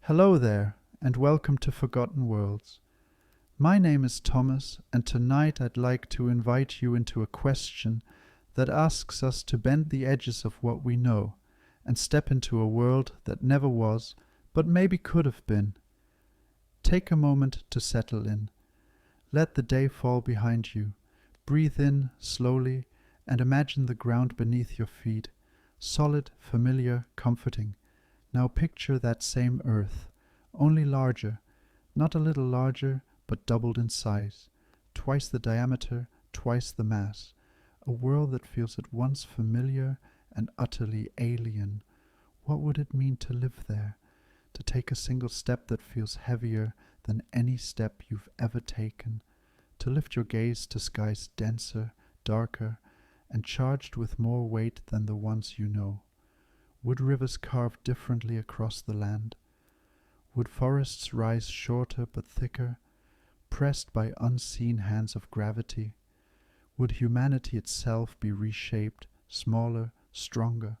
Hello there, and welcome to Forgotten Worlds. My name is Thomas, and tonight I'd like to invite you into a question that asks us to bend the edges of what we know and step into a world that never was, but maybe could have been. Take a moment to settle in. Let the day fall behind you. Breathe in slowly and imagine the ground beneath your feet, solid, familiar, comforting. Now picture that same earth, only larger, not a little larger, but doubled in size, twice the diameter, twice the mass, a world that feels at once familiar and utterly alien. What would it mean to live there, to take a single step that feels heavier than any step you've ever taken, to lift your gaze to skies denser, darker, and charged with more weight than the ones you know? Would rivers carve differently across the land? Would forests rise shorter but thicker, pressed by unseen hands of gravity? Would humanity itself be reshaped, smaller, stronger,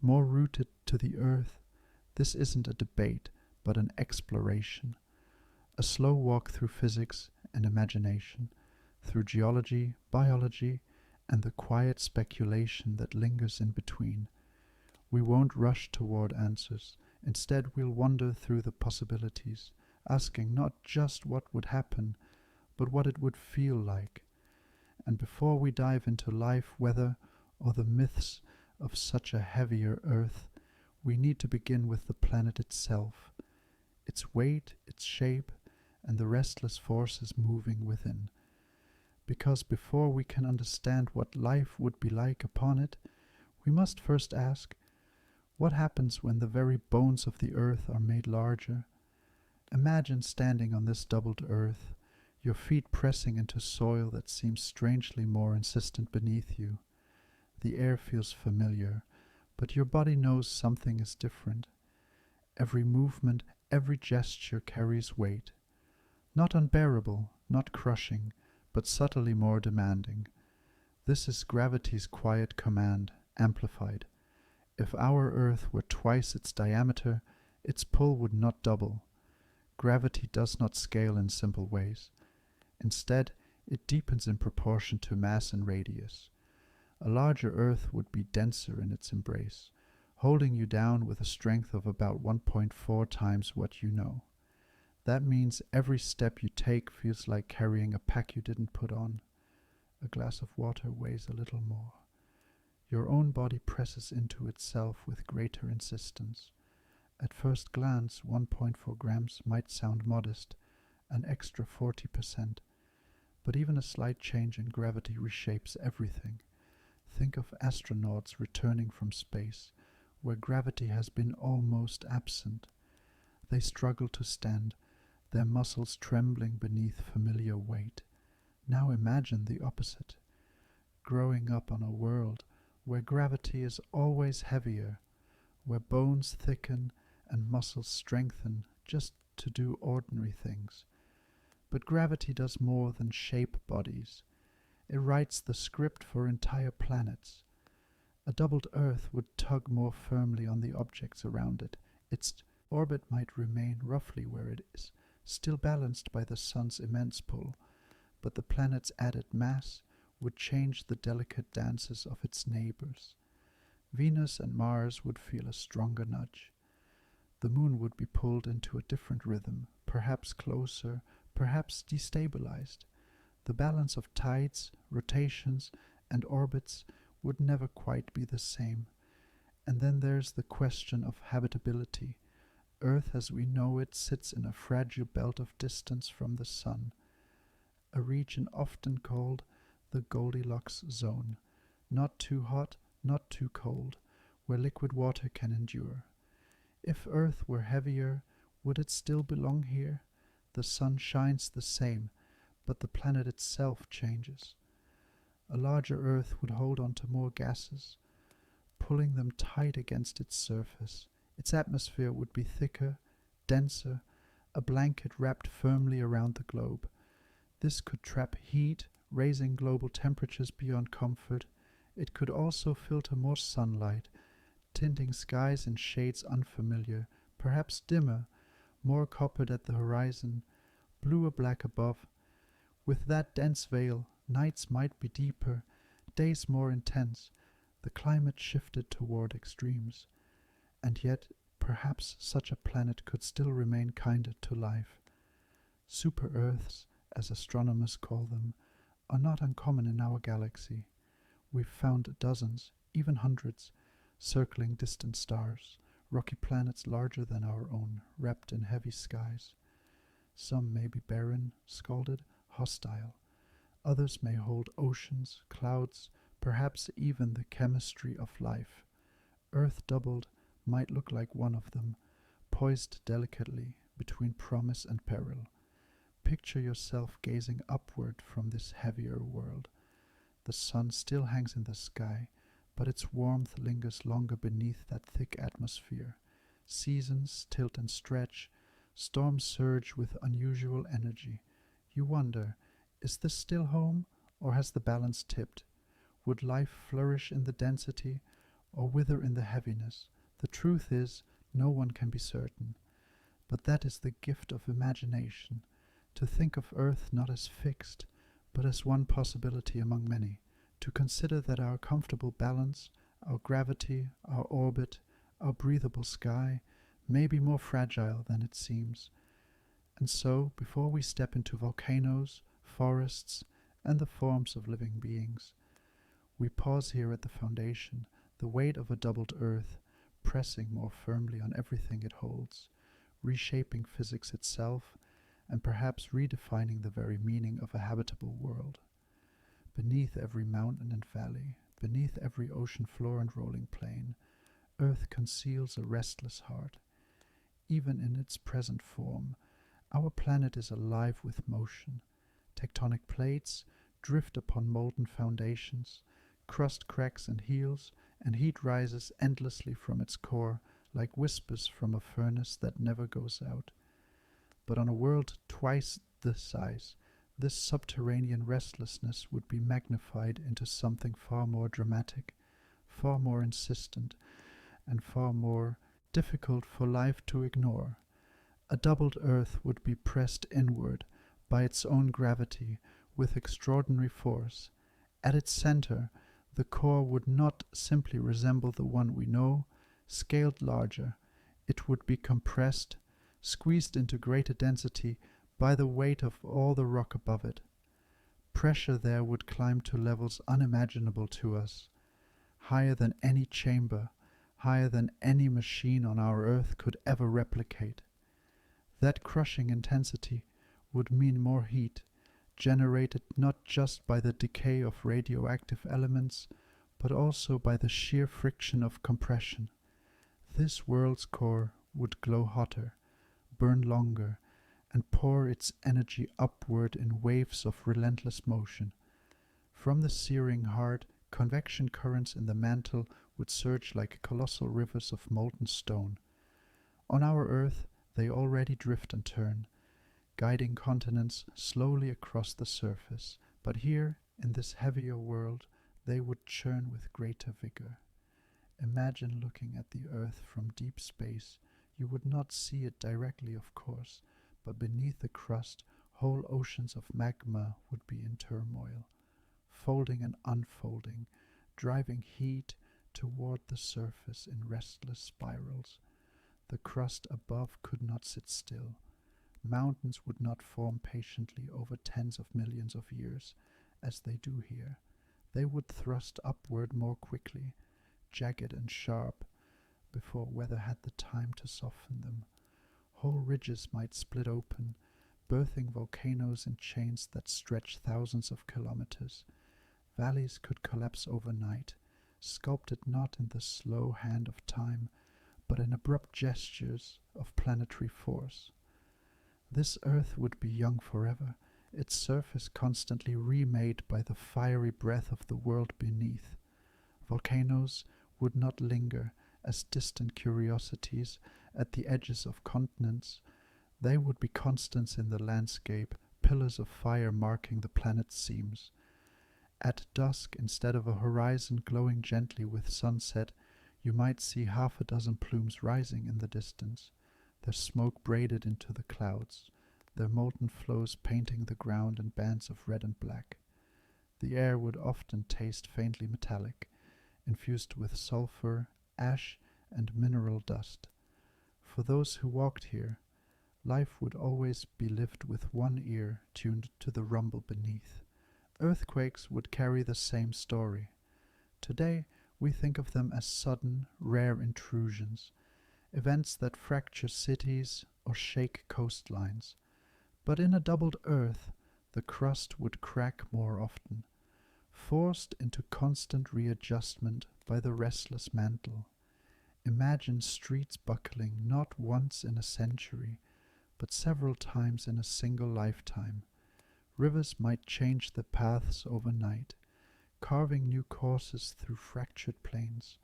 more rooted to the earth? This isn't a debate, but an exploration. A slow walk through physics and imagination, through geology, biology, and the quiet speculation that lingers in between. We won't rush toward answers. Instead, we'll wander through the possibilities, asking not just what would happen, but what it would feel like. And before we dive into life, weather, or the myths of such a heavier Earth, we need to begin with the planet itself, its weight, its shape, and the restless forces moving within. Because before we can understand what life would be like upon it, we must first ask, what happens when the very bones of the earth are made larger? Imagine standing on this doubled earth, your feet pressing into soil that seems strangely more insistent beneath you. The air feels familiar, but your body knows something is different. Every movement, every gesture carries weight. Not unbearable, not crushing, but subtly more demanding. This is gravity's quiet command, amplified. If our Earth were twice its diameter, its pull would not double. Gravity does not scale in simple ways. Instead, it deepens in proportion to mass and radius. A larger Earth would be denser in its embrace, holding you down with a strength of about 1.4 times what you know. That means every step you take feels like carrying a pack you didn't put on. A glass of water weighs a little more. Your own body presses into itself with greater insistence. At first glance, 1.4 grams might sound modest, an extra 40%. But even a slight change in gravity reshapes everything. Think of astronauts returning from space, where gravity has been almost absent. They struggle to stand, their muscles trembling beneath familiar weight. Now imagine the opposite. Growing up on a world where gravity is always heavier, where bones thicken and muscles strengthen just to do ordinary things. But gravity does more than shape bodies. It writes the script for entire planets. A doubled Earth would tug more firmly on the objects around it. Its orbit might remain roughly where it is, still balanced by the sun's immense pull, but the planet's added mass would change the delicate dances of its neighbors. Venus and Mars would feel a stronger nudge. The moon would be pulled into a different rhythm, perhaps closer, perhaps destabilized. The balance of tides, rotations, and orbits would never quite be the same. And then there's the question of habitability. Earth as we know it sits in a fragile belt of distance from the sun, a region often called the Goldilocks zone, not too hot, not too cold, where liquid water can endure. If Earth were heavier, would it still belong here? The sun shines the same, but the planet itself changes. A larger Earth would hold on to more gases, pulling them tight against its surface. Its atmosphere would be thicker, denser, a blanket wrapped firmly around the globe. This could trap heat, raising global temperatures beyond comfort. It could also filter more sunlight, tinting skies in shades unfamiliar, perhaps dimmer, more coppered at the horizon, bluer black above. With that dense veil, nights might be deeper, days more intense, the climate shifted toward extremes. And yet, perhaps such a planet could still remain kinder to life. Super-Earths, as astronomers call them, are not uncommon in our galaxy. We've found dozens, even hundreds, circling distant stars, rocky planets larger than our own, wrapped in heavy skies. Some may be barren, scalded, hostile. Others may hold oceans, clouds, perhaps even the chemistry of life. Earth doubled might look like one of them, poised delicately between promise and peril. Picture yourself gazing upward from this heavier world. The sun still hangs in the sky, but its warmth lingers longer beneath that thick atmosphere. Seasons tilt and stretch, storms surge with unusual energy. You wonder, is this still home, or has the balance tipped? Would life flourish in the density, or wither in the heaviness? The truth is, no one can be certain. But that is the gift of imagination, to think of Earth not as fixed, but as one possibility among many, to consider that our comfortable balance, our gravity, our orbit, our breathable sky, may be more fragile than it seems. And so, before we step into volcanoes, forests, and the forms of living beings, we pause here at the foundation, the weight of a doubled Earth, pressing more firmly on everything it holds, reshaping physics itself, and perhaps redefining the very meaning of a habitable world. Beneath every mountain and valley, beneath every ocean floor and rolling plain, Earth conceals a restless heart. Even in its present form, our planet is alive with motion. Tectonic plates drift upon molten foundations, crust cracks and heals, and heat rises endlessly from its core, like whispers from a furnace that never goes out. But on a world twice this size, this subterranean restlessness would be magnified into something far more dramatic, far more insistent, and far more difficult for life to ignore. A doubled Earth would be pressed inward by its own gravity with extraordinary force. At its center, the core would not simply resemble the one we know, scaled larger. It would be compressed, squeezed into greater density by the weight of all the rock above it. Pressure there would climb to levels unimaginable to us, higher than any chamber, higher than any machine on our Earth could ever replicate. That crushing intensity would mean more heat, generated not just by the decay of radioactive elements, but also by the sheer friction of compression. This world's core would glow hotter, burn longer, and pour its energy upward in waves of relentless motion. From the searing heart, convection currents in the mantle would surge like colossal rivers of molten stone. On our Earth, they already drift and turn, guiding continents slowly across the surface, but here, in this heavier world, they would churn with greater vigor. Imagine looking at the Earth from deep space. You would not see it directly, of course, but beneath the crust, whole oceans of magma would be in turmoil, folding and unfolding, driving heat toward the surface in restless spirals. The crust above could not sit still. Mountains would not form patiently over tens of millions of years, as they do here. They would thrust upward more quickly, jagged and sharp, before weather had the time to soften them. Whole ridges might split open, birthing volcanoes in chains that stretch thousands of kilometers. Valleys could collapse overnight, sculpted not in the slow hand of time, but in abrupt gestures of planetary force. This Earth would be young forever, its surface constantly remade by the fiery breath of the world beneath. Volcanoes would not linger as distant curiosities at the edges of continents. They would be constants in the landscape, pillars of fire marking the planet's seams. At dusk, instead of a horizon glowing gently with sunset, you might see half a dozen plumes rising in the distance. their smoke braided into the clouds, their molten flows painting the ground in bands of red and black. The air would often taste faintly metallic, infused with sulfur, ash, and mineral dust. For those who walked here, life would always be lived with one ear tuned to the rumble beneath. Earthquakes would carry the same story. Today, we think of them as sudden, rare intrusions, events that fracture cities or shake coastlines. But in a doubled Earth, the crust would crack more often, forced into constant readjustment by the restless mantle. Imagine streets buckling not once in a century, but several times in a single lifetime. Rivers might change their paths overnight, carving new courses through fractured plains.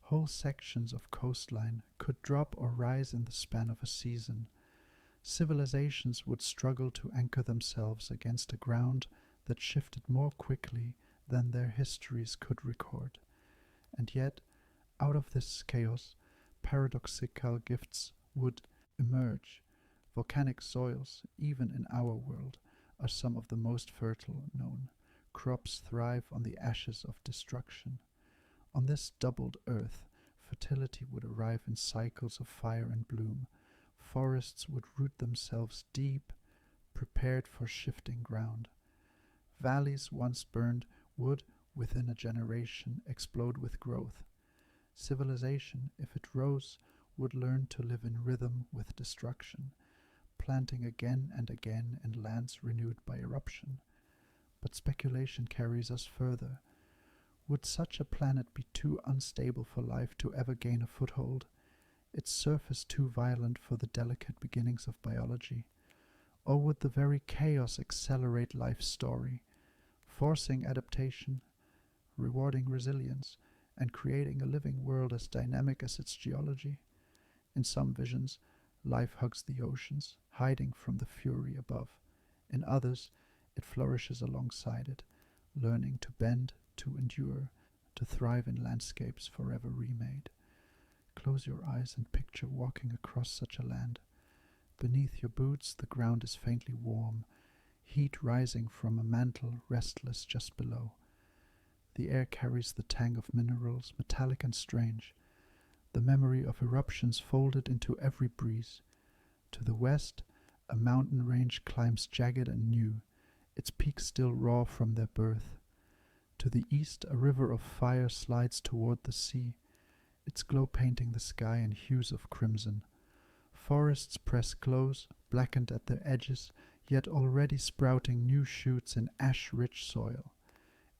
Whole sections of coastline could drop or rise in the span of a season. Civilizations would struggle to anchor themselves against a ground that shifted more quickly than their histories could record. And yet, out of this chaos, paradoxical gifts would emerge. Volcanic soils, even in our world, are some of the most fertile known. Crops thrive on the ashes of destruction. On this doubled Earth, fertility would arrive in cycles of fire and bloom. Forests would root themselves deep, prepared for shifting ground. Valleys once burned would, within a generation, explode with growth. Civilization, if it rose, would learn to live in rhythm with destruction, planting again and again in lands renewed by eruption. But speculation carries us further. Would such a planet be too unstable for life to ever gain a foothold? Its surface too violent for the delicate beginnings of biology? Or would the very chaos accelerate life's story, forcing adaptation, rewarding resilience, and creating a living world as dynamic as its geology? In some visions, life hugs the oceans, hiding from the fury above. In others, it flourishes alongside it, learning to bend, to endure, to thrive in landscapes forever remade. Close your eyes and picture walking across such a land. Beneath your boots, the ground is faintly warm, heat rising from a mantle restless just below. The air carries the tang of minerals, metallic and strange, the memory of eruptions folded into every breeze. To the west, a mountain range climbs jagged and new, its peaks still raw from their birth. To the east, a river of fire slides toward the sea, its glow painting the sky in hues of crimson. Forests press close, blackened at their edges, yet already sprouting new shoots in ash-rich soil.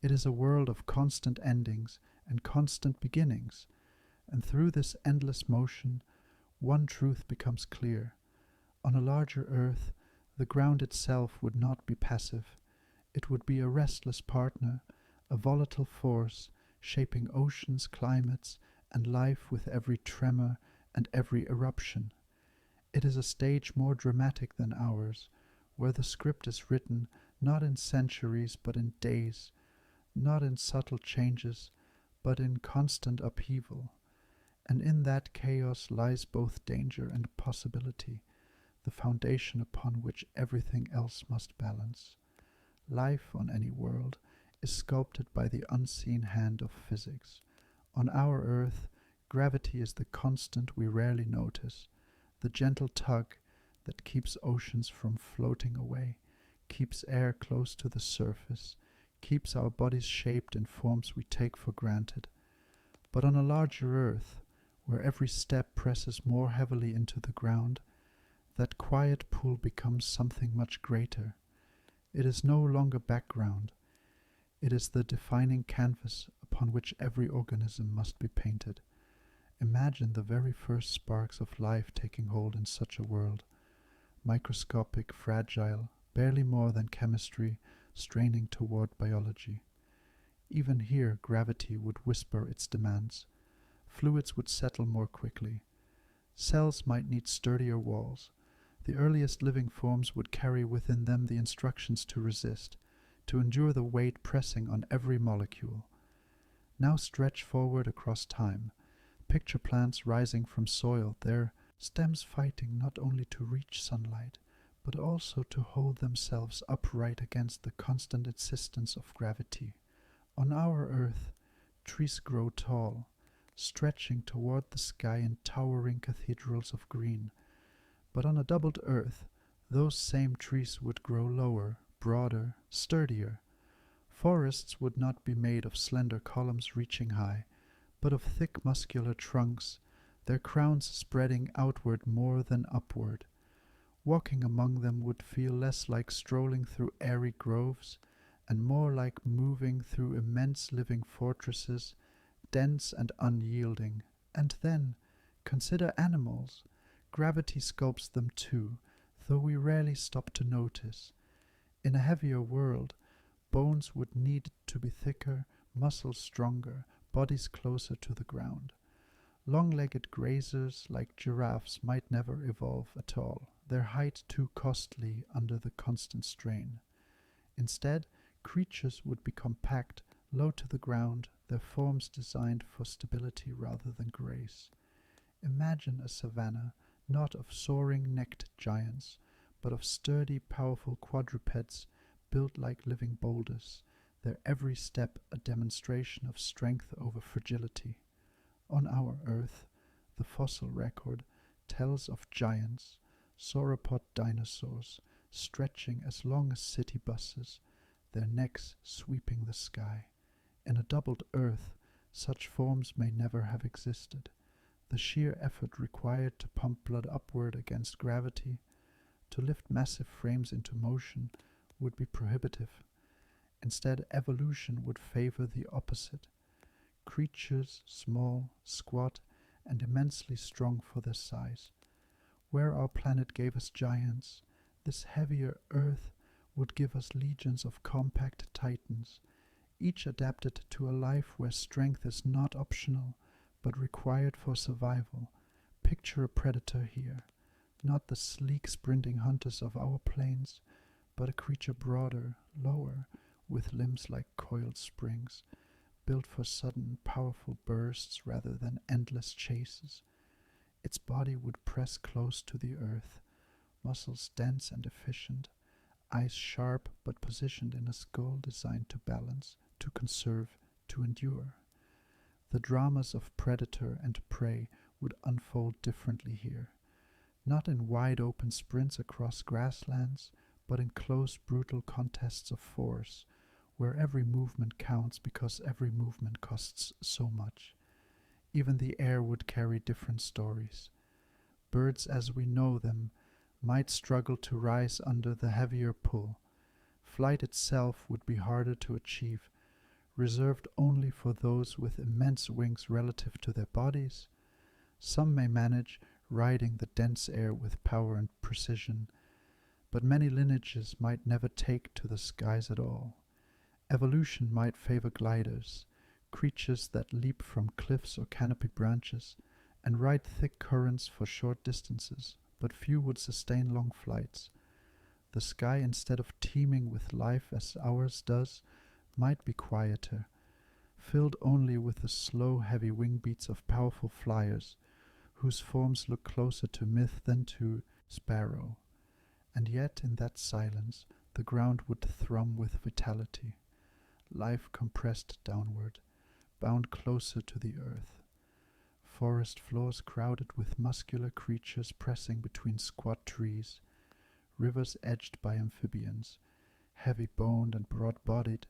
It is a world of constant endings and constant beginnings, and through this endless motion, one truth becomes clear. On a larger Earth, the ground itself would not be passive. It would be a restless partner, a volatile force, shaping oceans, climates, and life with every tremor and every eruption. It is a stage more dramatic than ours, where the script is written not in centuries but in days, not in subtle changes, but in constant upheaval. And in that chaos lies both danger and possibility, the foundation upon which everything else must balance. Life on any world is sculpted by the unseen hand of physics. On our Earth, gravity is the constant we rarely notice, the gentle tug that keeps oceans from floating away, keeps air close to the surface, keeps our bodies shaped in forms we take for granted. But on a larger Earth, where every step presses more heavily into the ground, that quiet pull becomes something much greater. It is no longer background. It is the defining canvas upon which every organism must be painted. Imagine the very first sparks of life taking hold in such a world, microscopic, fragile, barely more than chemistry, straining toward biology. Even here, gravity would whisper its demands. Fluids would settle more quickly. Cells might need sturdier walls. The earliest living forms would carry within them the instructions to resist, to endure the weight pressing on every molecule. Now stretch forward across time. Picture plants rising from soil, their stems fighting not only to reach sunlight, but also to hold themselves upright against the constant insistence of gravity. On our earth, trees grow tall, stretching toward the sky in towering cathedrals of green. But on a doubled earth, those same trees would grow lower, broader, sturdier. Forests would not be made of slender columns reaching high, but of thick muscular trunks, their crowns spreading outward more than upward. Walking among them would feel less like strolling through airy groves, and more like moving through immense living fortresses, dense and unyielding. And then, consider animals. Gravity sculpts them too, though we rarely stop to notice. In a heavier world, bones would need to be thicker, muscles stronger, bodies closer to the ground. Long-legged grazers like giraffes might never evolve at all, their height too costly under the constant strain. Instead, creatures would be compact, low to the ground, their forms designed for stability rather than grace. Imagine a savanna, not of soaring-necked giants, but of sturdy, powerful quadrupeds built like living boulders, their every step a demonstration of strength over fragility. On our Earth, the fossil record tells of giants, sauropod dinosaurs, stretching as long as city buses, their necks sweeping the sky. In a doubled Earth, such forms may never have existed. The sheer effort required to pump blood upward against gravity, to lift massive frames into motion, would be prohibitive. Instead, evolution would favor the opposite. Creatures small, squat, and immensely strong for their size. Where our planet gave us giants, this heavier Earth would give us legions of compact titans, each adapted to a life where strength is not optional, but required for survival. Picture a predator here, not the sleek sprinting hunters of our plains, but a creature broader, lower, with limbs like coiled springs, built for sudden, powerful bursts rather than endless chases. Its body would press close to the earth, muscles dense and efficient, eyes sharp but positioned in a skull designed to balance, to conserve, to endure. The dramas of predator and prey would unfold differently here, not in wide open sprints across grasslands, but in close, brutal contests of force, where every movement counts because every movement costs so much. Even the air would carry different stories. Birds as we know them might struggle to rise under the heavier pull. Flight itself would be harder to achieve, reserved only for those with immense wings relative to their bodies. Some may manage riding the dense air with power and precision, but many lineages might never take to the skies at all. Evolution might favor gliders, creatures that leap from cliffs or canopy branches, and ride thick currents for short distances, but few would sustain long flights. The sky, instead of teeming with life as ours does, might be quieter, filled only with the slow, heavy wing beats of powerful flyers, whose forms look closer to myth than to sparrow. And yet, in that silence, the ground would thrum with vitality, life compressed downward, bound closer to the earth. Forest floors crowded with muscular creatures pressing between squat trees, rivers edged by amphibians, heavy-boned and broad-bodied,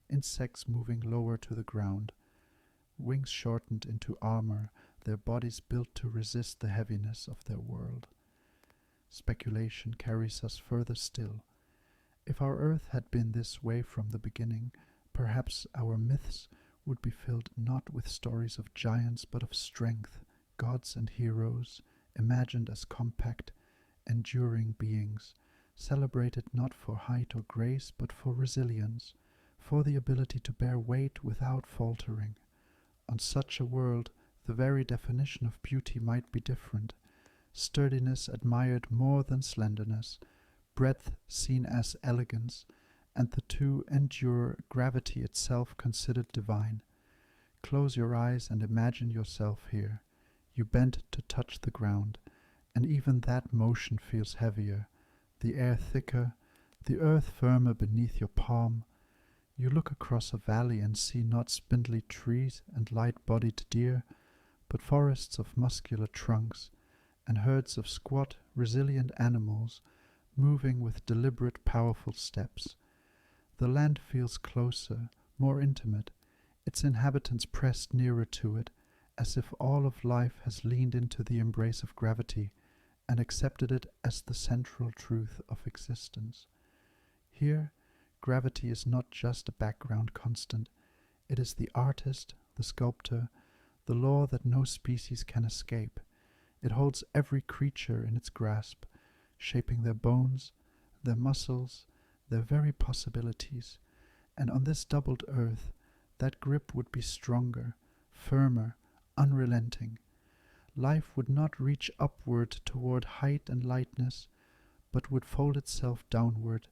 insects moving lower to the ground, wings shortened into armor, their bodies built to resist the heaviness of their world. Speculation carries us further still. If our Earth had been this way from the beginning, perhaps our myths would be filled not with stories of giants but of strength, gods and heroes, imagined as compact, enduring beings, celebrated not for height or grace but for resilience, for the ability to bear weight without faltering. On such a world, the very definition of beauty might be different, sturdiness admired more than slenderness, breadth seen as elegance, and the two endure gravity itself considered divine. Close your eyes and imagine yourself here. You bend to touch the ground, and even that motion feels heavier, the air thicker, the earth firmer beneath your palm. You look across a valley and see not spindly trees and light-bodied deer, but forests of muscular trunks and herds of squat, resilient animals moving with deliberate, powerful steps. The land feels closer, more intimate, its inhabitants pressed nearer to it, as if all of life has leaned into the embrace of gravity and accepted it as the central truth of existence. Here, gravity is not just a background constant, it is the artist, the sculptor, the law that no species can escape. It holds every creature in its grasp, shaping their bones, their muscles, their very possibilities, and on this doubled earth, that grip would be stronger, firmer, unrelenting. Life would not reach upward toward height and lightness, but would fold itself downward,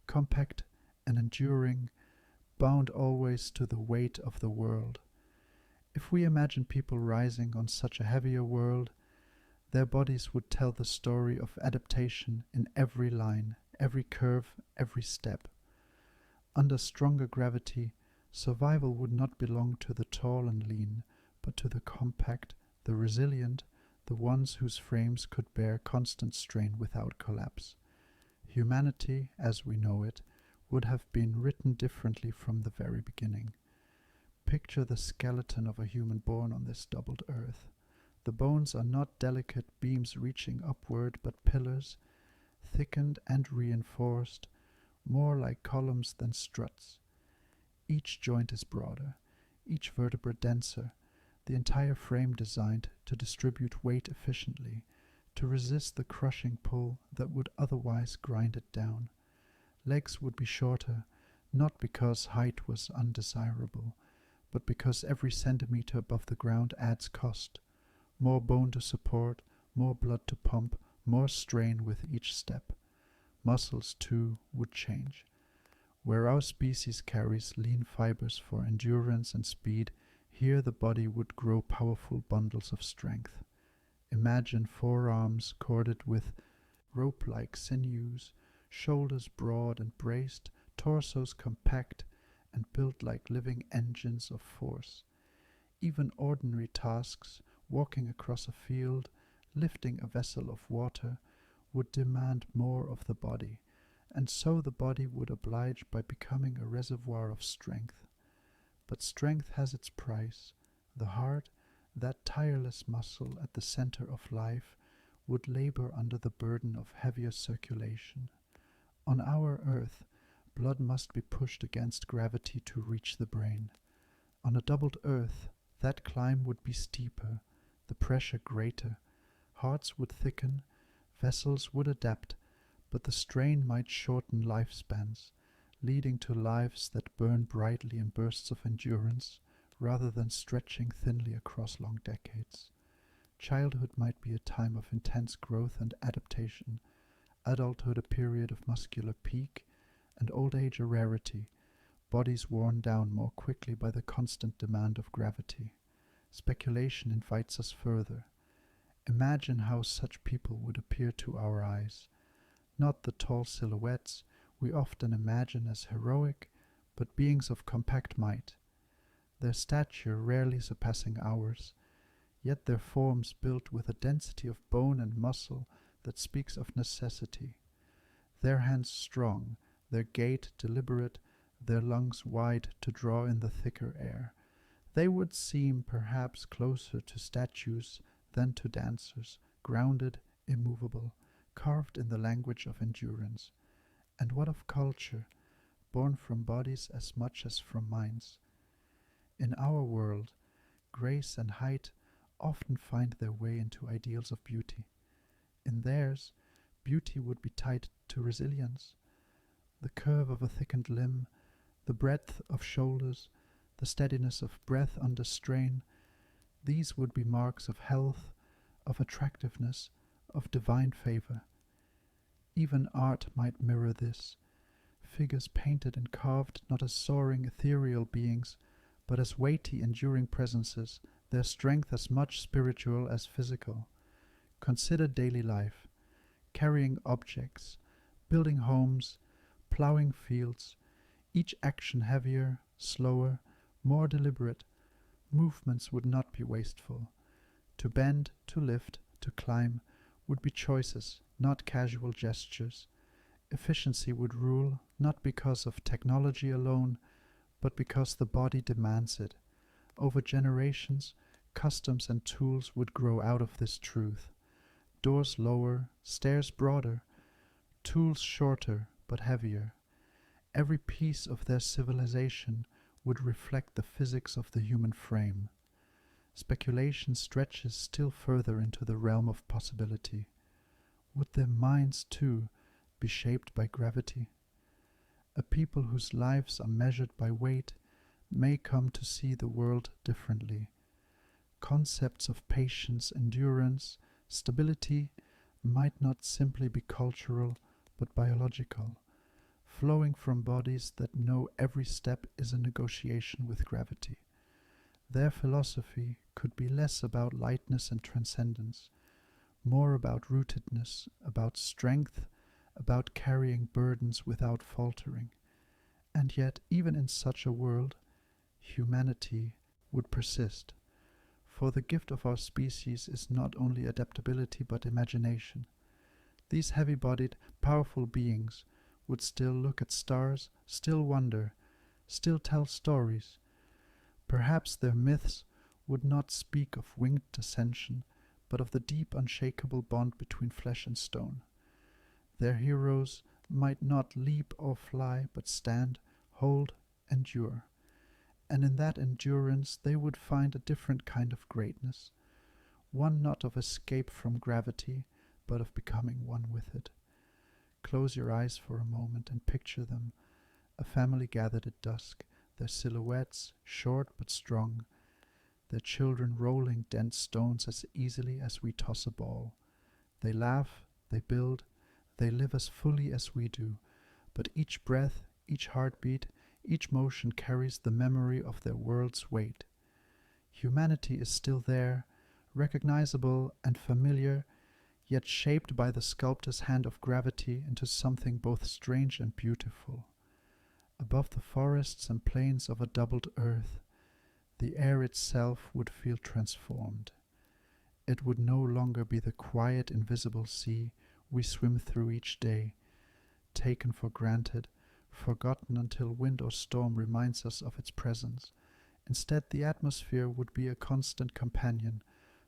compact and enduring, bound always to the weight of the world. If we imagine people rising on such a heavier world, their bodies would tell the story of adaptation in every line, every curve, every step. Under stronger gravity, survival would not belong to the tall and lean, but to the compact, the resilient, the ones whose frames could bear constant strain without collapse. Humanity, as we know it, would have been written differently from the very beginning. Picture the skeleton of a human born on this doubled earth. The bones are not delicate beams reaching upward, but pillars, thickened and reinforced, more like columns than struts. Each joint is broader, each vertebra denser, the entire frame designed to distribute weight efficiently, to resist the crushing pull that would otherwise grind it down. Legs would be shorter, not because height was undesirable, but because every centimeter above the ground adds cost. More bone to support, more blood to pump, more strain with each step. Muscles, too, would change. Where our species carries lean fibers for endurance and speed, here the body would grow powerful bundles of strength. Imagine forearms corded with rope-like sinews, shoulders broad and braced, torsos compact and built like living engines of force. Even ordinary tasks, walking across a field, lifting a vessel of water, would demand more of the body, and so the body would oblige by becoming a reservoir of strength. But strength has its price. The heart, that tireless muscle at the center of life, would labor under the burden of heavier circulation. On our earth, blood must be pushed against gravity to reach the brain. On a doubled earth, that climb would be steeper, the pressure greater, hearts would thicken, vessels would adapt, but the strain might shorten lifespans, leading to lives that burn brightly in bursts of endurance, rather than stretching thinly across long decades. Childhood might be a time of intense growth and adaptation, adulthood a period of muscular peak, and old age a rarity, bodies worn down more quickly by the constant demand of gravity. Speculation invites us further. Imagine how such people would appear to our eyes. Not the tall silhouettes we often imagine as heroic, but beings of compact might. Their stature rarely surpassing ours, yet their forms built with a density of bone and muscle that speaks of necessity. Their hands strong, their gait deliberate, their lungs wide to draw in the thicker air. They would seem perhaps closer to statues than to dancers, grounded, immovable, carved in the language of endurance. And what of culture, born from bodies as much as from minds? In our world, grace and height often find their way into ideals of beauty. In theirs, beauty would be tied to resilience. The curve of a thickened limb, the breadth of shoulders, the steadiness of breath under strain, these would be marks of health, of attractiveness, of divine favor. Even art might mirror this, figures painted and carved not as soaring ethereal beings, but as weighty enduring presences, their strength as much spiritual as physical. Consider daily life, carrying objects, building homes, plowing fields, each action heavier, slower, more deliberate. Movements would not be wasteful. To bend, to lift, to climb would be choices, not casual gestures. Efficiency would rule, not because of technology alone, but because the body demands it. Over generations, customs and tools would grow out of this truth. Doors lower, stairs broader, tools shorter but heavier. Every piece of their civilization would reflect the physics of the human frame. Speculation stretches still further into the realm of possibility. Would their minds, too, be shaped by gravity? A people whose lives are measured by weight may come to see the world differently. Concepts of patience, endurance, stability might not simply be cultural but biological, flowing from bodies that know every step is a negotiation with gravity. Their philosophy could be less about lightness and transcendence, more about rootedness, about strength, about carrying burdens without faltering. And yet, even in such a world, humanity would persist. For the gift of our species is not only adaptability but imagination. These heavy-bodied, powerful beings would still look at stars, still wonder, still tell stories. Perhaps their myths would not speak of winged ascension, but of the deep, unshakable bond between flesh and stone. Their heroes might not leap or fly, but stand, hold, endure. And in that endurance they would find a different kind of greatness, one not of escape from gravity, but of becoming one with it. Close your eyes for a moment and picture them, a family gathered at dusk, their silhouettes short but strong, their children rolling dense stones as easily as we toss a ball. They laugh, they build, they live as fully as we do, but each breath, each heartbeat, each motion carries the memory of their world's weight. Humanity is still there, recognizable and familiar, yet shaped by the sculptor's hand of gravity into something both strange and beautiful. Above the forests and plains of a doubled earth, the air itself would feel transformed. It would no longer be the quiet, invisible sea we swim through each day, taken for granted, forgotten until wind or storm reminds us of its presence. Instead, the atmosphere would be a constant companion,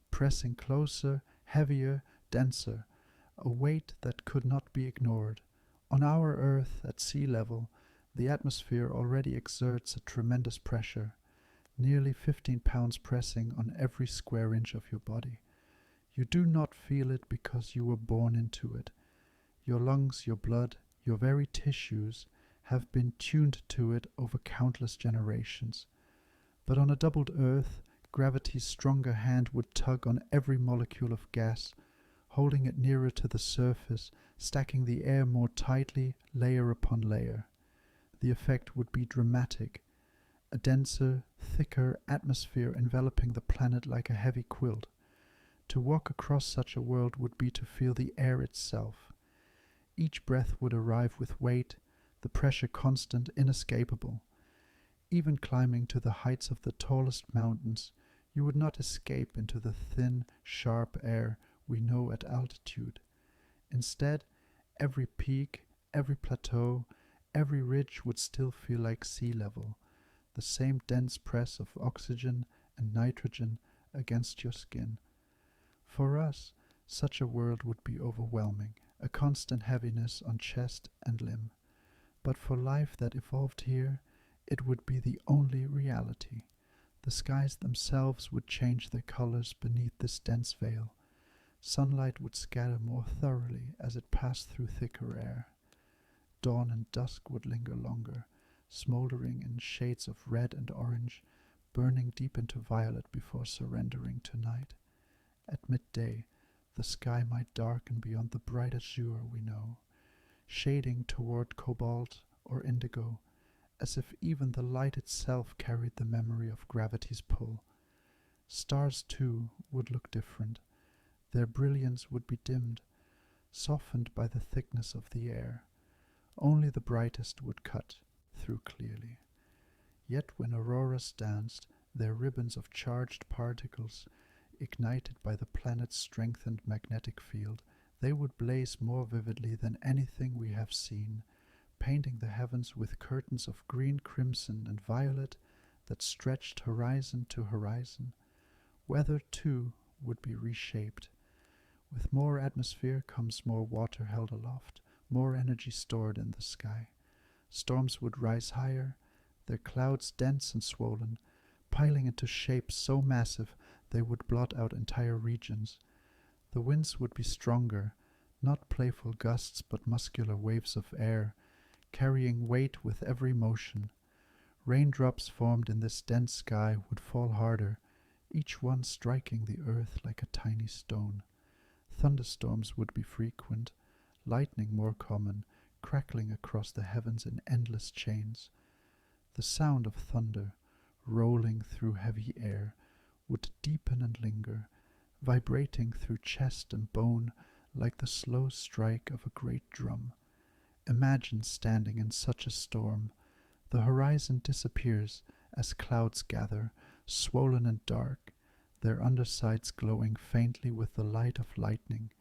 pressing closer, heavier, denser, a weight that could not be ignored. On our Earth, at sea level, the atmosphere already exerts a tremendous pressure, nearly 15 pounds pressing on every square inch of your body. You do not feel it because you were born into it. Your lungs, your blood, your very tissues have been tuned to it over countless generations. But on a doubled Earth, gravity's stronger hand would tug on every molecule of gas, holding it nearer to the surface, stacking the air more tightly, layer upon layer. The effect would be dramatic, a denser, thicker atmosphere enveloping the planet like a heavy quilt. To walk across such a world would be to feel the air itself. Each breath would arrive with weight, the pressure constant, inescapable. Even climbing to the heights of the tallest mountains, you would not escape into the thin, sharp air we know at altitude. Instead, every peak, every plateau, every ridge would still feel like sea level, the same dense press of oxygen and nitrogen against your skin. For us, such a world would be overwhelming, a constant heaviness on chest and limb. But for life that evolved here, it would be the only reality. The skies themselves would change their colors beneath this dense veil. Sunlight would scatter more thoroughly as it passed through thicker air. Dawn and dusk would linger longer, smoldering in shades of red and orange, burning deep into violet before surrendering to night. At midday, the sky might darken beyond the bright azure we know, shading toward cobalt or indigo, as if even the light itself carried the memory of gravity's pull. Stars, too, would look different. Their brilliance would be dimmed, softened by the thickness of the air. Only the brightest would cut through clearly. Yet when auroras danced, their ribbons of charged particles, ignited by the planet's strengthened magnetic field, they would blaze more vividly than anything we have seen, painting the heavens with curtains of green, crimson, and violet that stretched horizon to horizon. Weather, too, would be reshaped. With more atmosphere comes more water held aloft, more energy stored in the sky. Storms would rise higher, their clouds dense and swollen, piling into shapes so massive they would blot out entire regions. The winds would be stronger, not playful gusts but muscular waves of air, carrying weight with every motion. Raindrops formed in this dense sky would fall harder, each one striking the earth like a tiny stone. Thunderstorms would be frequent, lightning more common, crackling across the heavens in endless chains. The sound of thunder, rolling through heavy air, would deepen and linger, vibrating through chest and bone like the slow strike of a great drum. Imagine standing in such a storm. The horizon disappears as clouds gather, swollen and dark, their undersides glowing faintly with the light of lightning.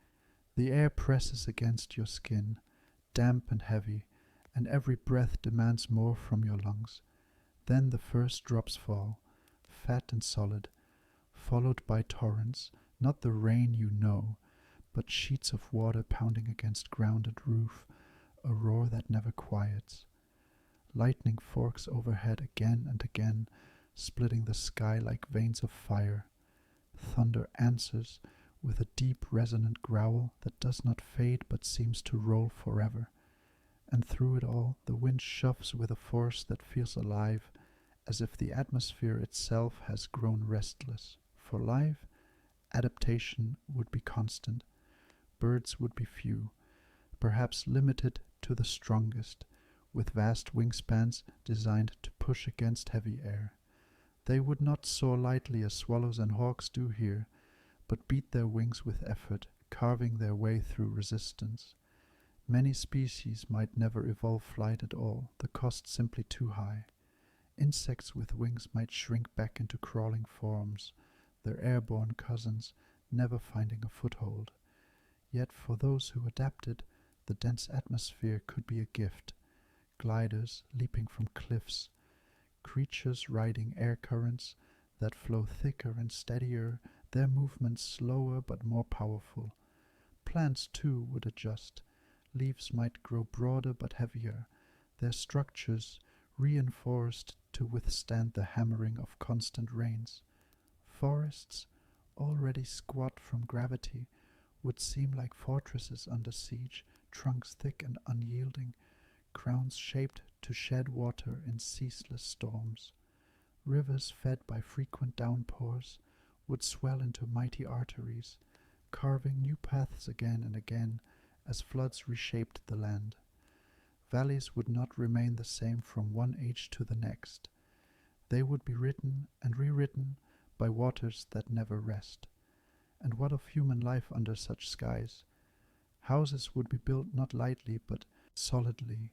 The air presses against your skin, damp and heavy, and every breath demands more from your lungs. Then the first drops fall, fat and solid, followed by torrents, not the rain you know, but sheets of water pounding against grounded roof, a roar that never quiets. Lightning forks overhead again and again, splitting the sky like veins of fire. Thunder answers with a deep resonant growl that does not fade but seems to roll forever. And through it all, the wind shoves with a force that feels alive, as if the atmosphere itself has grown restless. For life, adaptation would be constant. Birds would be few, perhaps limited to the strongest, with vast wingspans designed to push against heavy air. They would not soar lightly as swallows and hawks do here, but beat their wings with effort, carving their way through resistance. Many species might never evolve flight at all, the cost simply too high. Insects with wings might shrink back into crawling forms, their airborne cousins never finding a foothold. Yet for those who adapted, the dense atmosphere could be a gift. Gliders leaping from cliffs, creatures riding air currents that flow thicker and steadier, their movements slower but more powerful. Plants too would adjust. Leaves might grow broader but heavier, their structures reinforced to withstand the hammering of constant rains. Forests, already squat from gravity, would seem like fortresses under siege, trunks thick and unyielding, crowns shaped to shed water in ceaseless storms. Rivers fed by frequent downpours would swell into mighty arteries, carving new paths again and again as floods reshaped the land. Valleys would not remain the same from one age to the next. They would be written and rewritten by waters that never rest. And what of human life under such skies? Houses would be built not lightly but solidly,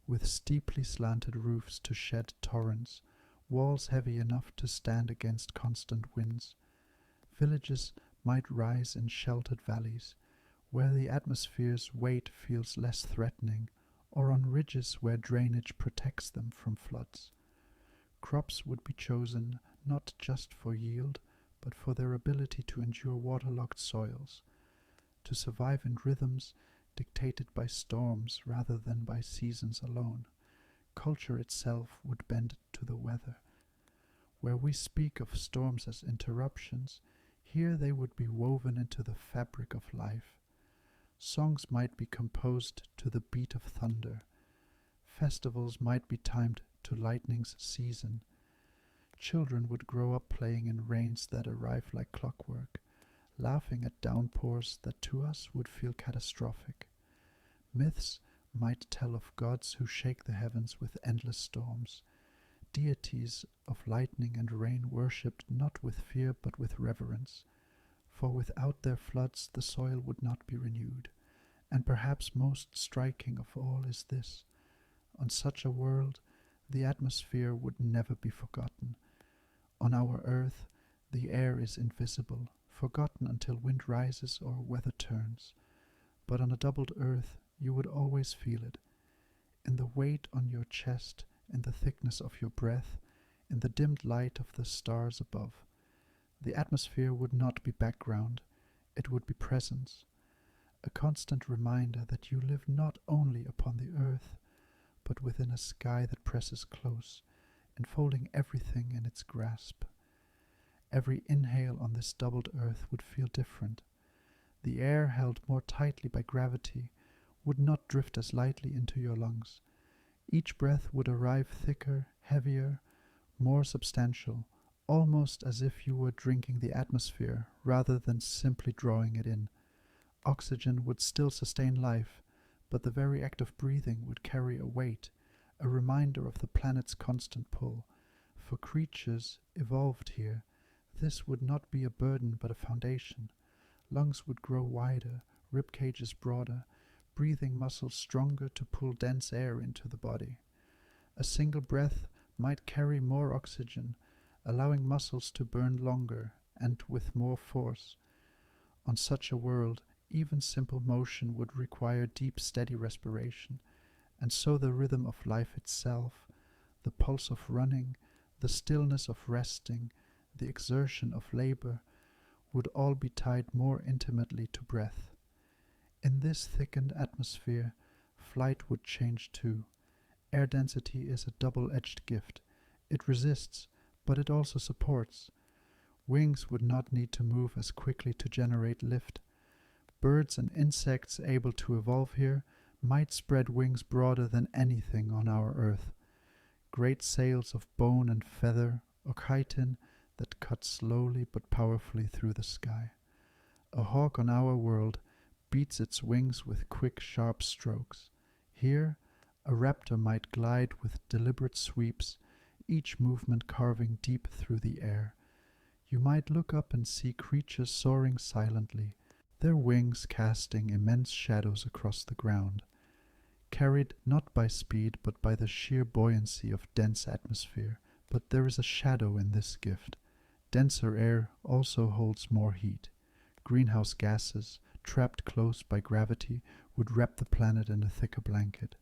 with steeply slanted roofs to shed torrents, walls heavy enough to stand against constant winds. Villages might rise in sheltered valleys, where the atmosphere's weight feels less threatening, or on ridges where drainage protects them from floods. Crops would be chosen not just for yield, but for their ability to endure waterlogged soils, to survive in rhythms dictated by storms rather than by seasons alone. Culture itself would bend to the weather. Where we speak of storms as interruptions, here they would be woven into the fabric of life. Songs might be composed to the beat of thunder. Festivals might be timed to lightning's season. Children would grow up playing in rains that arrive like clockwork, laughing at downpours that to us would feel catastrophic. Myths might tell of gods who shake the heavens with endless storms, deities of lightning and rain worshipped not with fear but with reverence. for without their floods the soil would not be renewed. And perhaps most striking of all is this: on such a world the atmosphere would never be forgotten. On our earth the air is invisible, forgotten until wind rises or weather turns. But on a doubled earth you would always feel it, in the weight on your chest, in the thickness of your breath, in the dimmed light of the stars above. The atmosphere would not be background, it would be presence, a constant reminder that you live not only upon the earth, but within a sky that presses close, enfolding everything in its grasp. Every inhale on this doubled earth would feel different. The air, held more tightly by gravity, would not drift as lightly into your lungs. Each breath would arrive thicker, heavier, more substantial, almost as if you were drinking the atmosphere rather than simply drawing it in. Oxygen would still sustain life, but the very act of breathing would carry a weight, a reminder of the planet's constant pull. For creatures evolved here, this would not be a burden but a foundation. Lungs would grow wider, rib cages broader, breathing muscles stronger to pull dense air into the body. A single breath might carry more oxygen, allowing muscles to burn longer and with more force. On such a world, even simple motion would require deep, steady respiration, and so the rhythm of life itself, the pulse of running, the stillness of resting, the exertion of labor, would all be tied more intimately to breath. In this thickened atmosphere, flight would change too. Air density is a double-edged gift. It resists, but it also supports. Wings would not need to move as quickly to generate lift. Birds and insects able to evolve here might spread wings broader than anything on our earth. Great sails of bone and feather, or chitin, that cut slowly but powerfully through the sky. A hawk on our world beats its wings with quick, sharp strokes. Here, a raptor might glide with deliberate sweeps, each movement carving deep through the air. You might look up and see creatures soaring silently, their wings casting immense shadows across the ground, carried not by speed but by the sheer buoyancy of dense atmosphere. But there is a shadow in this gift. Denser air also holds more heat. Greenhouse gases, trapped close by gravity, would wrap the planet in a thicker blanket.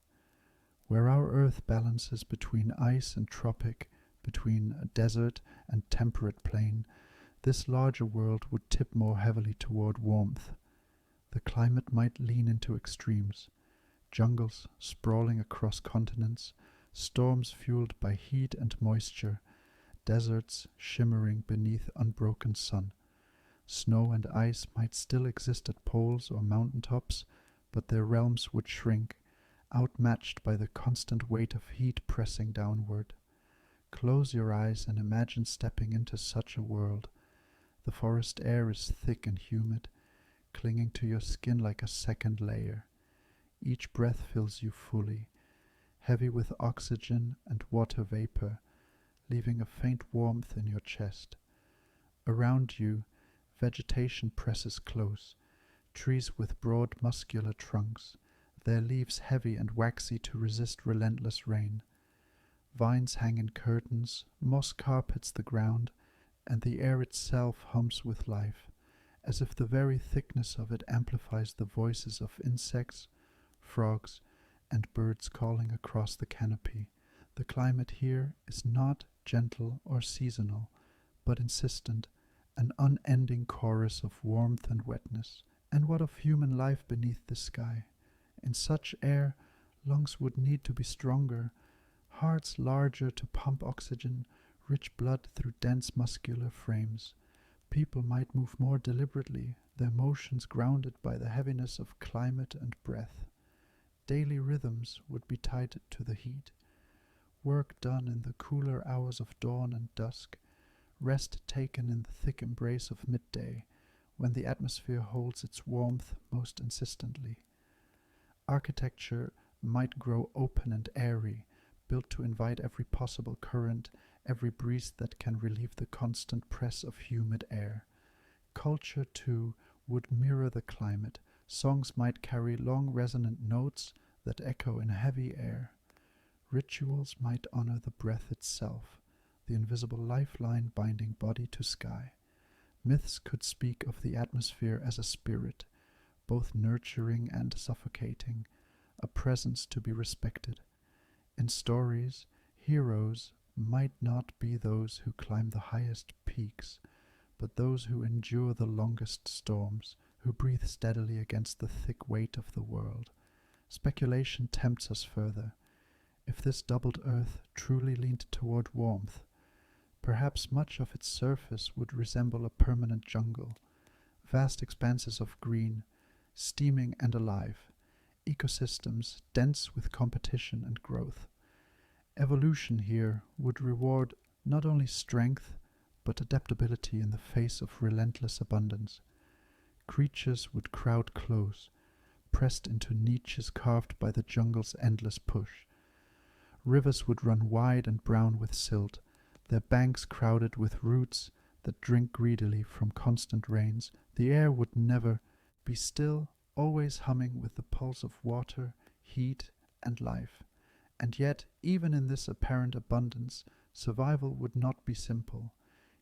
Where our Earth balances between ice and tropic, between a desert and temperate plain, this larger world would tip more heavily toward warmth. The climate might lean into extremes. Jungles sprawling across continents, storms fueled by heat and moisture, deserts shimmering beneath unbroken sun. Snow and ice might still exist at poles or mountaintops, but their realms would shrink, outmatched by the constant weight of heat pressing downward. Close your eyes and imagine stepping into such a world. The forest air is thick and humid, clinging to your skin like a second layer. Each breath fills you fully, heavy with oxygen and water vapor, leaving a faint warmth in your chest. Around you, vegetation presses close, trees with broad muscular trunks, their leaves heavy and waxy to resist relentless rain. Vines hang in curtains, moss carpets the ground, and the air itself hums with life, as if the very thickness of it amplifies the voices of insects, frogs, and birds calling across the canopy. The climate here is not gentle or seasonal, but insistent, an unending chorus of warmth and wetness. And what of human life beneath the sky? In such air, lungs would need to be stronger, hearts larger to pump oxygen, rich blood through dense muscular frames. People might move more deliberately, their motions grounded by the heaviness of climate and breath. Daily rhythms would be tied to the heat. Work done in the cooler hours of dawn and dusk, rest taken in the thick embrace of midday, when the atmosphere holds its warmth most insistently. Architecture might grow open and airy, built to invite every possible current, every breeze that can relieve the constant press of humid air. Culture, too, would mirror the climate. Songs might carry long resonant notes that echo in heavy air. Rituals might honor the breath itself, the invisible lifeline binding body to sky. Myths could speak of the atmosphere as a spirit, both nurturing and suffocating, a presence to be respected. In stories, heroes might not be those who climb the highest peaks, but those who endure the longest storms, who breathe steadily against the thick weight of the world. Speculation tempts us further. If this doubled earth truly leaned toward warmth, perhaps much of its surface would resemble a permanent jungle, vast expanses of green, steaming and alive, ecosystems dense with competition and growth. Evolution here would reward not only strength, but adaptability in the face of relentless abundance. Creatures would crowd close, pressed into niches carved by the jungle's endless push. Rivers would run wide and brown with silt, their banks crowded with roots that drink greedily from constant rains. The air would never be still, always humming with the pulse of water, heat, and life. And yet, even in this apparent abundance, survival would not be simple.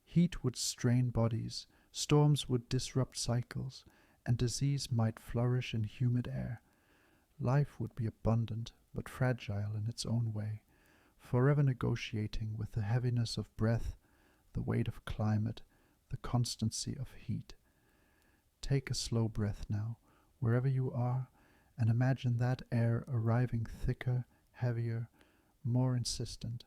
Heat would strain bodies, storms would disrupt cycles, and disease might flourish in humid air. Life would be abundant, but fragile in its own way, forever negotiating with the heaviness of breath, the weight of climate, the constancy of heat. Take a slow breath now, wherever you are, and imagine that air arriving thicker, heavier, more insistent.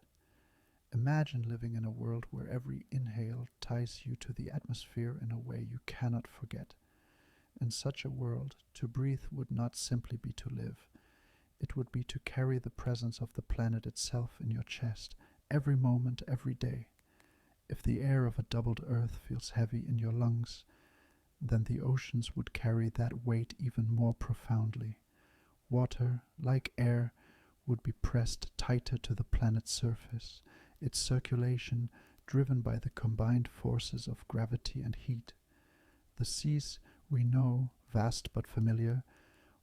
Imagine living in a world where every inhale ties you to the atmosphere in a way you cannot forget. In such a world, to breathe would not simply be to live. It would be to carry the presence of the planet itself in your chest, every moment, every day. If the air of a doubled earth feels heavy in your lungs, then the oceans would carry that weight even more profoundly. Water, like air, would be pressed tighter to the planet's surface, its circulation driven by the combined forces of gravity and heat. The seas we know, vast but familiar,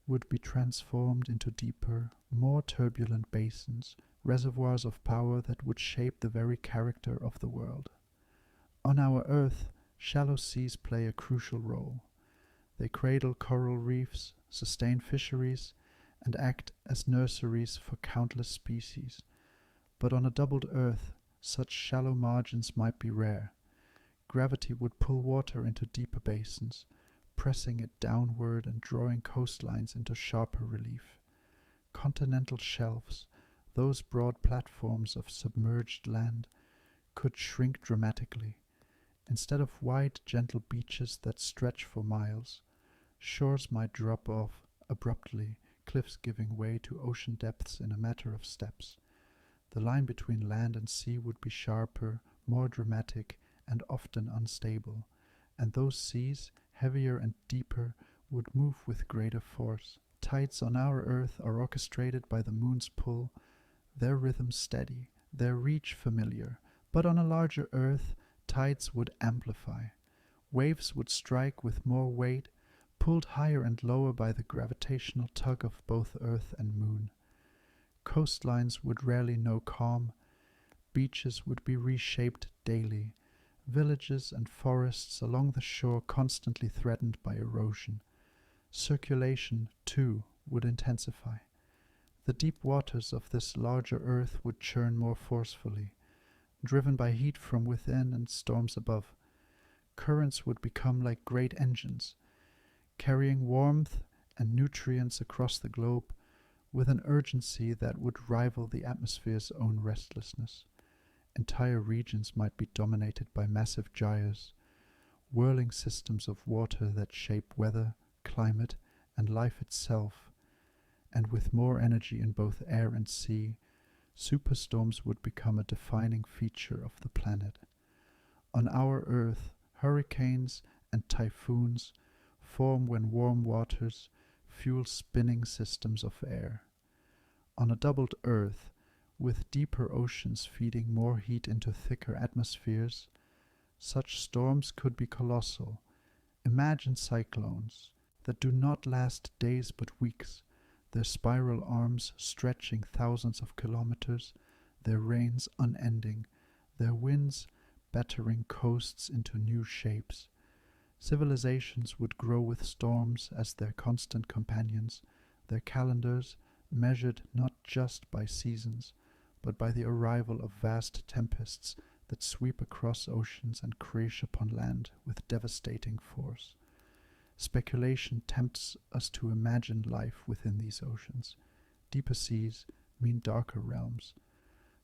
would be transformed into deeper, more turbulent basins, reservoirs of power that would shape the very character of the world. On our Earth, shallow seas play a crucial role. They cradle coral reefs, sustain fisheries, and act as nurseries for countless species. But on a doubled Earth, such shallow margins might be rare. Gravity would pull water into deeper basins, pressing it downward and drawing coastlines into sharper relief. Continental shelves, those broad platforms of submerged land, could shrink dramatically. Instead of wide, gentle beaches that stretch for miles, shores might drop off abruptly, cliffs giving way to ocean depths in a matter of steps. The line between land and sea would be sharper, more dramatic, and often unstable, and those seas, heavier and deeper, would move with greater force. Tides on our Earth are orchestrated by the moon's pull, their rhythm steady, their reach familiar, but on a larger Earth, tides would amplify. Waves would strike with more weight, pulled higher and lower by the gravitational tug of both Earth and Moon. Coastlines would rarely know calm, beaches would be reshaped daily, villages and forests along the shore constantly threatened by erosion. Circulation, too, would intensify. The deep waters of this larger Earth would churn more forcefully, driven by heat from within and storms above. Currents would become like great engines, carrying warmth and nutrients across the globe with an urgency that would rival the atmosphere's own restlessness. Entire regions might be dominated by massive gyres, whirling systems of water that shape weather, climate, and life itself, and with more energy in both air and sea, superstorms would become a defining feature of the planet. On our Earth, hurricanes and typhoons form when warm waters fuel spinning systems of air. On a doubled Earth, with deeper oceans feeding more heat into thicker atmospheres, such storms could be colossal, Imagine cyclones that do not last days but weeks, their spiral arms stretching thousands of kilometers, their rains unending, their winds battering coasts into new shapes. Civilizations would grow with storms as their constant companions, their calendars measured not just by seasons, but by the arrival of vast tempests that sweep across oceans and crash upon land with devastating force. Speculation tempts us to imagine life within these oceans. Deeper seas mean darker realms.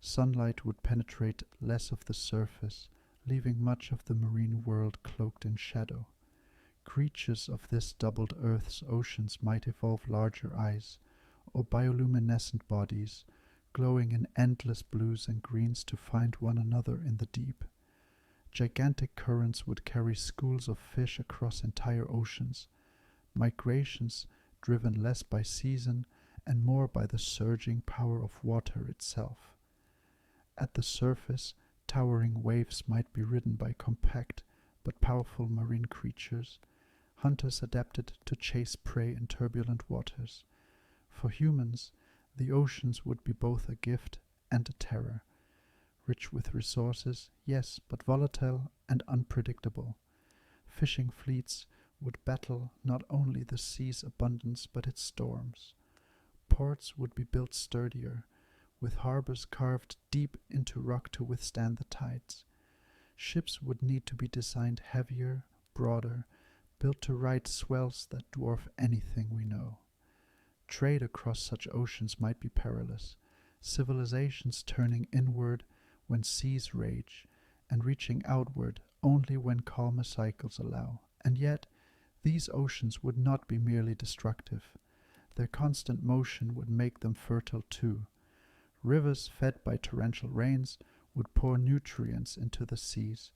Sunlight would penetrate less of the surface, leaving much of the marine world cloaked in shadow. Creatures of this doubled Earth's oceans might evolve larger eyes, or bioluminescent bodies, glowing in endless blues and greens to find one another in the deep. Gigantic currents would carry schools of fish across entire oceans, migrations driven less by season and more by the surging power of water itself. At the surface, towering waves might be ridden by compact but powerful marine creatures, hunters adapted to chase prey in turbulent waters. For humans, the oceans would be both a gift and a terror. Rich with resources, yes, but volatile and unpredictable. Fishing fleets would battle not only the sea's abundance but its storms. Ports would be built sturdier, with harbors carved deep into rock to withstand the tides. Ships would need to be designed heavier, broader, built to ride swells that dwarf anything we know. Trade across such oceans might be perilous, civilizations turning inward when seas rage, and reaching outward only when calmer cycles allow. And yet, these oceans would not be merely destructive. Their constant motion would make them fertile too. Rivers fed by torrential rains would pour nutrients into the seas.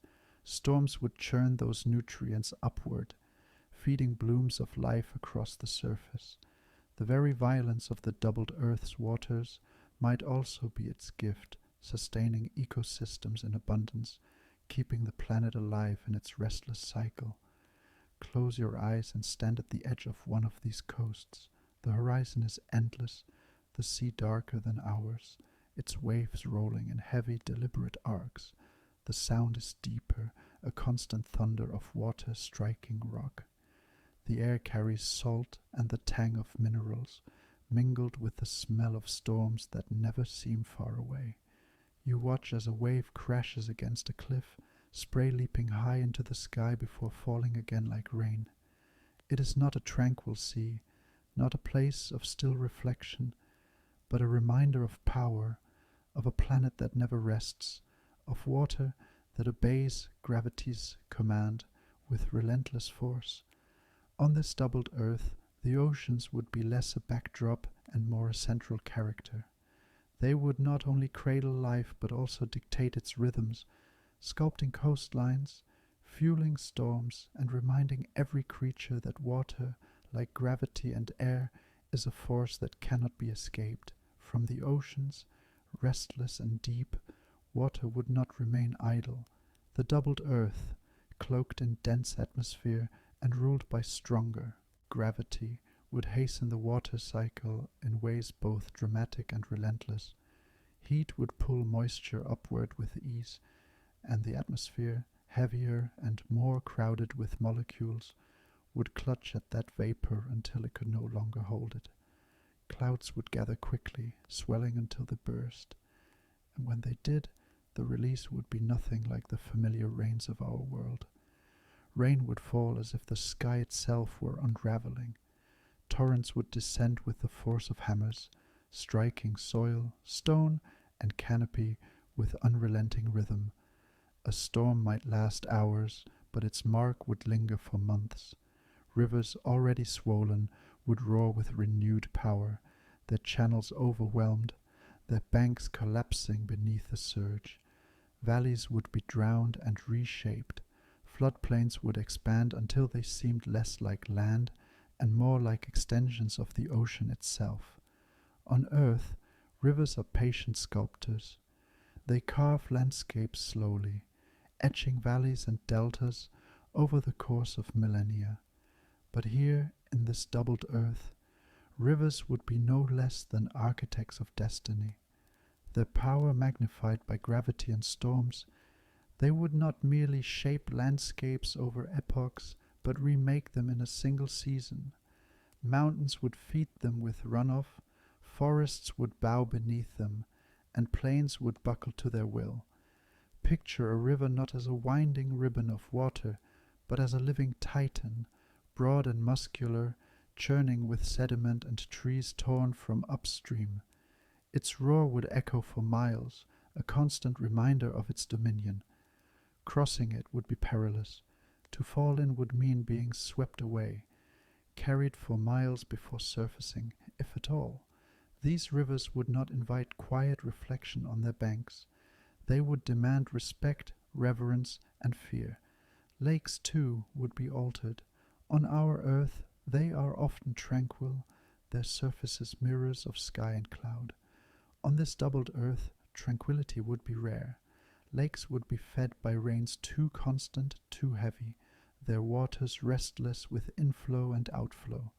Storms would churn those nutrients upward, feeding blooms of life across the surface. The very violence of the doubled Earth's waters might also be its gift, sustaining ecosystems in abundance, keeping the planet alive in its restless cycle. Close your eyes and stand at the edge of one of these coasts. The horizon is endless, the sea darker than ours, its waves rolling in heavy, deliberate arcs. The sound is deeper, a constant thunder of water striking rock. The air carries salt and the tang of minerals, mingled with the smell of storms that never seem far away. You watch as a wave crashes against a cliff, spray leaping high into the sky before falling again like rain. It is not a tranquil sea, not a place of still reflection, but a reminder of power, of a planet that never rests, of water that obeys gravity's command with relentless force. On this doubled Earth, the oceans would be less a backdrop and more a central character. They would not only cradle life but also dictate its rhythms, sculpting coastlines, fueling storms, and reminding every creature that water, like gravity and air, is a force that cannot be escaped. From the oceans, restless and deep, water would not remain idle. The doubled Earth, cloaked in dense atmosphere and ruled by stronger gravity, would hasten the water cycle in ways both dramatic and relentless. Heat would pull moisture upward with ease, and the atmosphere, heavier and more crowded with molecules, would clutch at that vapor until it could no longer hold it. Clouds would gather quickly, swelling until they burst, and when they did, the release would be nothing like the familiar rains of our world. Rain would fall as if the sky itself were unraveling. Torrents would descend with the force of hammers, striking soil, stone, and canopy with unrelenting rhythm. A storm might last hours, but its mark would linger for months. Rivers already swollen would roar with renewed power, their channels overwhelmed, their banks collapsing beneath the surge. Valleys would be drowned and reshaped. Floodplains would expand until they seemed less like land and more like extensions of the ocean itself. On Earth, rivers are patient sculptors. They carve landscapes slowly, etching valleys and deltas over the course of millennia. But here, in this doubled earth, rivers would be no less than architects of destiny. Their power magnified by gravity and storms, they would not merely shape landscapes over epochs, but remake them in a single season. Mountains would feed them with runoff, forests would bow beneath them, and plains would buckle to their will. Picture a river not as a winding ribbon of water, but as a living titan, broad and muscular, churning with sediment and trees torn from upstream. Its roar would echo for miles, a constant reminder of its dominion. Crossing it would be perilous. To fall in would mean being swept away, carried for miles before surfacing, if at all. These rivers would not invite quiet reflection on their banks. They would demand respect, reverence, and fear. Lakes, too, would be altered. On our earth, they are often tranquil, their surfaces mirrors of sky and cloud. On this doubled earth, tranquility would be rare. Lakes would be fed by rains too constant, too heavy, their waters restless with inflow and outflow.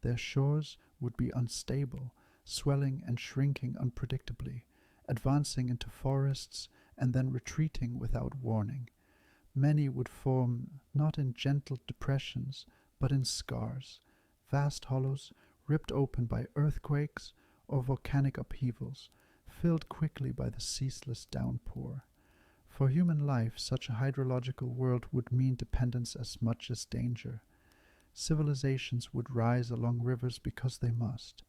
Their shores would be unstable, swelling and shrinking unpredictably, advancing into forests and then retreating without warning. Many would form not in gentle depressions, but in scars, vast hollows ripped open by earthquakes or volcanic upheavals, filled quickly by the ceaseless downpour. For human life, such a hydrological world would mean dependence as much as danger. Civilizations would rise along rivers because they must.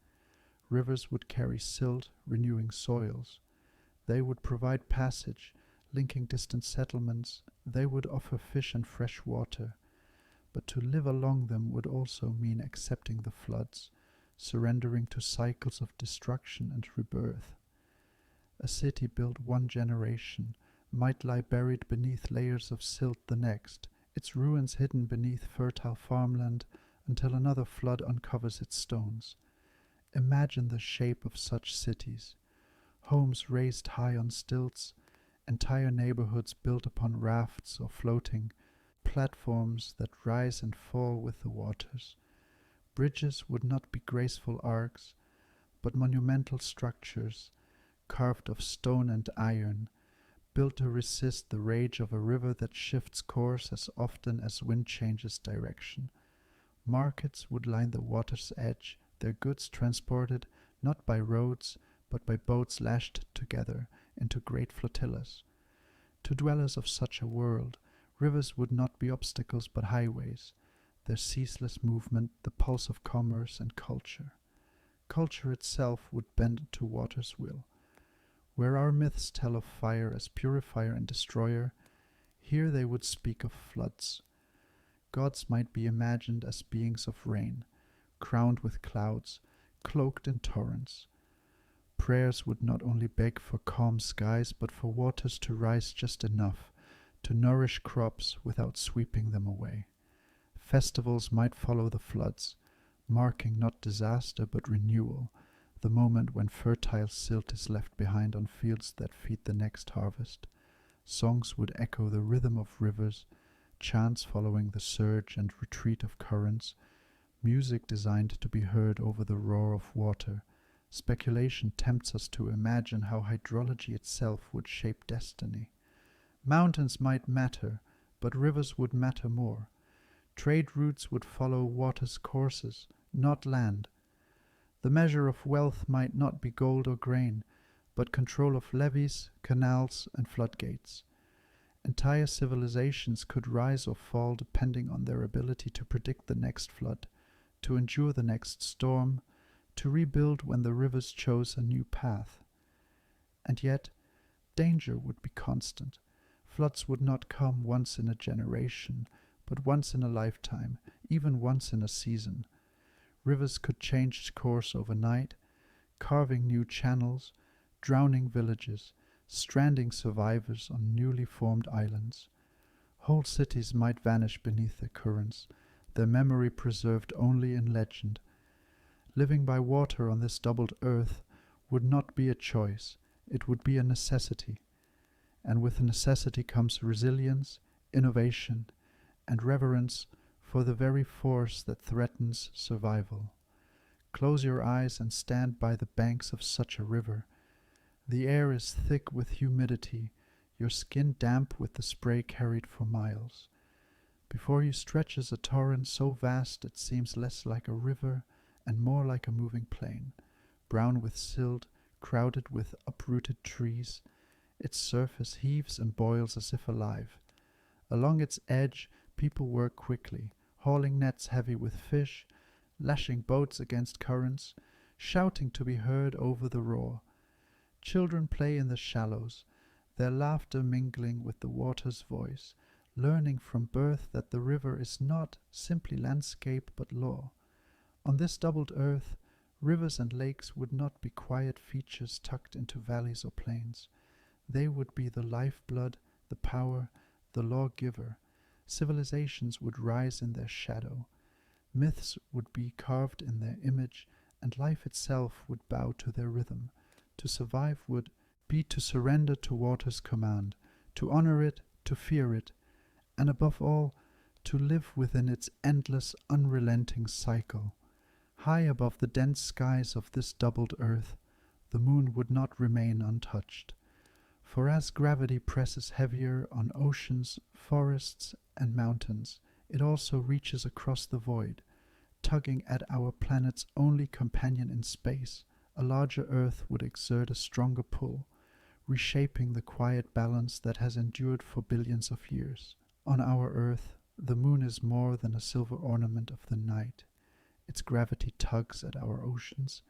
Rivers would carry silt, renewing soils. They would provide passage, linking distant settlements. They would offer fish and fresh water. But to live along them would also mean accepting the floods, surrendering to cycles of destruction and rebirth. A city built one generation might lie buried beneath layers of silt the next, its ruins hidden beneath fertile farmland until another flood uncovers its stones. Imagine the shape of such cities. Homes raised high on stilts, entire neighborhoods built upon rafts or floating platforms that rise and fall with the waters. Bridges would not be graceful arcs, but monumental structures, carved of stone and iron, built to resist the rage of a river that shifts course as often as wind changes direction. Markets would line the water's edge, their goods transported not by roads, but by boats lashed together into great flotillas. To dwellers of such a world, rivers would not be obstacles but highways, their ceaseless movement the pulse of commerce and culture. Culture itself would bend to water's will. Where our myths tell of fire as purifier and destroyer, here they would speak of floods. Gods might be imagined as beings of rain, crowned with clouds, cloaked in torrents. Prayers would not only beg for calm skies, but for waters to rise just enough to nourish crops without sweeping them away. Festivals might follow the floods, marking not disaster but renewal, the moment when fertile silt is left behind on fields that feed the next harvest. Songs would echo the rhythm of rivers, chants following the surge and retreat of currents, music designed to be heard over the roar of water. Speculation tempts us to imagine how hydrology itself would shape destiny. Mountains might matter, but rivers would matter more. Trade routes would follow water's courses, not land. The measure of wealth might not be gold or grain, but control of levees, canals, and floodgates. Entire civilizations could rise or fall depending on their ability to predict the next flood, to endure the next storm, to rebuild when the rivers chose a new path. And yet, danger would be constant. Floods would not come once in a generation, but once in a lifetime, even once in a season. Rivers could change course overnight, carving new channels, drowning villages, stranding survivors on newly formed islands. Whole cities might vanish beneath their currents, their memory preserved only in legend. Living by water on this doubled earth would not be a choice, it would be a necessity. And with necessity comes resilience, innovation, and reverence for the very force that threatens survival. Close your eyes and stand by the banks of such a river. The air is thick with humidity, your skin damp with the spray carried for miles. Before you stretches a torrent so vast it seems less like a river and more like a moving plain, brown with silt, crowded with uprooted trees. Its surface heaves and boils as if alive. Along its edge people work quickly, hauling nets heavy with fish, lashing boats against currents, shouting to be heard over the roar. Children play in the shallows, their laughter mingling with the water's voice, learning from birth that the river is not simply landscape but law. On this doubled earth, rivers and lakes would not be quiet features tucked into valleys or plains. They would be the lifeblood, the power, the lawgiver. Civilizations would rise in their shadow. Myths would be carved in their image, and life itself would bow to their rhythm. To survive would be to surrender to water's command, to honor it, to fear it, and above all, to live within its endless, unrelenting cycle. High above the dense skies of this doubled earth, the moon would not remain untouched. For as gravity presses heavier on oceans, forests, and mountains, it also reaches across the void, tugging at our planet's only companion in space. A larger Earth would exert a stronger pull, reshaping the quiet balance that has endured for billions of years. On our Earth, the moon is more than a silver ornament of the night. Its gravity tugs at our oceans,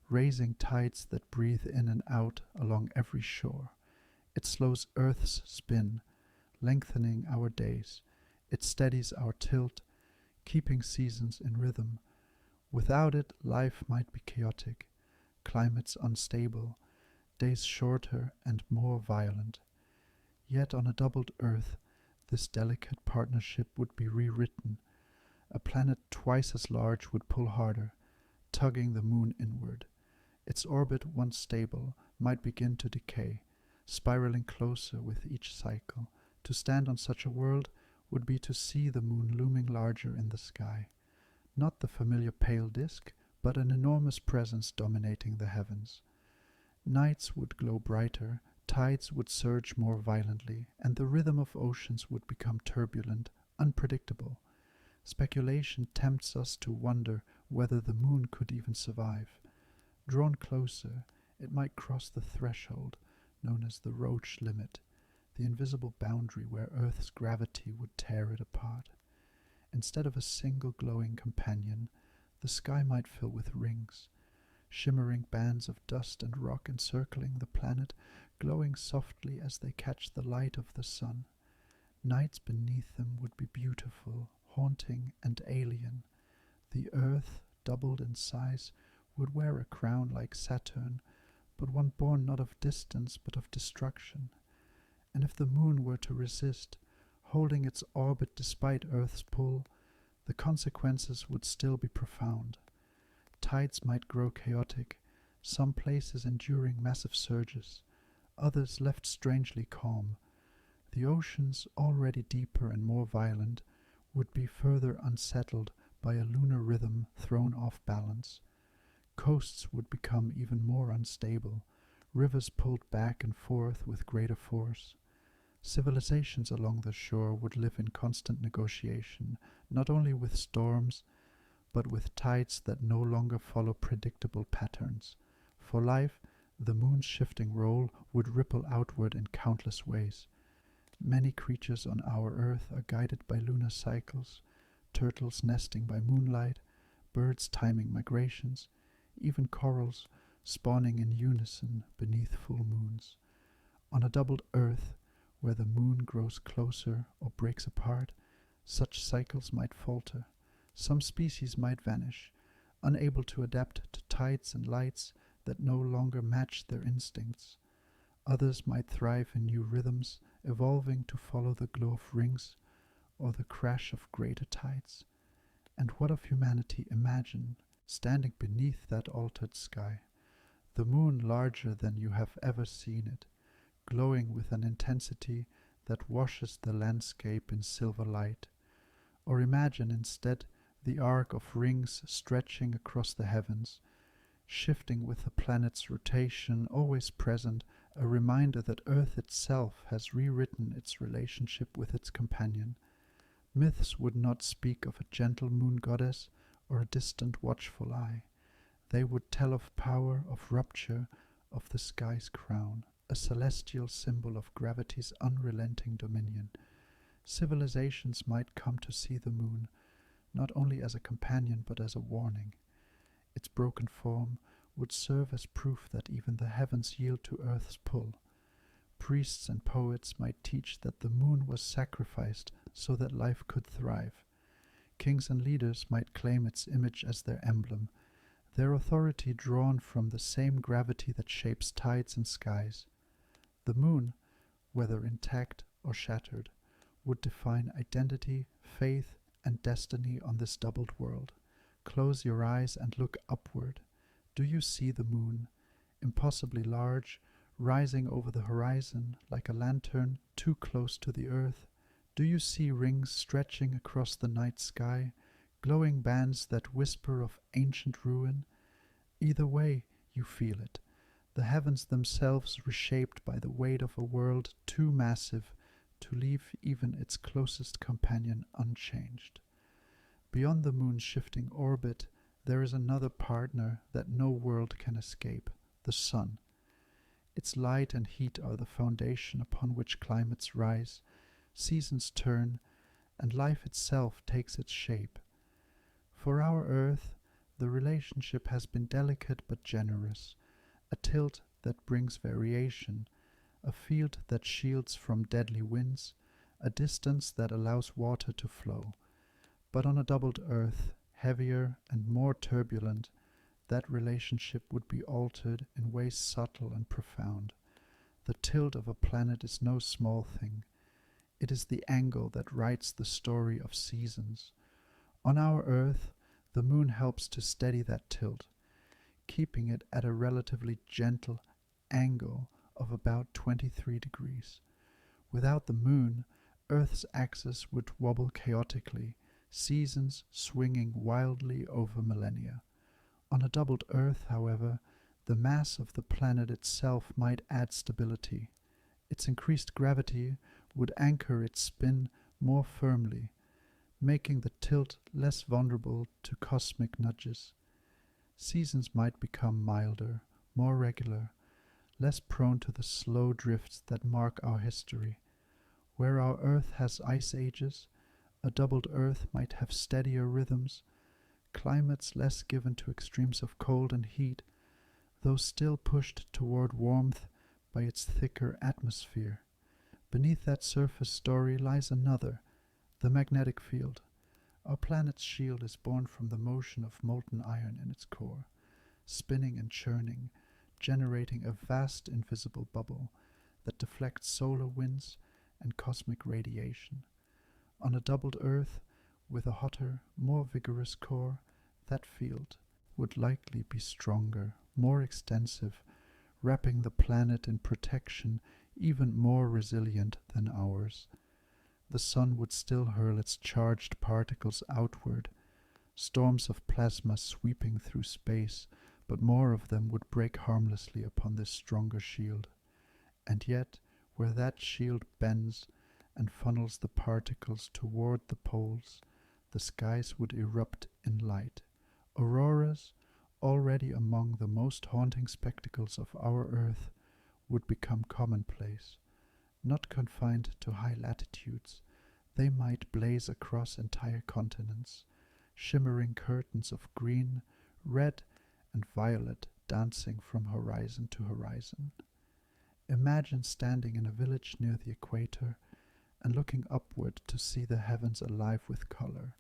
raising tides that breathe in and out along every shore. It slows Earth's spin, lengthening our days. It steadies our tilt, keeping seasons in rhythm. Without it, life might be chaotic, climates unstable, days shorter and more violent. Yet on a doubled Earth, this delicate partnership would be rewritten. A planet twice as large would pull harder, tugging the moon inward. Its orbit, once stable, might begin to decay, spiraling closer with each cycle. To stand on such a world would be to see the moon looming larger in the sky. Not the familiar pale disk, but an enormous presence dominating the heavens. Nights would glow brighter, tides would surge more violently, and the rhythm of oceans would become turbulent, unpredictable. Speculation tempts us to wonder whether the moon could even survive. Drawn closer, it might cross the threshold, known as the Roche limit, the invisible boundary where Earth's gravity would tear it apart. Instead of a single glowing companion, the sky might fill with rings, shimmering bands of dust and rock encircling the planet, glowing softly as they catch the light of the sun. Nights beneath them would be beautiful, haunting, and alien. The Earth, doubled in size, would wear a crown like Saturn, but one born not of distance but of destruction. And if the moon were to resist, holding its orbit despite Earth's pull, the consequences would still be profound. Tides might grow chaotic, some places enduring massive surges, others left strangely calm. The oceans, already deeper and more violent, would be further unsettled by a lunar rhythm thrown off balance. Coasts would become even more unstable, rivers pulled back and forth with greater force. Civilizations along the shore would live in constant negotiation, not only with storms, but with tides that no longer follow predictable patterns. For life, the moon's shifting role would ripple outward in countless ways. Many creatures on our Earth are guided by lunar cycles, turtles nesting by moonlight, birds timing migrations, even corals spawning in unison beneath full moons. On a doubled Earth, where the moon grows closer or breaks apart, such cycles might falter. Some species might vanish, unable to adapt to tides and lights that no longer match their instincts. Others might thrive in new rhythms, evolving to follow the glow of rings or the crash of greater tides. And what of humanity? Imagine standing beneath that altered sky, the moon larger than you have ever seen it, glowing with an intensity that washes the landscape in silver light. Or imagine instead the arc of rings stretching across the heavens, shifting with the planet's rotation, always present, a reminder that Earth itself has rewritten its relationship with its companion. Myths would not speak of a gentle moon goddess or a distant watchful eye. They would tell of power, of rupture, of the sky's crown, a celestial symbol of gravity's unrelenting dominion. Civilizations might come to see the moon, not only as a companion but as a warning. Its broken form would serve as proof that even the heavens yield to Earth's pull. Priests and poets might teach that the moon was sacrificed so that life could thrive. Kings and leaders might claim its image as their emblem, their authority drawn from the same gravity that shapes tides and skies. The moon, whether intact or shattered, would define identity, faith, and destiny on this doubled world. Close your eyes and look upward. Do you see the moon, impossibly large, rising over the horizon like a lantern too close to the earth? Do you see rings stretching across the night sky, glowing bands that whisper of ancient ruin? Either way, you feel it. The heavens themselves reshaped by the weight of a world too massive to leave even its closest companion unchanged. Beyond the moon's shifting orbit, there is another partner that no world can escape, the sun. Its light and heat are the foundation upon which climates rise, seasons turn, and life itself takes its shape. For our Earth, the relationship has been delicate but generous, a tilt that brings variation, a field that shields from deadly winds, a distance that allows water to flow. But on a doubled Earth, heavier and more turbulent, that relationship would be altered in ways subtle and profound. The tilt of a planet is no small thing. It is the angle that writes the story of seasons. On our Earth, the moon helps to steady that tilt, keeping it at a relatively gentle angle of about 23 degrees. Without the moon, Earth's axis would wobble chaotically, seasons swinging wildly over millennia. On a doubled Earth, however, the mass of the planet itself might add stability. Its increased gravity would anchor its spin more firmly, making the tilt less vulnerable to cosmic nudges. Seasons might become milder, more regular, less prone to the slow drifts that mark our history. Where our Earth has ice ages, a doubled Earth might have steadier rhythms, climates less given to extremes of cold and heat, though still pushed toward warmth by its thicker atmosphere. Beneath that surface story lies another, the magnetic field. Our planet's shield is born from the motion of molten iron in its core, spinning and churning, generating a vast invisible bubble that deflects solar winds and cosmic radiation. On a doubled Earth, with a hotter, more vigorous core, that field would likely be stronger, more extensive, wrapping the planet in protection even more resilient than ours. The sun would still hurl its charged particles outward, storms of plasma sweeping through space, but more of them would break harmlessly upon this stronger shield. And yet, where that shield bends and funnels the particles toward the poles, the skies would erupt in light. Auroras, already among the most haunting spectacles of our Earth, would become commonplace. Not confined to high latitudes, they might blaze across entire continents, shimmering curtains of green, red, and violet dancing from horizon to horizon. Imagine standing in a village near the equator and looking upward to see the heavens alive with color,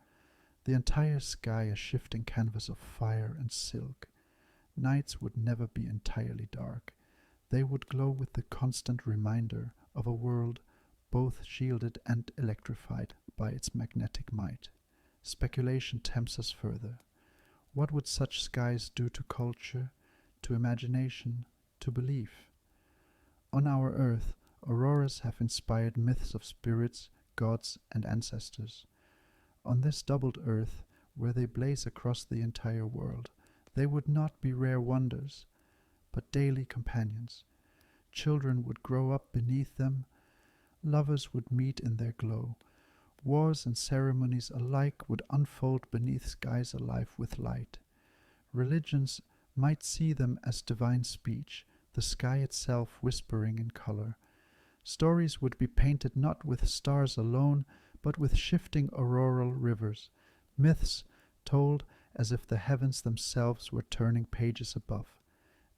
the entire sky a shifting canvas of fire and silk. Nights would never be entirely dark. They would glow with the constant reminder of a world both shielded and electrified by its magnetic might. Speculation tempts us further. What would such skies do to culture, to imagination, to belief? On our Earth, auroras have inspired myths of spirits, gods, and ancestors. On this doubled earth, where they blaze across the entire world, they would not be rare wonders, but daily companions. Children would grow up beneath them, lovers would meet in their glow. Wars and ceremonies alike would unfold beneath skies alive with light. Religions might see them as divine speech, the sky itself whispering in color. Stories would be painted not with stars alone, but with shifting auroral rivers, myths told as if the heavens themselves were turning pages above.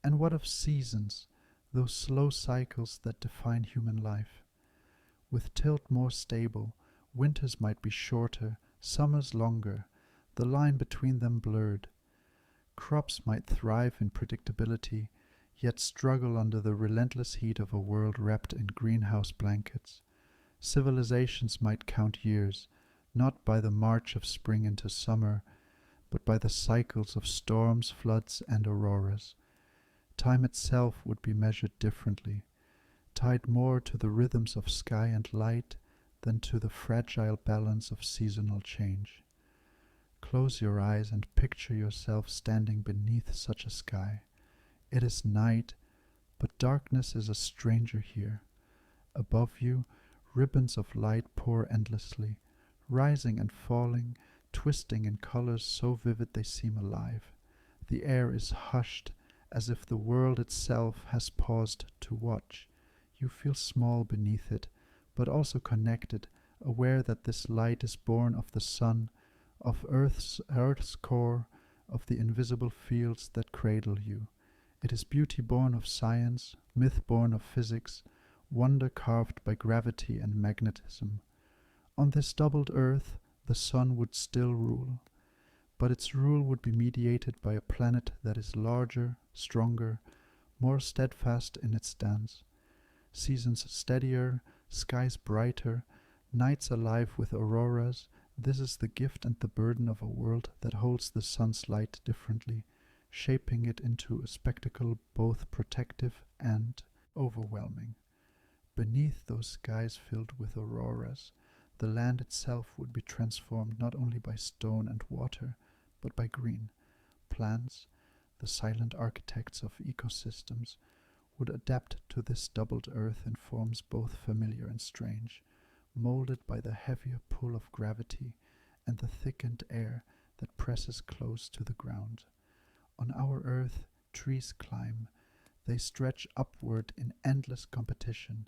And what of seasons, those slow cycles that define human life? With tilt more stable, winters might be shorter, summers longer, the line between them blurred. Crops might thrive in predictability, yet struggle under the relentless heat of a world wrapped in greenhouse blankets. Civilizations might count years, not by the march of spring into summer, but by the cycles of storms, floods, and auroras. Time itself would be measured differently, tied more to the rhythms of sky and light than to the fragile balance of seasonal change. Close your eyes and picture yourself standing beneath such a sky. It is night, but darkness is a stranger here. Above you, ribbons of light pour endlessly, rising and falling, twisting in colors so vivid they seem alive. The air is hushed, as if the world itself has paused to watch. You feel small beneath it, but also connected, aware that this light is born of the sun, of Earth's core, of the invisible fields that cradle you. It is beauty born of science, myth born of physics, wonder carved by gravity and magnetism. On this doubled earth, the sun would still rule, but its rule would be mediated by a planet that is larger, stronger, more steadfast in its dance. Seasons steadier, skies brighter, nights alive with auroras. This is the gift and the burden of a world that holds the sun's light differently, shaping it into a spectacle both protective and overwhelming. Beneath those skies filled with auroras, the land itself would be transformed not only by stone and water, but by green. Plants, the silent architects of ecosystems, would adapt to this doubled earth in forms both familiar and strange, molded by the heavier pull of gravity and the thickened air that presses close to the ground. On our earth, trees climb. They stretch upward in endless competition,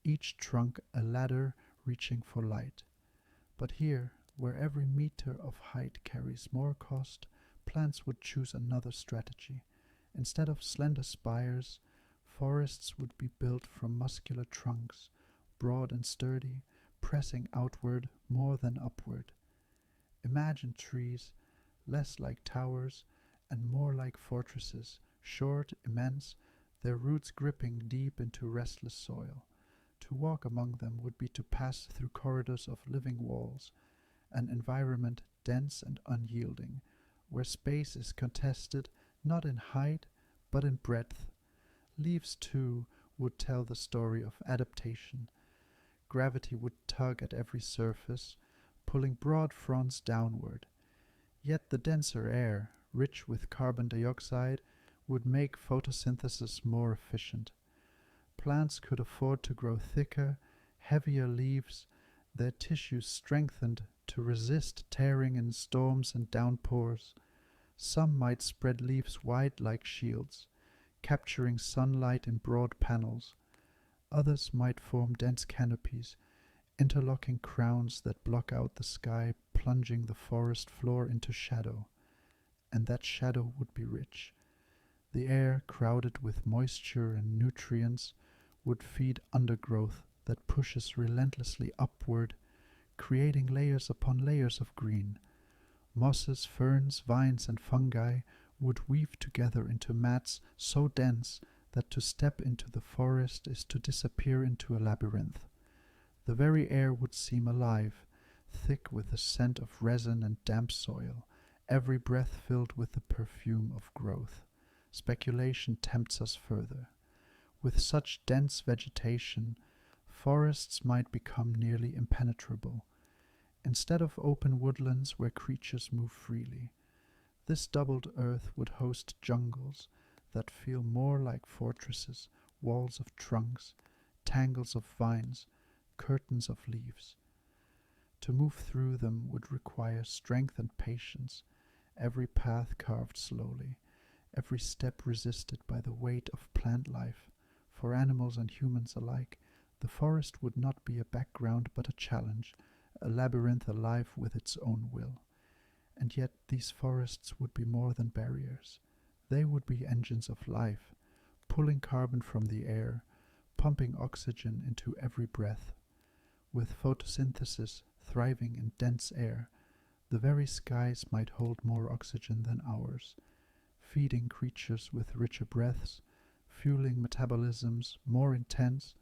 each trunk a ladder reaching for light. But here, where every meter of height carries more cost, plants would choose another strategy. Instead of slender spires, forests would be built from muscular trunks, broad and sturdy, pressing outward more than upward. Imagine trees less like towers and more like fortresses, short, immense, their roots gripping deep into restless soil. To walk among them would be to pass through corridors of living walls, an environment dense and unyielding, where space is contested not in height but in breadth. Leaves, too, would tell the story of adaptation. Gravity would tug at every surface, pulling broad fronds downward. Yet the denser air, rich with carbon dioxide, would make photosynthesis more efficient. Plants could afford to grow thicker, heavier leaves, their tissues strengthened to resist tearing in storms and downpours. Some might spread leaves wide like shields, capturing sunlight in broad panels. Others might form dense canopies, interlocking crowns that block out the sky, plunging the forest floor into shadow. And that shadow would be rich. The air, crowded with moisture and nutrients, would feed undergrowth that pushes relentlessly upward, creating layers upon layers of green. Mosses, ferns, vines, and fungi would weave together into mats so dense that to step into the forest is to disappear into a labyrinth. The very air would seem alive, thick with the scent of resin and damp soil, every breath filled with the perfume of growth. Speculation tempts us further. With such dense vegetation, forests might become nearly impenetrable. instead of open woodlands where creatures move freely. This doubled earth would host jungles that feel more like fortresses, walls of trunks, tangles of vines, curtains of leaves. To move through them would require strength and patience, every path carved slowly, every step resisted by the weight of plant life. For animals and humans alike, the forest would not be a background but a challenge, a labyrinth alive with its own will. And yet these forests would be more than barriers. They would be engines of life, pulling carbon from the air, pumping oxygen into every breath. With photosynthesis thriving in dense air, the very skies might hold more oxygen than ours, feeding creatures with richer breaths, fueling metabolisms more intense,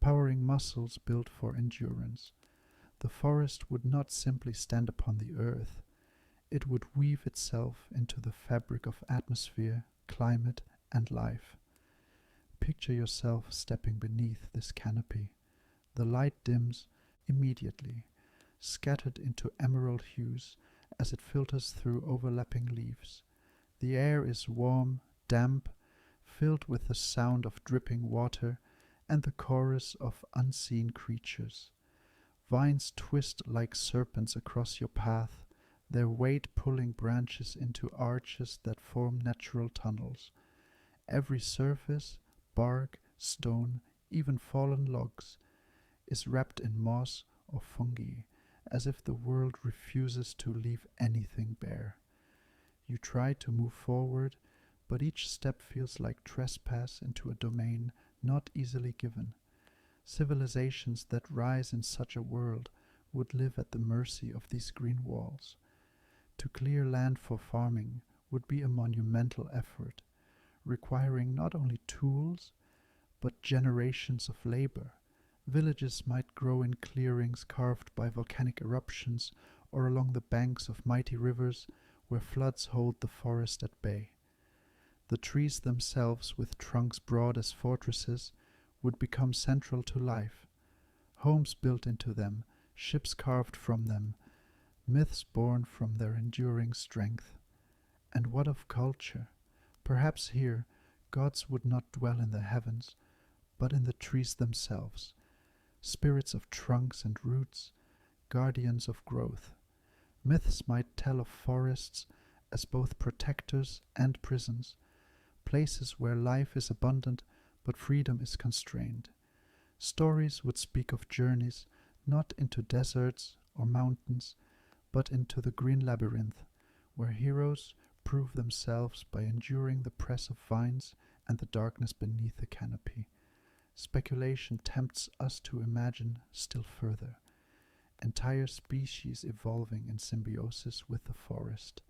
powering muscles built for endurance. The forest would not simply stand upon the earth, it would weave itself into the fabric of atmosphere, climate, and life. Picture yourself stepping beneath this canopy. The light dims immediately, scattered into emerald hues as it filters through overlapping leaves. The air is warm, damp, filled with the sound of dripping water and the chorus of unseen creatures. Vines twist like serpents across your path, their weight pulling branches into arches that form natural tunnels. Every surface, bark, stone, even fallen logs, is wrapped in moss or fungi, as if the world refuses to leave anything bare. You try to move forward, but each step feels like trespass into a domain not easily given. Civilizations that rise in such a world would live at the mercy of these green walls. To clear land for farming would be a monumental effort, requiring not only tools, but generations of labor. Villages might grow in clearings carved by volcanic eruptions or along the banks of mighty rivers where floods hold the forest at bay. The trees themselves, with trunks broad as fortresses, would become central to life. Homes built into them, ships carved from them, myths born from their enduring strength. And what of culture? Perhaps here, gods would not dwell in the heavens, but in the trees themselves, spirits of trunks and roots, guardians of growth. Myths might tell of forests as both protectors and prisons, places where life is abundant but freedom is constrained. Stories would speak of journeys not into deserts or mountains, but into the green labyrinth, where heroes prove themselves by enduring the press of vines and the darkness beneath the canopy. Speculation tempts us to imagine still further, entire species evolving in symbiosis with the forest,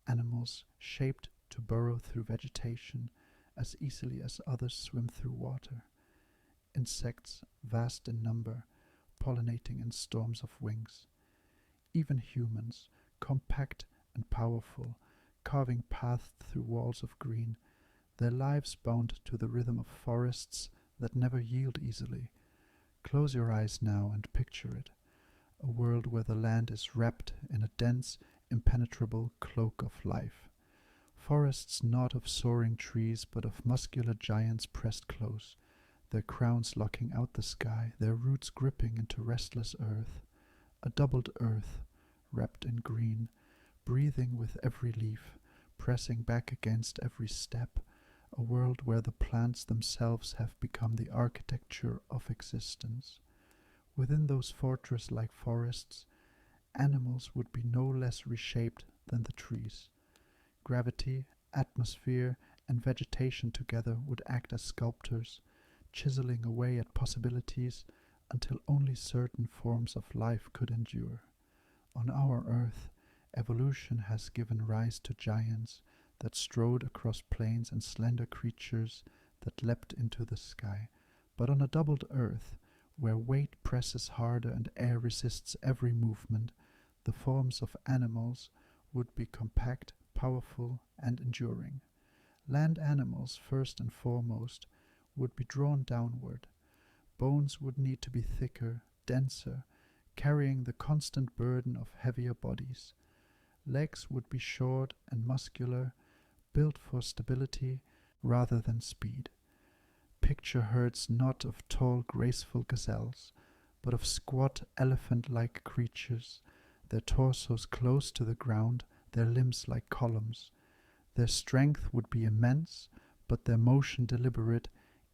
animals shaped to burrow through vegetation as easily as others swim through water, insects vast in number, pollinating in storms of wings. Even humans, compact and powerful, carving paths through walls of green, their lives bound to the rhythm of forests that never yield easily. Close your eyes now and picture it, a world where the land is wrapped in a dense, impenetrable cloak of life. Forests not of soaring trees, but of muscular giants pressed close, their crowns locking out the sky, their roots gripping into restless earth. A doubled earth, wrapped in green, breathing with every leaf, pressing back against every step, a world where the plants themselves have become the architecture of existence. Within those fortress-like forests, animals would be no less reshaped than the trees. Gravity, atmosphere, and vegetation together would act as sculptors, chiseling away at possibilities until only certain forms of life could endure. On our earth, evolution has given rise to giants that strode across plains and slender creatures that leapt into the sky. But on a doubled earth, where weight presses harder and air resists every movement, the forms of animals would be compact, powerful, and enduring. Land animals, first and foremost, would be drawn downward. Bones would need to be thicker, denser, carrying the constant burden of heavier bodies. Legs would be short and muscular, built for stability rather than speed. Picture herds not of tall, graceful gazelles, but of squat, elephant-like creatures, their torsos close to the ground, their limbs like columns. Their strength would be immense, but their motion deliberate,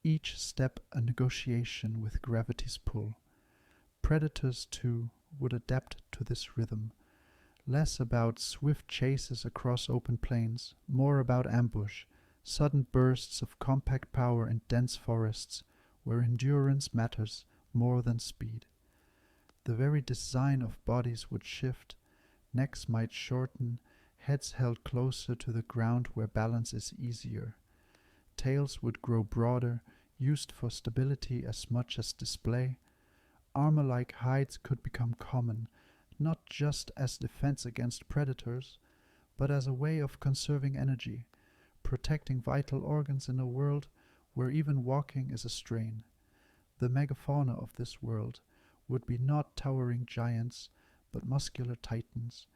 each step a negotiation with gravity's pull. Predators, too, would adapt to this rhythm, less about swift chases across open plains, more about ambush, sudden bursts of compact power in dense forests, where endurance matters more than speed. The very design of bodies would shift, necks might shorten, heads held closer to the ground where balance is easier. Tails would grow broader, used for stability as much as display. Armor-like hides could become common, not just as defense against predators, but as a way of conserving energy, protecting vital organs in a world where even walking is a strain. The megafauna of this world would be not towering giants, but muscular titans,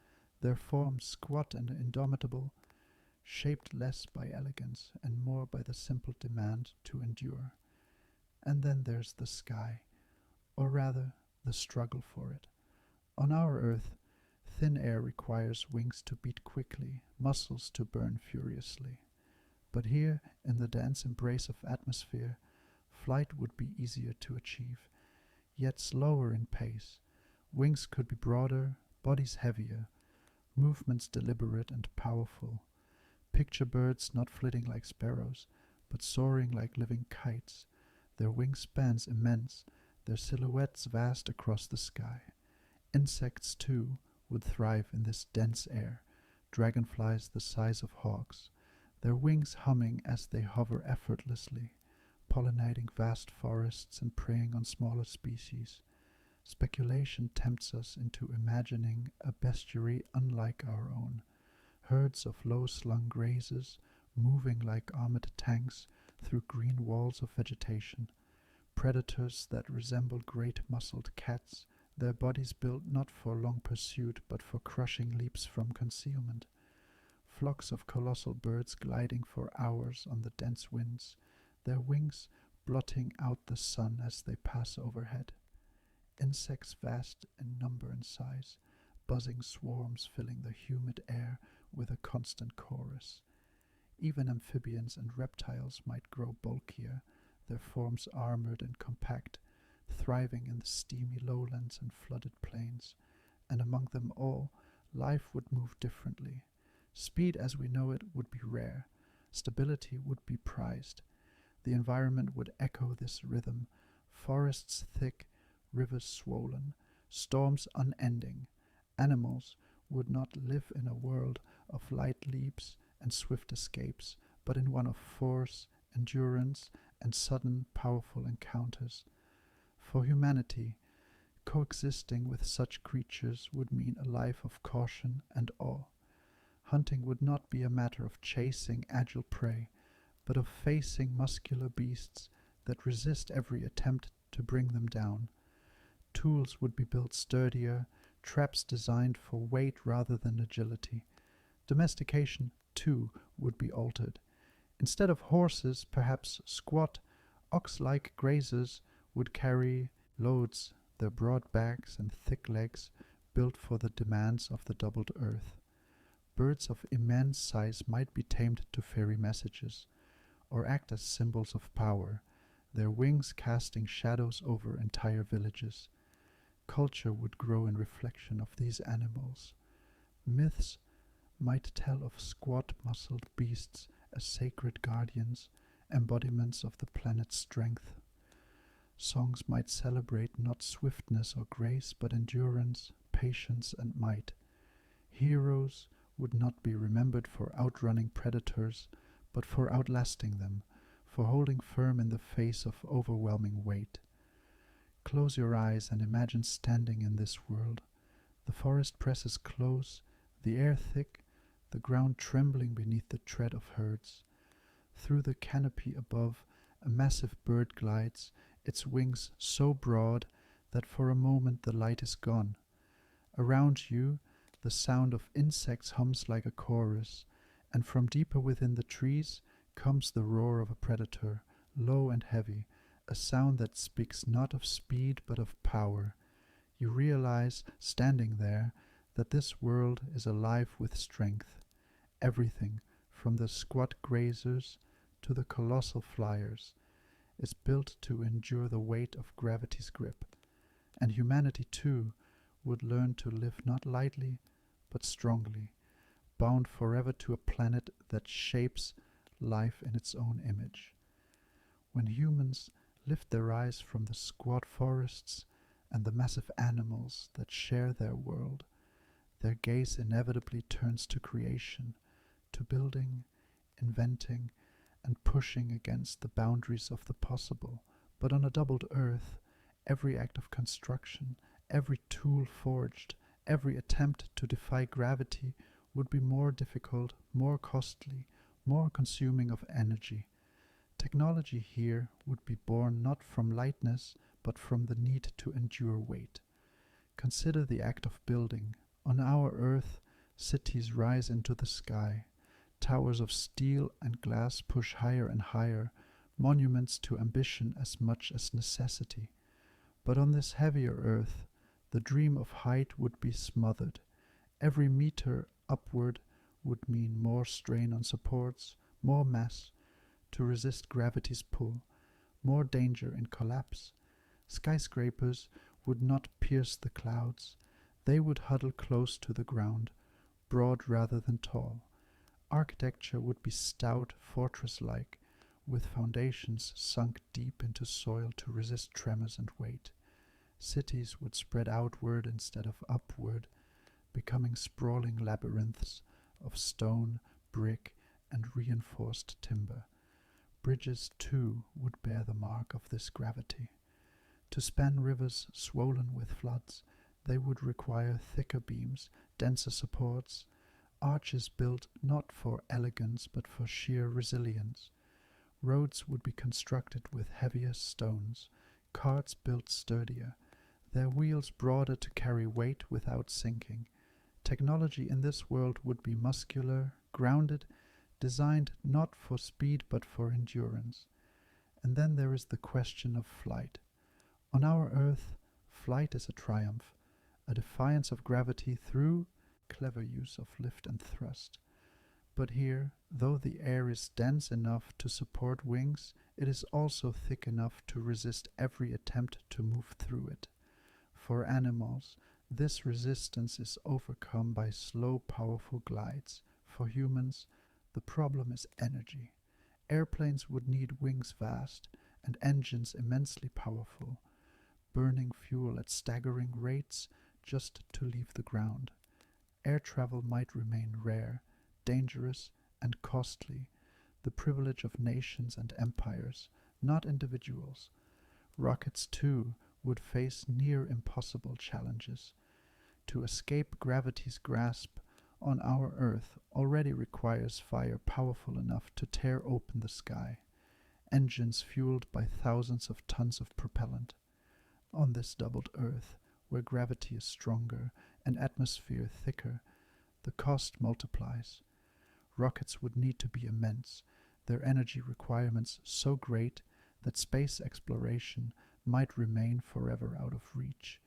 their forms squat and indomitable, shaped less by elegance and more by the simple demand to endure. And then there's the sky, or rather, the struggle for it. On our Earth, thin air requires wings to beat quickly, muscles to burn furiously. But here, in the dense embrace of atmosphere, flight would be easier to achieve, yet slower in pace. Wings could be broader, bodies heavier, movements deliberate and powerful. Picture birds not flitting like sparrows, but soaring like living kites, their wingspans immense, their silhouettes vast across the sky. Insects, too, would thrive in this dense air, dragonflies the size of hawks, their wings humming as they hover effortlessly, pollinating vast forests and preying on smaller species. Speculation tempts us into imagining a bestiary unlike our own, herds of low-slung grazers moving like armored tanks through green walls of vegetation, predators that resemble great muscled cats, their bodies built not for long pursuit but for crushing leaps from concealment. Flocks of colossal birds gliding for hours on the dense winds, their wings blotting out the sun as they pass overhead. Insects vast in number and size, buzzing swarms filling the humid air with a constant chorus. Even amphibians and reptiles might grow bulkier, their forms armored and compact, thriving in the steamy lowlands and flooded plains, and among them all, life would move differently. Speed as we know it would be rare, stability would be prized. The environment would echo this rhythm, forests thick, rivers swollen, storms unending. Animals would not live in a world of light leaps and swift escapes, but in one of force, endurance, and sudden, powerful encounters. For humanity, coexisting with such creatures would mean a life of caution and awe. Hunting would not be a matter of chasing agile prey, but of facing muscular beasts that resist every attempt to bring them down. Tools would be built sturdier, traps designed for weight rather than agility. Domestication, too, would be altered. Instead of horses, perhaps squat, ox-like grazers would carry loads, their broad backs and thick legs built for the demands of the doubled earth. Birds of immense size might be tamed to ferry messages, or act as symbols of power, their wings casting shadows over entire villages. Culture would grow in reflection of these animals. Myths might tell of squat-muscled beasts as sacred guardians, embodiments of the planet's strength. Songs might celebrate not swiftness or grace, but endurance, patience, and might. Heroes would not be remembered for outrunning predators, but for outlasting them, for holding firm in the face of overwhelming weight. Close your eyes and imagine standing in this world. The forest presses close, the air thick, the ground trembling beneath the tread of herds. Through the canopy above, a massive bird glides, its wings so broad that for a moment the light is gone. Around you, the sound of insects hums like a chorus, and from deeper within the trees comes the roar of a predator, low and heavy, a sound that speaks not of speed but of power. You realize, standing there, that this world is alive with strength. Everything, from the squat grazers to the colossal flyers, is built to endure the weight of gravity's grip. And humanity, too, would learn to live not lightly, but strongly, bound forever to a planet that shapes life in its own image. When humans lift their eyes from the squat forests and the massive animals that share their world, their gaze inevitably turns to creation, to building, inventing, and pushing against the boundaries of the possible. But on a doubled earth, every act of construction, every tool forged, every attempt to defy gravity would be more difficult, more costly, more consuming of energy. Technology here would be born not from lightness, but from the need to endure weight. Consider the act of building. On our earth, cities rise into the sky. Towers of steel and glass push higher and higher, monuments to ambition as much as necessity. But on this heavier earth, the dream of height would be smothered. Every meter upward would mean more strain on supports, more mass to resist gravity's pull, more danger in collapse. Skyscrapers would not pierce the clouds. They would huddle close to the ground, broad rather than tall. Architecture would be stout, fortress-like, with foundations sunk deep into soil to resist tremors and weight. Cities would spread outward instead of upward, becoming sprawling labyrinths of stone, brick, and reinforced timber. Bridges, too, would bear the mark of this gravity. To span rivers swollen with floods, they would require thicker beams, denser supports, arches built not for elegance but for sheer resilience. Roads would be constructed with heavier stones, carts built sturdier, their wheels broader to carry weight without sinking. Technology in this world would be muscular, grounded, designed not for speed but for endurance. And then there is the question of flight. On our Earth, flight is a triumph, a defiance of gravity through clever use of lift and thrust. But here, though the air is dense enough to support wings, it is also thick enough to resist every attempt to move through it. For animals, this resistance is overcome by slow, powerful glides. For humans, the problem is energy. Airplanes would need wings vast and engines immensely powerful, burning fuel at staggering rates just to leave the ground. Air travel might remain rare, dangerous, and costly, the privilege of nations and empires, not individuals. Rockets, too, would face near impossible challenges. To escape gravity's grasp on our Earth already requires fire powerful enough to tear open the sky, engines fueled by thousands of tons of propellant. On this doubled Earth, where gravity is stronger and atmosphere thicker, the cost multiplies. Rockets would need to be immense, their energy requirements so great that space exploration might remain forever out of reach.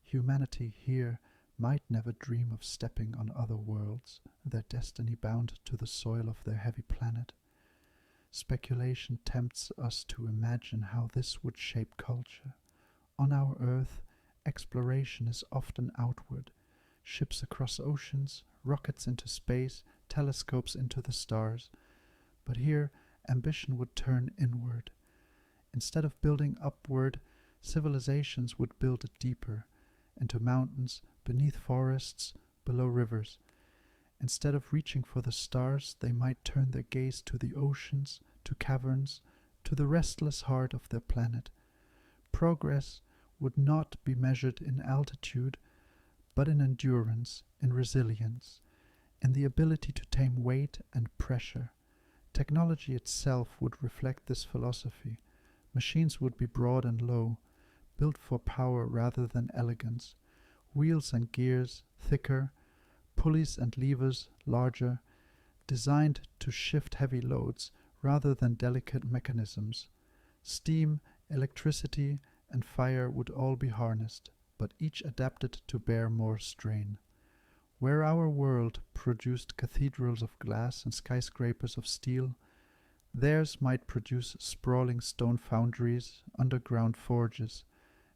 Humanity here might never dream of stepping on other worlds, their destiny bound to the soil of their heavy planet. Speculation tempts us to imagine how this would shape culture. On our Earth, exploration is often outward. Ships across oceans, rockets into space, telescopes into the stars. But here, ambition would turn inward. Instead of building upward, civilizations would build deeper, into mountains, beneath forests, below rivers. Instead of reaching for the stars, they might turn their gaze to the oceans, to caverns, to the restless heart of their planet. Progress would not be measured in altitude, but in endurance, in resilience, in the ability to tame weight and pressure. Technology itself would reflect this philosophy. Machines would be broad and low, built for power rather than elegance, wheels and gears thicker, pulleys and levers larger, designed to shift heavy loads rather than delicate mechanisms. Steam, electricity, and fire would all be harnessed, but each adapted to bear more strain. Where our world produced cathedrals of glass and skyscrapers of steel, theirs might produce sprawling stone foundries, underground forges,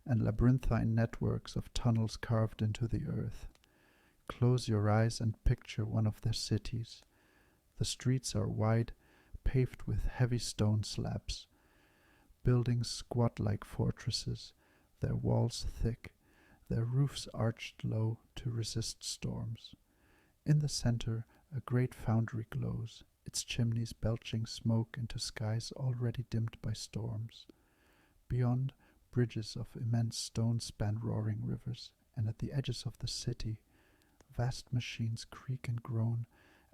and labyrinthine networks of tunnels carved into the earth. Close your eyes and picture one of their cities. The streets are wide, paved with heavy stone slabs. Buildings squat like fortresses, their walls thick, their roofs arched low to resist storms. In the center, a great foundry glows, its chimneys belching smoke into skies already dimmed by storms. Beyond, bridges of immense stone span roaring rivers, and at the edges of the city, vast machines creak and groan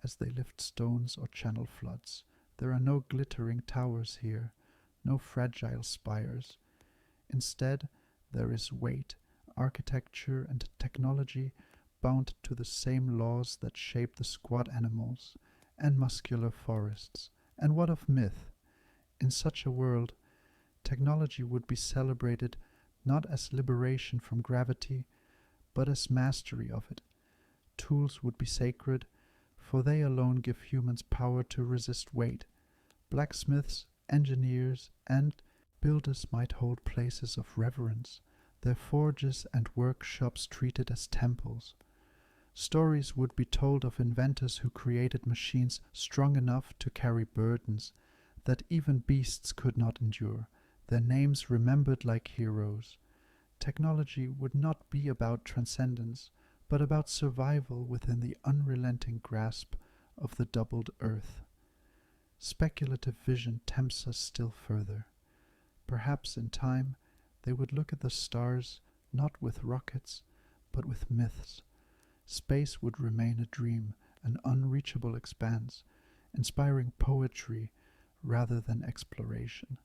as they lift stones or channel floods. There are no glittering towers here, no fragile spires. Instead, there is weight, architecture, and technology bound to the same laws that shape the squat animals and muscular forests. And what of myth? In such a world, technology would be celebrated not as liberation from gravity, but as mastery of it. Tools would be sacred, for they alone give humans power to resist weight. Blacksmiths, engineers, and builders might hold places of reverence, their forges and workshops treated as temples. Stories would be told of inventors who created machines strong enough to carry burdens that even beasts could not endure, their names remembered like heroes. Technology would not be about transcendence, but about survival within the unrelenting grasp of the doubled earth. Speculative vision tempts us still further. Perhaps in time they would look at the stars not with rockets, but with myths. Space would remain a dream, an unreachable expanse, inspiring poetry rather than exploration.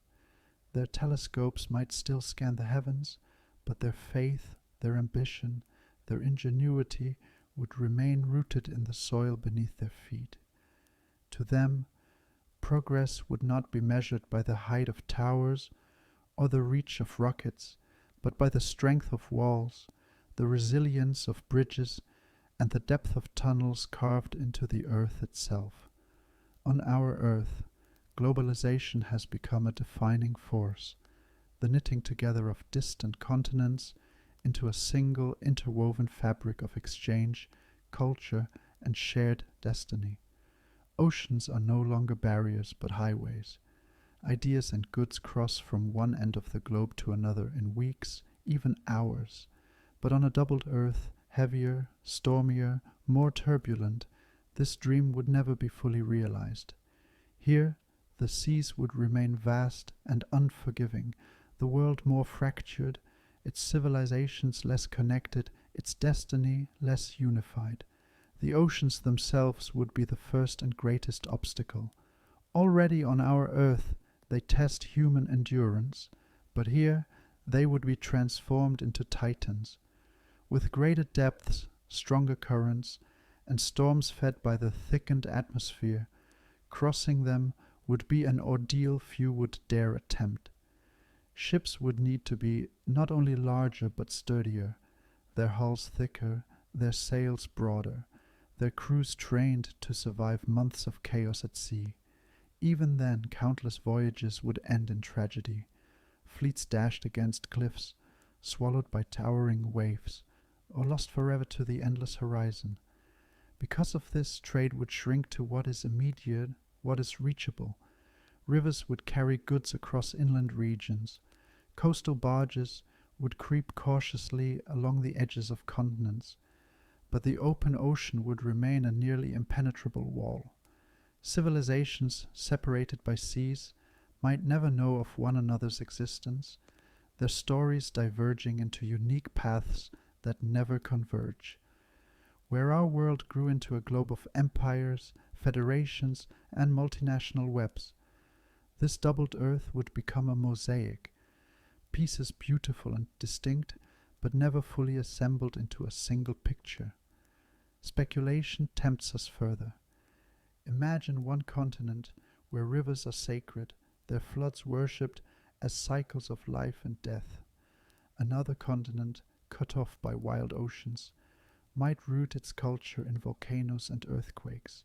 Their telescopes might still scan the heavens, but their faith, their ambition, their ingenuity would remain rooted in the soil beneath their feet. To them, progress would not be measured by the height of towers or the reach of rockets, but by the strength of walls, the resilience of bridges, and the depth of tunnels carved into the earth itself. On our earth, globalization has become a defining force, the knitting together of distant continents into a single interwoven fabric of exchange, culture, and shared destiny. Oceans are no longer barriers but highways. Ideas and goods cross from one end of the globe to another in weeks, even hours. But on a doubled earth, heavier, stormier, more turbulent, this dream would never be fully realized. Here, the seas would remain vast and unforgiving, the world more fractured, its civilizations less connected, its destiny less unified. The oceans themselves would be the first and greatest obstacle. Already on our earth they test human endurance, but here they would be transformed into titans. With greater depths, stronger currents, and storms fed by the thickened atmosphere, crossing them would be an ordeal few would dare attempt. Ships would need to be not only larger but sturdier, their hulls thicker, their sails broader, their crews trained to survive months of chaos at sea. Even then, countless voyages would end in tragedy. Fleets dashed against cliffs, swallowed by towering waves, or lost forever to the endless horizon. Because of this, trade would shrink to what is immediate, what is reachable. Rivers would carry goods across inland regions. Coastal barges would creep cautiously along the edges of continents. But the open ocean would remain a nearly impenetrable wall. Civilizations separated by seas might never know of one another's existence, their stories diverging into unique paths that never converge. Where our world grew into a globe of empires, federations, and multinational webs, this doubled earth would become a mosaic, pieces beautiful and distinct, but never fully assembled into a single picture. Speculation tempts us further. Imagine one continent where rivers are sacred, their floods worshipped as cycles of life and death. Another continent, cut off by wild oceans, might root its culture in volcanoes and earthquakes,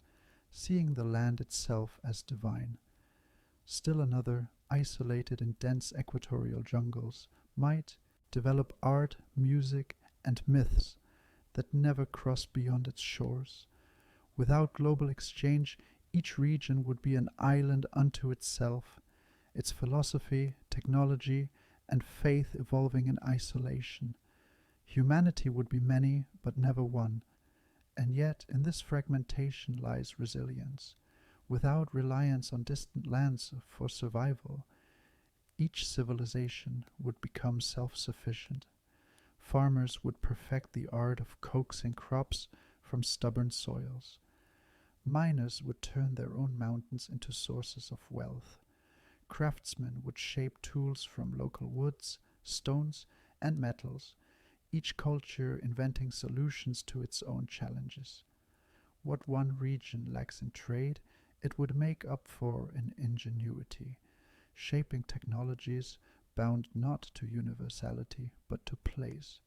seeing the land itself as divine. Still another, isolated in dense equatorial jungles, might develop art, music, and myths that never cross beyond its shores. Without global exchange, each region would be an island unto itself, its philosophy, technology, and faith evolving in isolation. Humanity would be many, but never one. And yet, in this fragmentation lies resilience. Without reliance on distant lands for survival, each civilization would become self-sufficient. Farmers would perfect the art of coaxing crops from stubborn soils. Miners would turn their own mountains into sources of wealth. Craftsmen would shape tools from local woods, stones, and metals, each culture inventing solutions to its own challenges. What one region lacks in trade, it would make up for in ingenuity, shaping technologies bound not to universality but to place.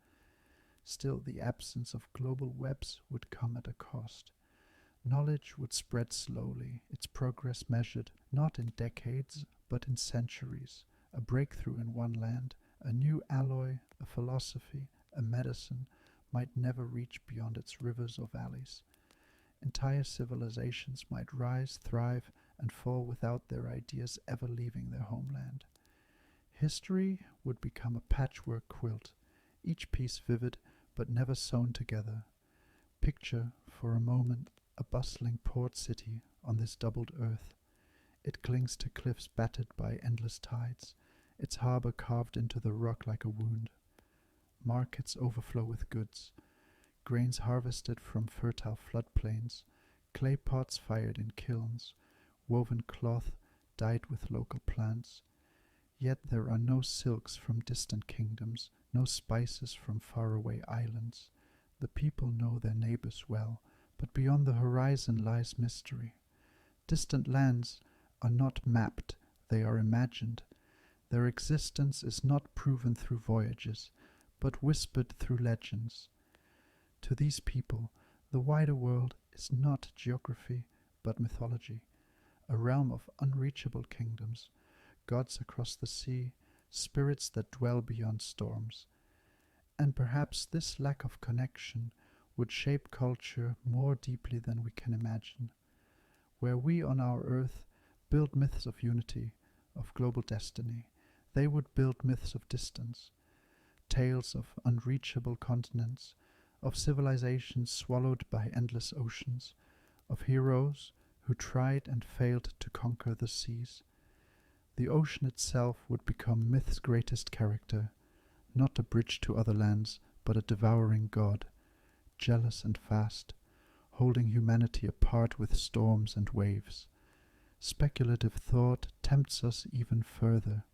Still, the absence of global webs would come at a cost. Knowledge would spread slowly, its progress measured not in decades but in centuries. A breakthrough in one land, a new alloy, a philosophy, a medicine might never reach beyond its rivers or valleys. Entire civilizations might rise, thrive, and fall without their ideas ever leaving their homeland. History would become a patchwork quilt, each piece vivid but never sewn together. Picture, for a moment, a bustling port city on this doubled earth. It clings to cliffs battered by endless tides, its harbor carved into the rock like a wound. Markets overflow with goods, grains harvested from fertile floodplains, clay pots fired in kilns, woven cloth dyed with local plants. Yet there are no silks from distant kingdoms, no spices from faraway islands. The people know their neighbors well, but beyond the horizon lies mystery. Distant lands are not mapped, they are imagined. Their existence is not proven through voyages, but whispered through legends. To these people, the wider world is not geography, but mythology, a realm of unreachable kingdoms, gods across the sea, spirits that dwell beyond storms. And perhaps this lack of connection would shape culture more deeply than we can imagine. Where we on our earth build myths of unity, of global destiny, they would build myths of distance, tales of unreachable continents, of civilizations swallowed by endless oceans, of heroes who tried and failed to conquer the seas. The ocean itself would become myth's greatest character, not a bridge to other lands, but a devouring god, jealous and fast, holding humanity apart with storms and waves. Speculative thought tempts us even further.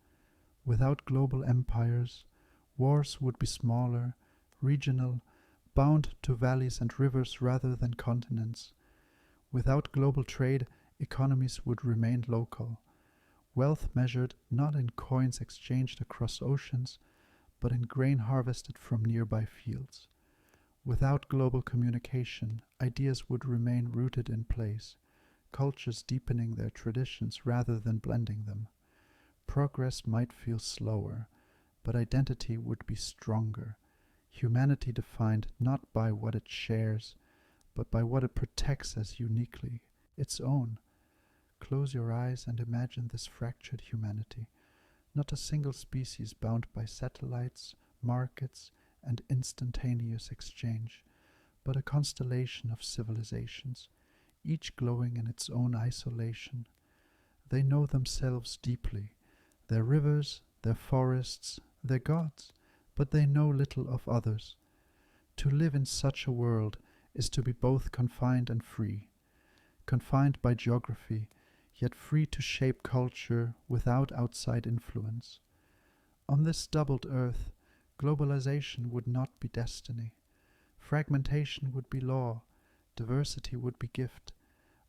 Without global empires, wars would be smaller, regional, bound to valleys and rivers rather than continents. Without global trade, economies would remain local, wealth measured not in coins exchanged across oceans, but in grain harvested from nearby fields. Without global communication, ideas would remain rooted in place, cultures deepening their traditions rather than blending them. Progress might feel slower, but identity would be stronger. Humanity defined not by what it shares, but by what it protects as uniquely its own. Close your eyes and imagine this fractured humanity, not a single species bound by satellites, markets, and instantaneous exchange, but a constellation of civilizations, each glowing in its own isolation. They know themselves deeply, their rivers, their forests, their gods, but they know little of others. To live in such a world is to be both confined and free, confined by geography, yet free to shape culture without outside influence. On this doubled earth, globalization would not be destiny. Fragmentation would be law, diversity would be gift,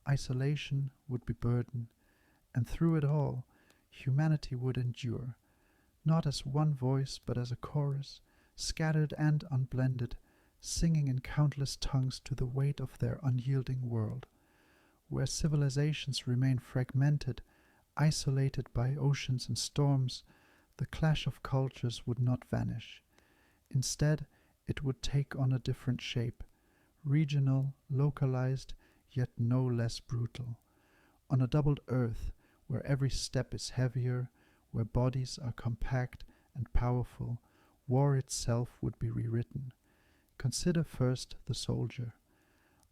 isolation would be burden, and through it all, humanity would endure, not as one voice but as a chorus, scattered and unblended, singing in countless tongues to the weight of their unyielding world. Where civilizations remain fragmented, isolated by oceans and storms, the clash of cultures would not vanish. Instead, it would take on a different shape, regional, localized, yet no less brutal. On a doubled earth, where every step is heavier, where bodies are compact and powerful, war itself would be rewritten. Consider first the soldier.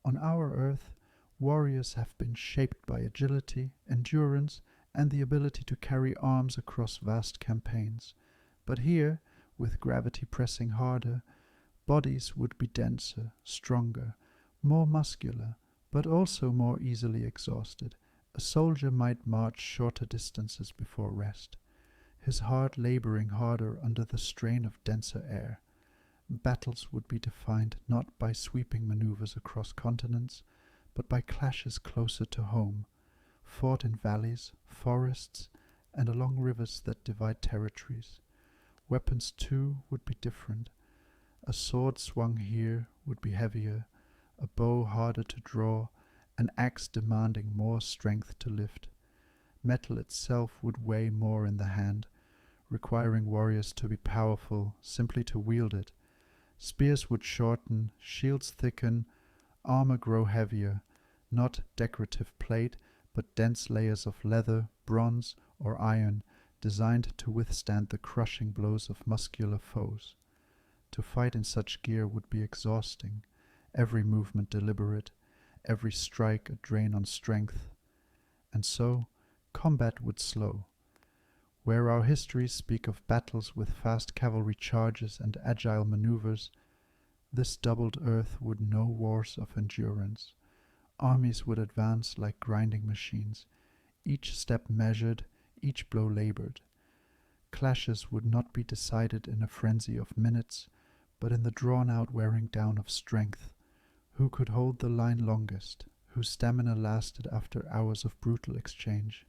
On our earth, warriors have been shaped by agility, endurance, and the ability to carry arms across vast campaigns. But here, with gravity pressing harder, bodies would be denser, stronger, more muscular, but also more easily exhausted. A soldier might march shorter distances before rest, his heart laboring harder under the strain of denser air. Battles would be defined not by sweeping maneuvers across continents, but by clashes closer to home, fought in valleys, forests, and along rivers that divide territories. Weapons, too, would be different. A sword swung here would be heavier, a bow harder to draw, an axe demanding more strength to lift. Metal itself would weigh more in the hand, requiring warriors to be powerful simply to wield it. Spears would shorten, shields thicken, armor grow heavier, not decorative plate, but dense layers of leather, bronze, or iron, designed to withstand the crushing blows of muscular foes. To fight in such gear would be exhausting, every movement deliberate, every strike a drain on strength. And so, combat would slow. Where our histories speak of battles with fast cavalry charges and agile maneuvers, this doubled earth would know wars of endurance. Armies would advance like grinding machines, each step measured, each blow labored. Clashes would not be decided in a frenzy of minutes, but in the drawn-out wearing down of strength. Who could hold the line longest, whose stamina lasted after hours of brutal exchange?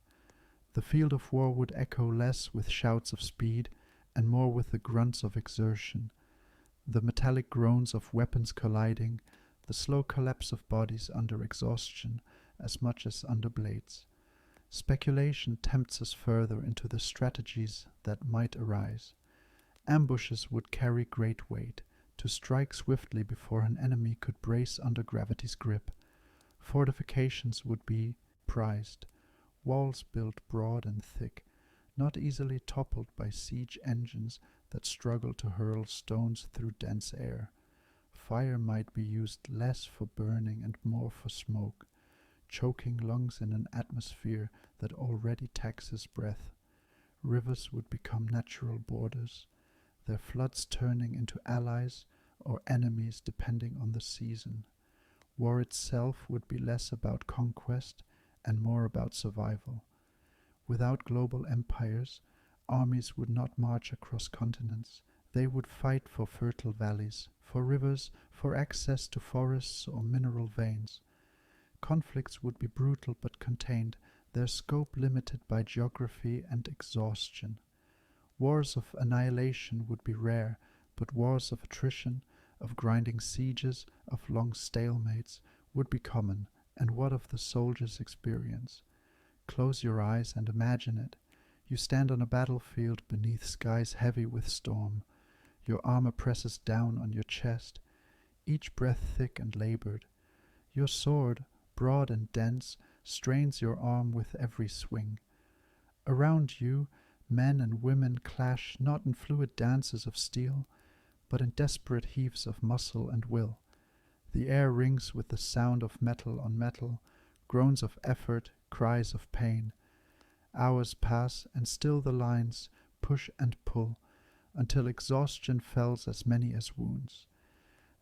The field of war would echo less with shouts of speed and more with the grunts of exertion, the metallic groans of weapons colliding, the slow collapse of bodies under exhaustion as much as under blades. Speculation tempts us further into the strategies that might arise. Ambushes would carry great weight, to strike swiftly before an enemy could brace under gravity's grip. Fortifications would be prized, walls built broad and thick, not easily toppled by siege engines that struggle to hurl stones through dense air. Fire might be used less for burning and more for smoke, choking lungs in an atmosphere that already taxes breath. Rivers would become natural borders, their floods turning into allies or enemies depending on the season. War itself would be less about conquest and more about survival. Without global empires, armies would not march across continents. They would fight for fertile valleys, for rivers, for access to forests or mineral veins. Conflicts would be brutal but contained, their scope limited by geography and exhaustion. Wars of annihilation would be rare, but wars of attrition, of grinding sieges, of long stalemates, would be common. And what of the soldier's experience? Close your eyes and imagine it. You stand on a battlefield beneath skies heavy with storm. Your armor presses down on your chest, each breath thick and labored. Your sword, broad and dense, strains your arm with every swing. Around you, men and women clash not in fluid dances of steel, but in desperate heaves of muscle and will. The air rings with the sound of metal on metal, groans of effort, cries of pain. Hours pass, and still the lines push and pull, until exhaustion fells as many as wounds.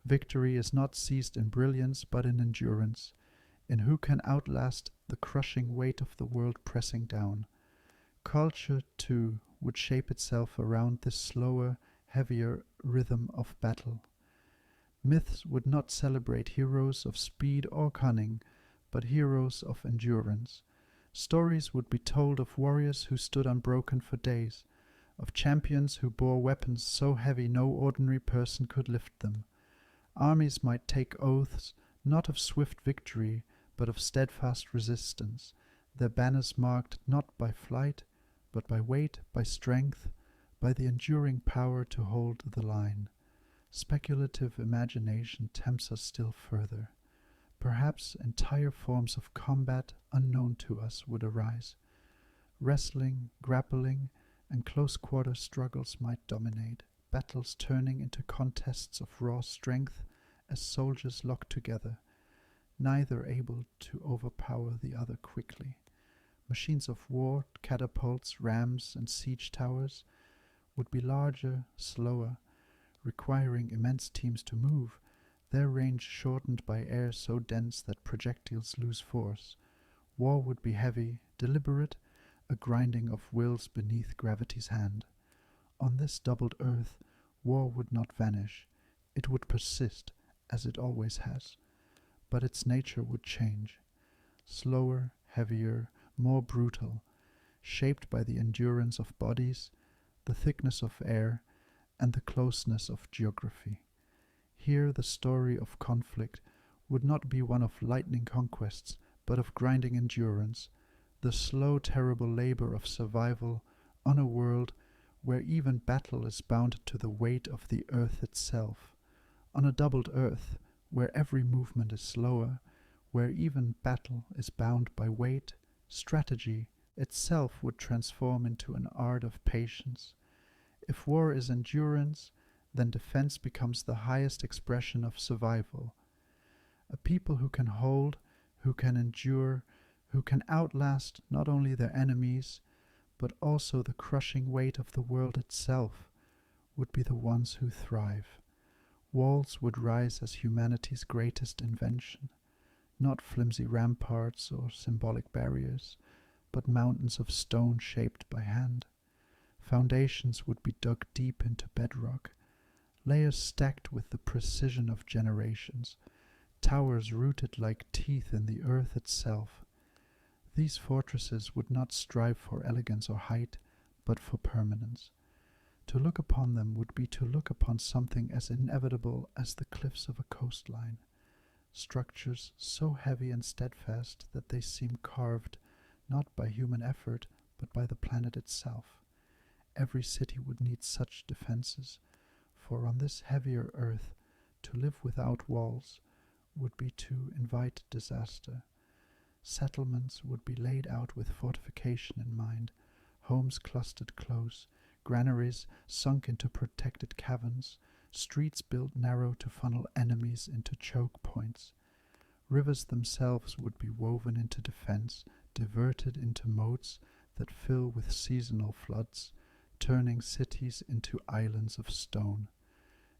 Victory is not seized in brilliance, but in endurance, in who can outlast the crushing weight of the world pressing down. Culture, too, would shape itself around this slower, heavier rhythm of battle. Myths would not celebrate heroes of speed or cunning, but heroes of endurance. Stories would be told of warriors who stood unbroken for days, of champions who bore weapons so heavy no ordinary person could lift them. Armies might take oaths not of swift victory, but of steadfast resistance, their banners marked not by flight, but by weight, by strength, by the enduring power to hold the line. Speculative imagination tempts us still further. Perhaps entire forms of combat unknown to us would arise. Wrestling, grappling, and close-quarter struggles might dominate, battles turning into contests of raw strength as soldiers locked together, neither able to overpower the other quickly. Machines of war, catapults, rams, and siege towers would be larger, slower, requiring immense teams to move, their range shortened by air so dense that projectiles lose force. War would be heavy, deliberate, a grinding of wills beneath gravity's hand. On this doubled earth, war would not vanish. It would persist, as it always has. But its nature would change. Slower, heavier, more brutal, shaped by the endurance of bodies, the thickness of air, and the closeness of geography. Here the story of conflict would not be one of lightning conquests, but of grinding endurance, the slow, terrible labor of survival on a world where even battle is bound to the weight of the earth itself, on a doubled earth where every movement is slower, where even battle is bound by weight. Strategy itself would transform into an art of patience. If war is endurance, then defense becomes the highest expression of survival. A people who can hold, who can endure, who can outlast not only their enemies, but also the crushing weight of the world itself, would be the ones who thrive. Walls would rise as humanity's greatest invention, not flimsy ramparts or symbolic barriers, but mountains of stone shaped by hand. Foundations would be dug deep into bedrock, layers stacked with the precision of generations, towers rooted like teeth in the earth itself. These fortresses would not strive for elegance or height, but for permanence. To look upon them would be to look upon something as inevitable as the cliffs of a coastline, structures so heavy and steadfast that they seem carved not by human effort, but by the planet itself. Every city would need such defenses, for on this heavier earth, to live without walls would be to invite disaster. Settlements would be laid out with fortification in mind, homes clustered close, granaries sunk into protected caverns, streets built narrow to funnel enemies into choke points. Rivers themselves would be woven into defense, diverted into moats that fill with seasonal floods, turning cities into islands of stone.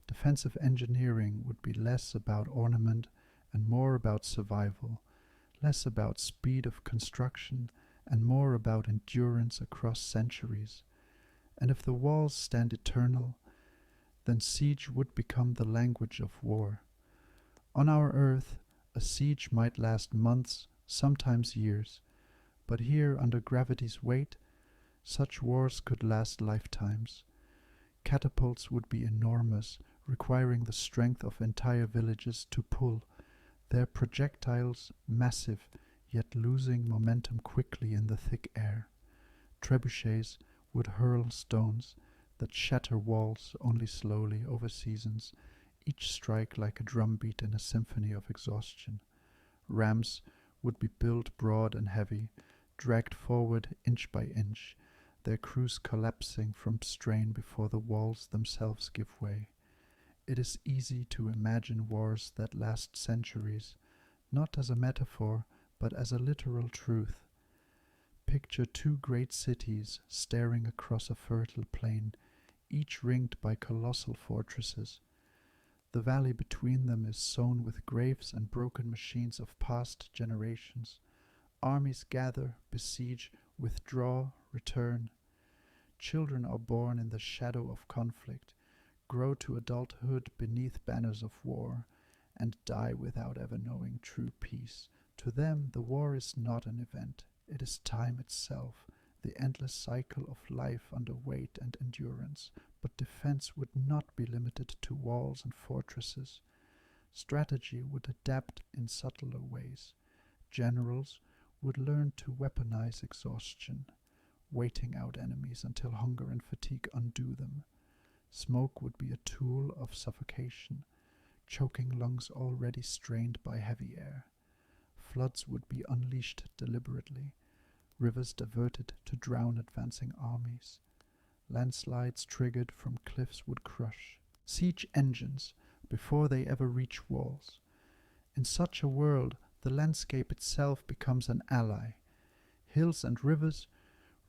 Defensive engineering would be less about ornament and more about survival, less about speed of construction and more about endurance across centuries. And if the walls stand eternal, then siege would become the language of war. On our earth, a siege might last months, sometimes years, but here, under gravity's weight, such wars could last lifetimes. Catapults would be enormous, requiring the strength of entire villages to pull, their projectiles massive, yet losing momentum quickly in the thick air. Trebuchets would hurl stones that shatter walls only slowly over seasons, each strike like a drumbeat in a symphony of exhaustion. Rams would be built broad and heavy, dragged forward inch by inch, their crews collapsing from strain before the walls themselves give way. It is easy to imagine wars that last centuries, not as a metaphor, but as a literal truth. Picture two great cities staring across a fertile plain, each ringed by colossal fortresses. The valley between them is sown with graves and broken machines of past generations. Armies gather, besiege, withdraw, return. Children are born in the shadow of conflict, grow to adulthood beneath banners of war, and die without ever knowing true peace. To them, the war is not an event. It is time itself, the endless cycle of life under weight and endurance. But defense would not be limited to walls and fortresses. Strategy would adapt in subtler ways. Generals would learn to weaponize exhaustion, waiting out enemies until hunger and fatigue undo them. Smoke would be a tool of suffocation, choking lungs already strained by heavy air. Floods would be unleashed deliberately, rivers diverted to drown advancing armies. Landslides triggered from cliffs would crush siege engines before they ever reach walls. In such a world, the landscape itself becomes an ally. Hills and rivers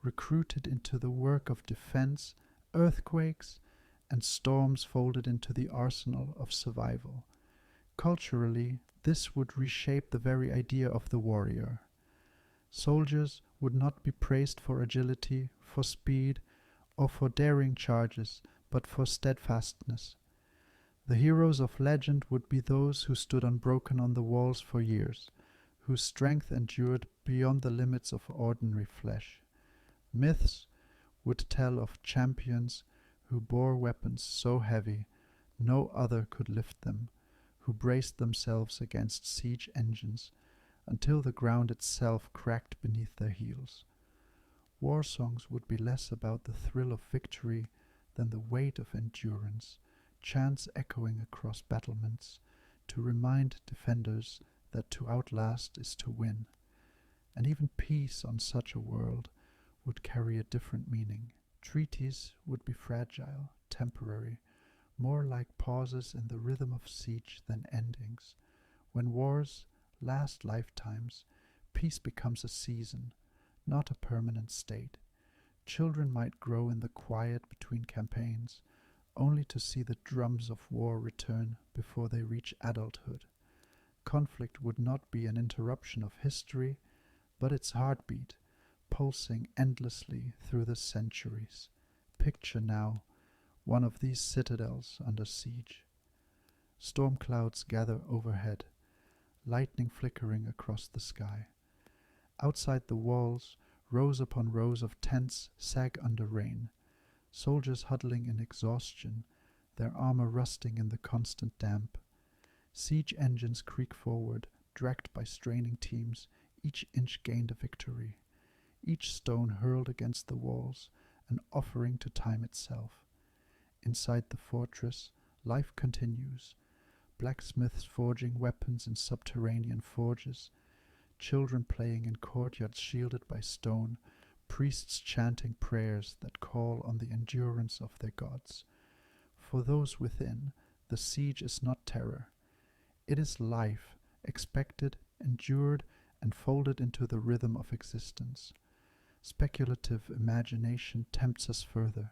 recruited into the work of defense, earthquakes and storms folded into the arsenal of survival. Culturally, this would reshape the very idea of the warrior. Soldiers would not be praised for agility, for speed, or for daring charges, but for steadfastness. The heroes of legend would be those who stood unbroken on the walls for years, whose strength endured beyond the limits of ordinary flesh. Myths would tell of champions who bore weapons so heavy no other could lift them, who braced themselves against siege engines until the ground itself cracked beneath their heels. War songs would be less about the thrill of victory than the weight of endurance, chants echoing across battlements to remind defenders that to outlast is to win. And even peace on such a world would carry a different meaning. Treaties would be fragile, temporary, more like pauses in the rhythm of siege than endings. When wars last lifetimes, peace becomes a season, not a permanent state. Children might grow in the quiet between campaigns, only to see the drums of war return before they reach adulthood. Conflict would not be an interruption of history, but its heartbeat, pulsing endlessly through the centuries. Picture now one of these citadels under siege. Storm clouds gather overhead, lightning flickering across the sky. Outside the walls, rows upon rows of tents sag under rain, soldiers huddling in exhaustion, their armor rusting in the constant damp. Siege engines creak forward, dragged by straining teams, each inch gained a victory, each stone hurled against the walls, an offering to time itself. Inside the fortress, life continues, blacksmiths forging weapons in subterranean forges, children playing in courtyards shielded by stone, priests chanting prayers that call on the endurance of their gods. For those within, the siege is not terror. It is life, expected, endured, and folded into the rhythm of existence. Speculative imagination tempts us further.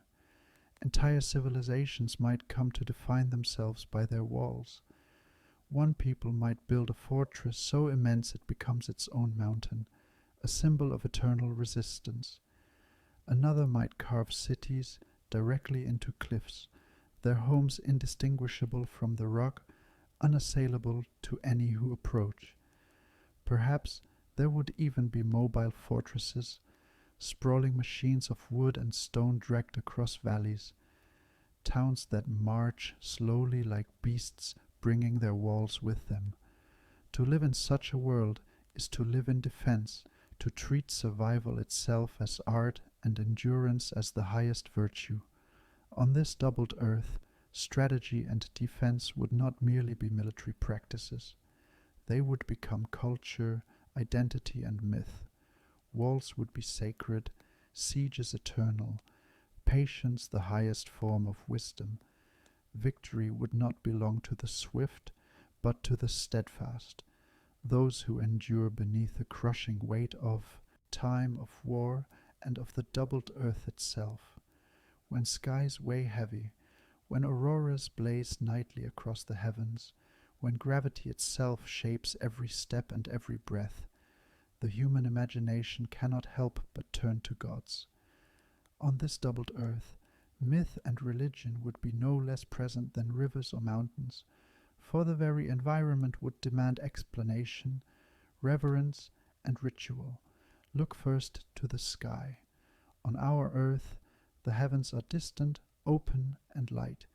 Entire civilizations might come to define themselves by their walls. One people might build a fortress so immense it becomes its own mountain, a symbol of eternal resistance. Another might carve cities directly into cliffs, their homes indistinguishable from the rock, unassailable to any who approach. Perhaps there would even be mobile fortresses, sprawling machines of wood and stone dragged across valleys, towns that march slowly like beasts bringing their walls with them. To live in such a world is to live in defense, to treat survival itself as art and endurance as the highest virtue. On this doubled earth, strategy and defense would not merely be military practices. They would become culture, identity, and myth. Walls would be sacred, sieges eternal, patience the highest form of wisdom. Victory would not belong to the swift, but to the steadfast, those who endure beneath the crushing weight of time, of war, and of the doubled earth itself. When skies weigh heavy, when auroras blaze nightly across the heavens, when gravity itself shapes every step and every breath, the human imagination cannot help but turn to gods. On this doubled earth, myth and religion would be no less present than rivers or mountains, for the very environment would demand explanation, reverence, and ritual. Look first to the sky. On our earth, the heavens are distant, open, and light,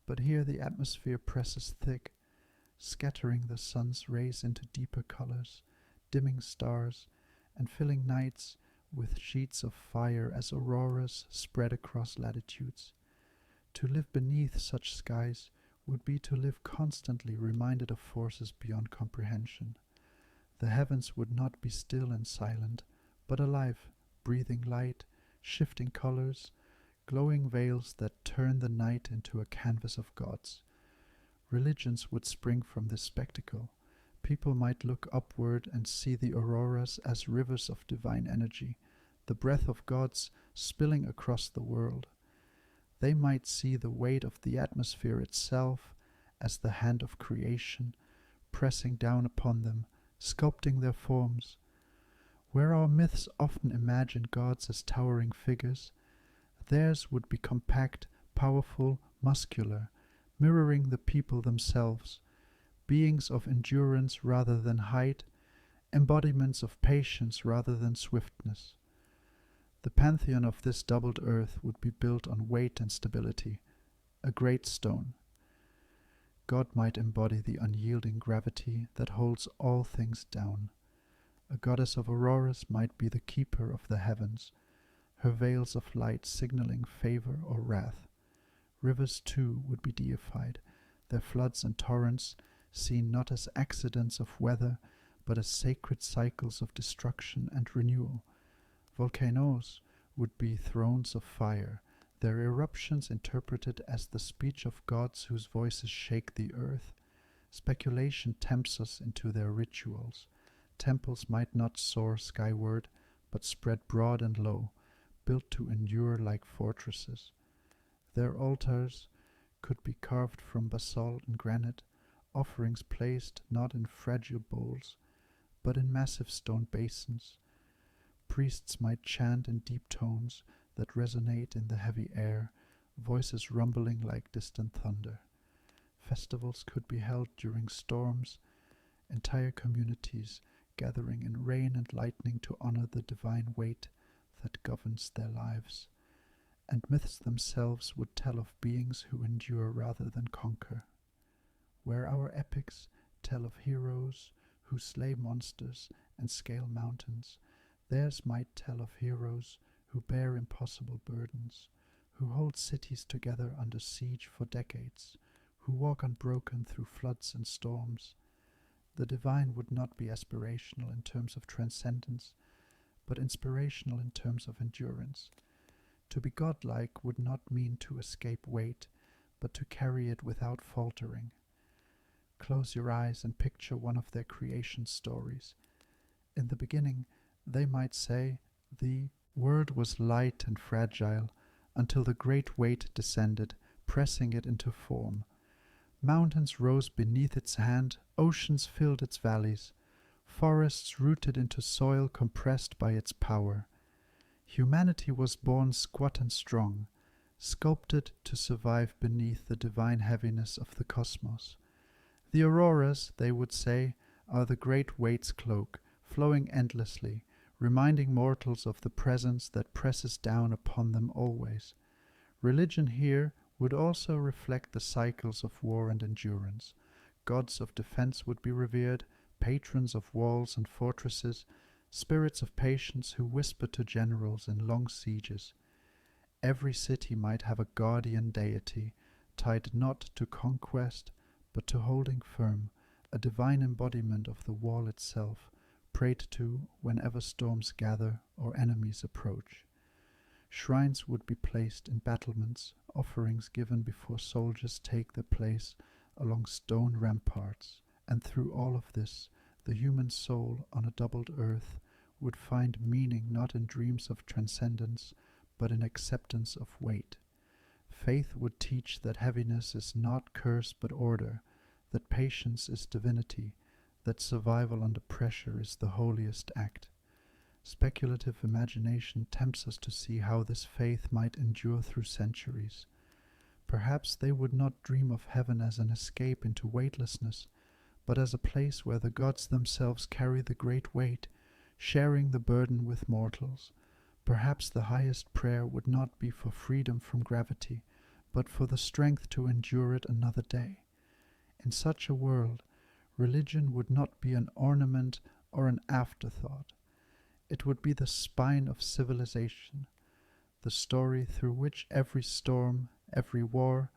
but here the atmosphere presses thick, scattering the sun's rays into deeper colors, dimming stars, and filling nights with sheets of fire as auroras spread across latitudes. To live beneath such skies would be to live constantly reminded of forces beyond comprehension. The heavens would not be still and silent, but alive, breathing light, shifting colors, glowing veils that turn the night into a canvas of gods. Religions would spring from this spectacle. People might look upward and see the auroras as rivers of divine energy, the breath of gods spilling across the world. They might see the weight of the atmosphere itself as the hand of creation, pressing down upon them, sculpting their forms. Where our myths often imagine gods as towering figures, theirs would be compact, powerful, muscular, mirroring the people themselves, beings of endurance rather than height, embodiments of patience rather than swiftness. The pantheon of this doubled earth would be built on weight and stability, a great stone. God might embody the unyielding gravity that holds all things down. A goddess of auroras might be the keeper of the heavens, her veils of light signaling favor or wrath. Rivers, too, would be deified, their floods and torrents seen not as accidents of weather, but as sacred cycles of destruction and renewal. Volcanoes would be thrones of fire, their eruptions interpreted as the speech of gods whose voices shake the earth. Speculation tempts us into their rituals. Temples might not soar skyward, but spread broad and low, built to endure like fortresses. Their altars could be carved from basalt and granite, offerings placed not in fragile bowls, but in massive stone basins. Priests might chant in deep tones that resonate in the heavy air, voices rumbling like distant thunder. Festivals could be held during storms, entire communities gathering in rain and lightning to honor the divine weight that governs their lives. And myths themselves would tell of beings who endure rather than conquer. Where our epics tell of heroes who slay monsters and scale mountains, theirs might tell of heroes who bear impossible burdens, who hold cities together under siege for decades, who walk unbroken through floods and storms. The divine would not be aspirational in terms of transcendence, but inspirational in terms of endurance. To be godlike would not mean to escape weight, but to carry it without faltering. Close your eyes and picture one of their creation stories. In the beginning, they might say, the world was light and fragile until the great weight descended, pressing it into form. Mountains rose beneath its hand, oceans filled its valleys, forests rooted into soil compressed by its power. Humanity was born squat and strong, sculpted to survive beneath the divine heaviness of the cosmos. The auroras, they would say, are the great weight's cloak, flowing endlessly, reminding mortals of the presence that presses down upon them always. Religion here would also reflect the cycles of war and endurance. Gods of defense would be revered, patrons of walls and fortresses, spirits of patience who whisper to generals in long sieges. Every city might have a guardian deity, tied not to conquest, but to holding firm, a divine embodiment of the wall itself, prayed to whenever storms gather or enemies approach. Shrines would be placed in battlements, offerings given before soldiers take their place along stone ramparts, and through all of this, the human soul on a doubled earth would find meaning not in dreams of transcendence, but in acceptance of weight. Faith would teach that heaviness is not curse but order, that patience is divinity, that survival under pressure is the holiest act. Speculative imagination tempts us to see how this faith might endure through centuries. Perhaps they would not dream of heaven as an escape into weightlessness, but as a place where the gods themselves carry the great weight, sharing the burden with mortals. Perhaps the highest prayer would not be for freedom from gravity, but for the strength to endure it another day. In such a world, religion would not be an ornament or an afterthought. It would be the spine of civilization, the story through which every storm, every war,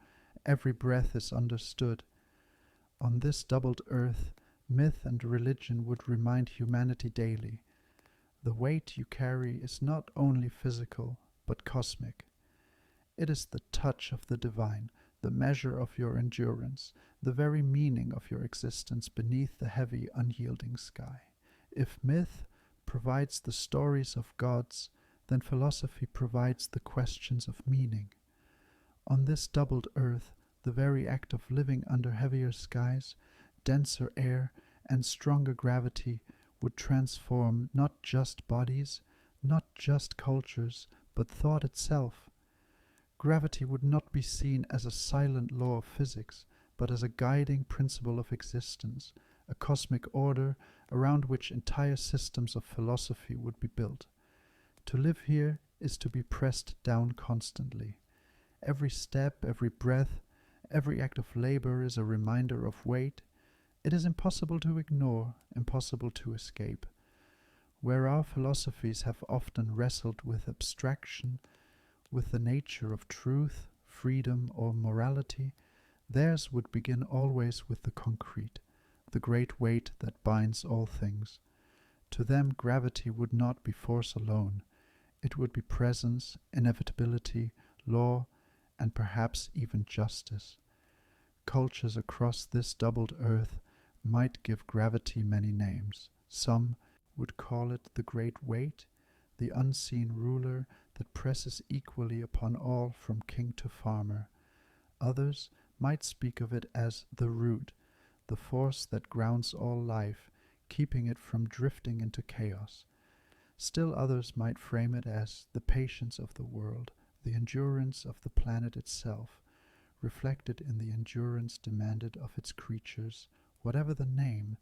every breath is understood. On this doubled earth, myth and religion would remind humanity daily. The weight you carry is not only physical, but cosmic. It is the touch of the divine, the measure of your endurance, the very meaning of your existence beneath the heavy, unyielding sky. If myth provides the stories of gods, then philosophy provides the questions of meaning. On this doubled earth, the very act of living under heavier skies, denser air, and stronger gravity would transform not just bodies, not just cultures, but thought itself. Gravity would not be seen as a silent law of physics, but as a guiding principle of existence, a cosmic order around which entire systems of philosophy would be built. To live here is to be pressed down constantly. Every step, every breath, every act of labor is a reminder of weight. It is impossible to ignore, impossible to escape. Where our philosophies have often wrestled with abstraction, with the nature of truth, freedom, or morality, theirs would begin always with the concrete, the great weight that binds all things. To them, gravity would not be force alone. It would be presence, inevitability, law, and perhaps even justice. Cultures across this doubled earth might give gravity many names. Some would call it the great weight, the unseen ruler that presses equally upon all from king to farmer. Others might speak of it as the root, the force that grounds all life, keeping it from drifting into chaos. Still others might frame it as the patience of the world, the endurance of the planet itself, reflected in the endurance demanded of its creatures. Whatever the name,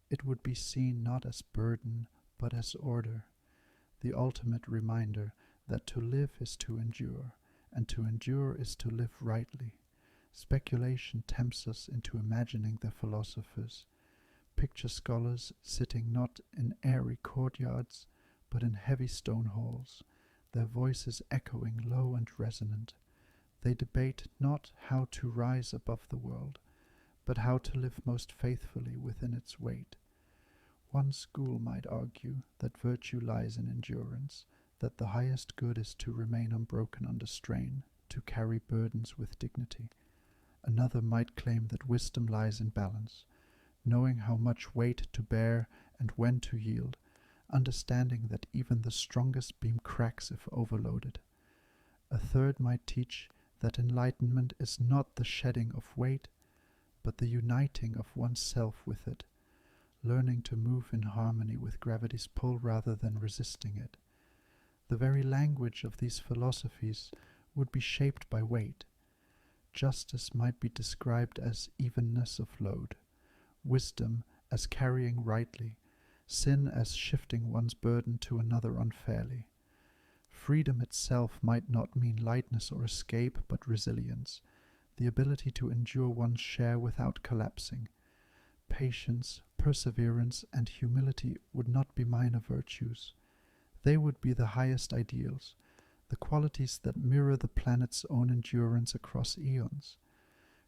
it would be seen not as burden, but as order, the ultimate reminder that to live is to endure, and to endure is to live rightly. Speculation tempts us into imagining the philosophers, picture scholars sitting not in airy courtyards, but in heavy stone halls, their voices echoing low and resonant. They debate not how to rise above the world, but how to live most faithfully within its weight. One school might argue that virtue lies in endurance, that the highest good is to remain unbroken under strain, to carry burdens with dignity. Another might claim that wisdom lies in balance, knowing how much weight to bear and when to yield, understanding that even the strongest beam cracks if overloaded. A third might teach that enlightenment is not the shedding of weight, but the uniting of oneself with it, learning to move in harmony with gravity's pull rather than resisting it. The very language of these philosophies would be shaped by weight. Justice might be described as evenness of load, wisdom as carrying rightly, sin as shifting one's burden to another unfairly. Freedom itself might not mean lightness or escape, but resilience, the ability to endure one's share without collapsing. Patience, perseverance, and humility would not be minor virtues. They would be the highest ideals, the qualities that mirror the planet's own endurance across eons.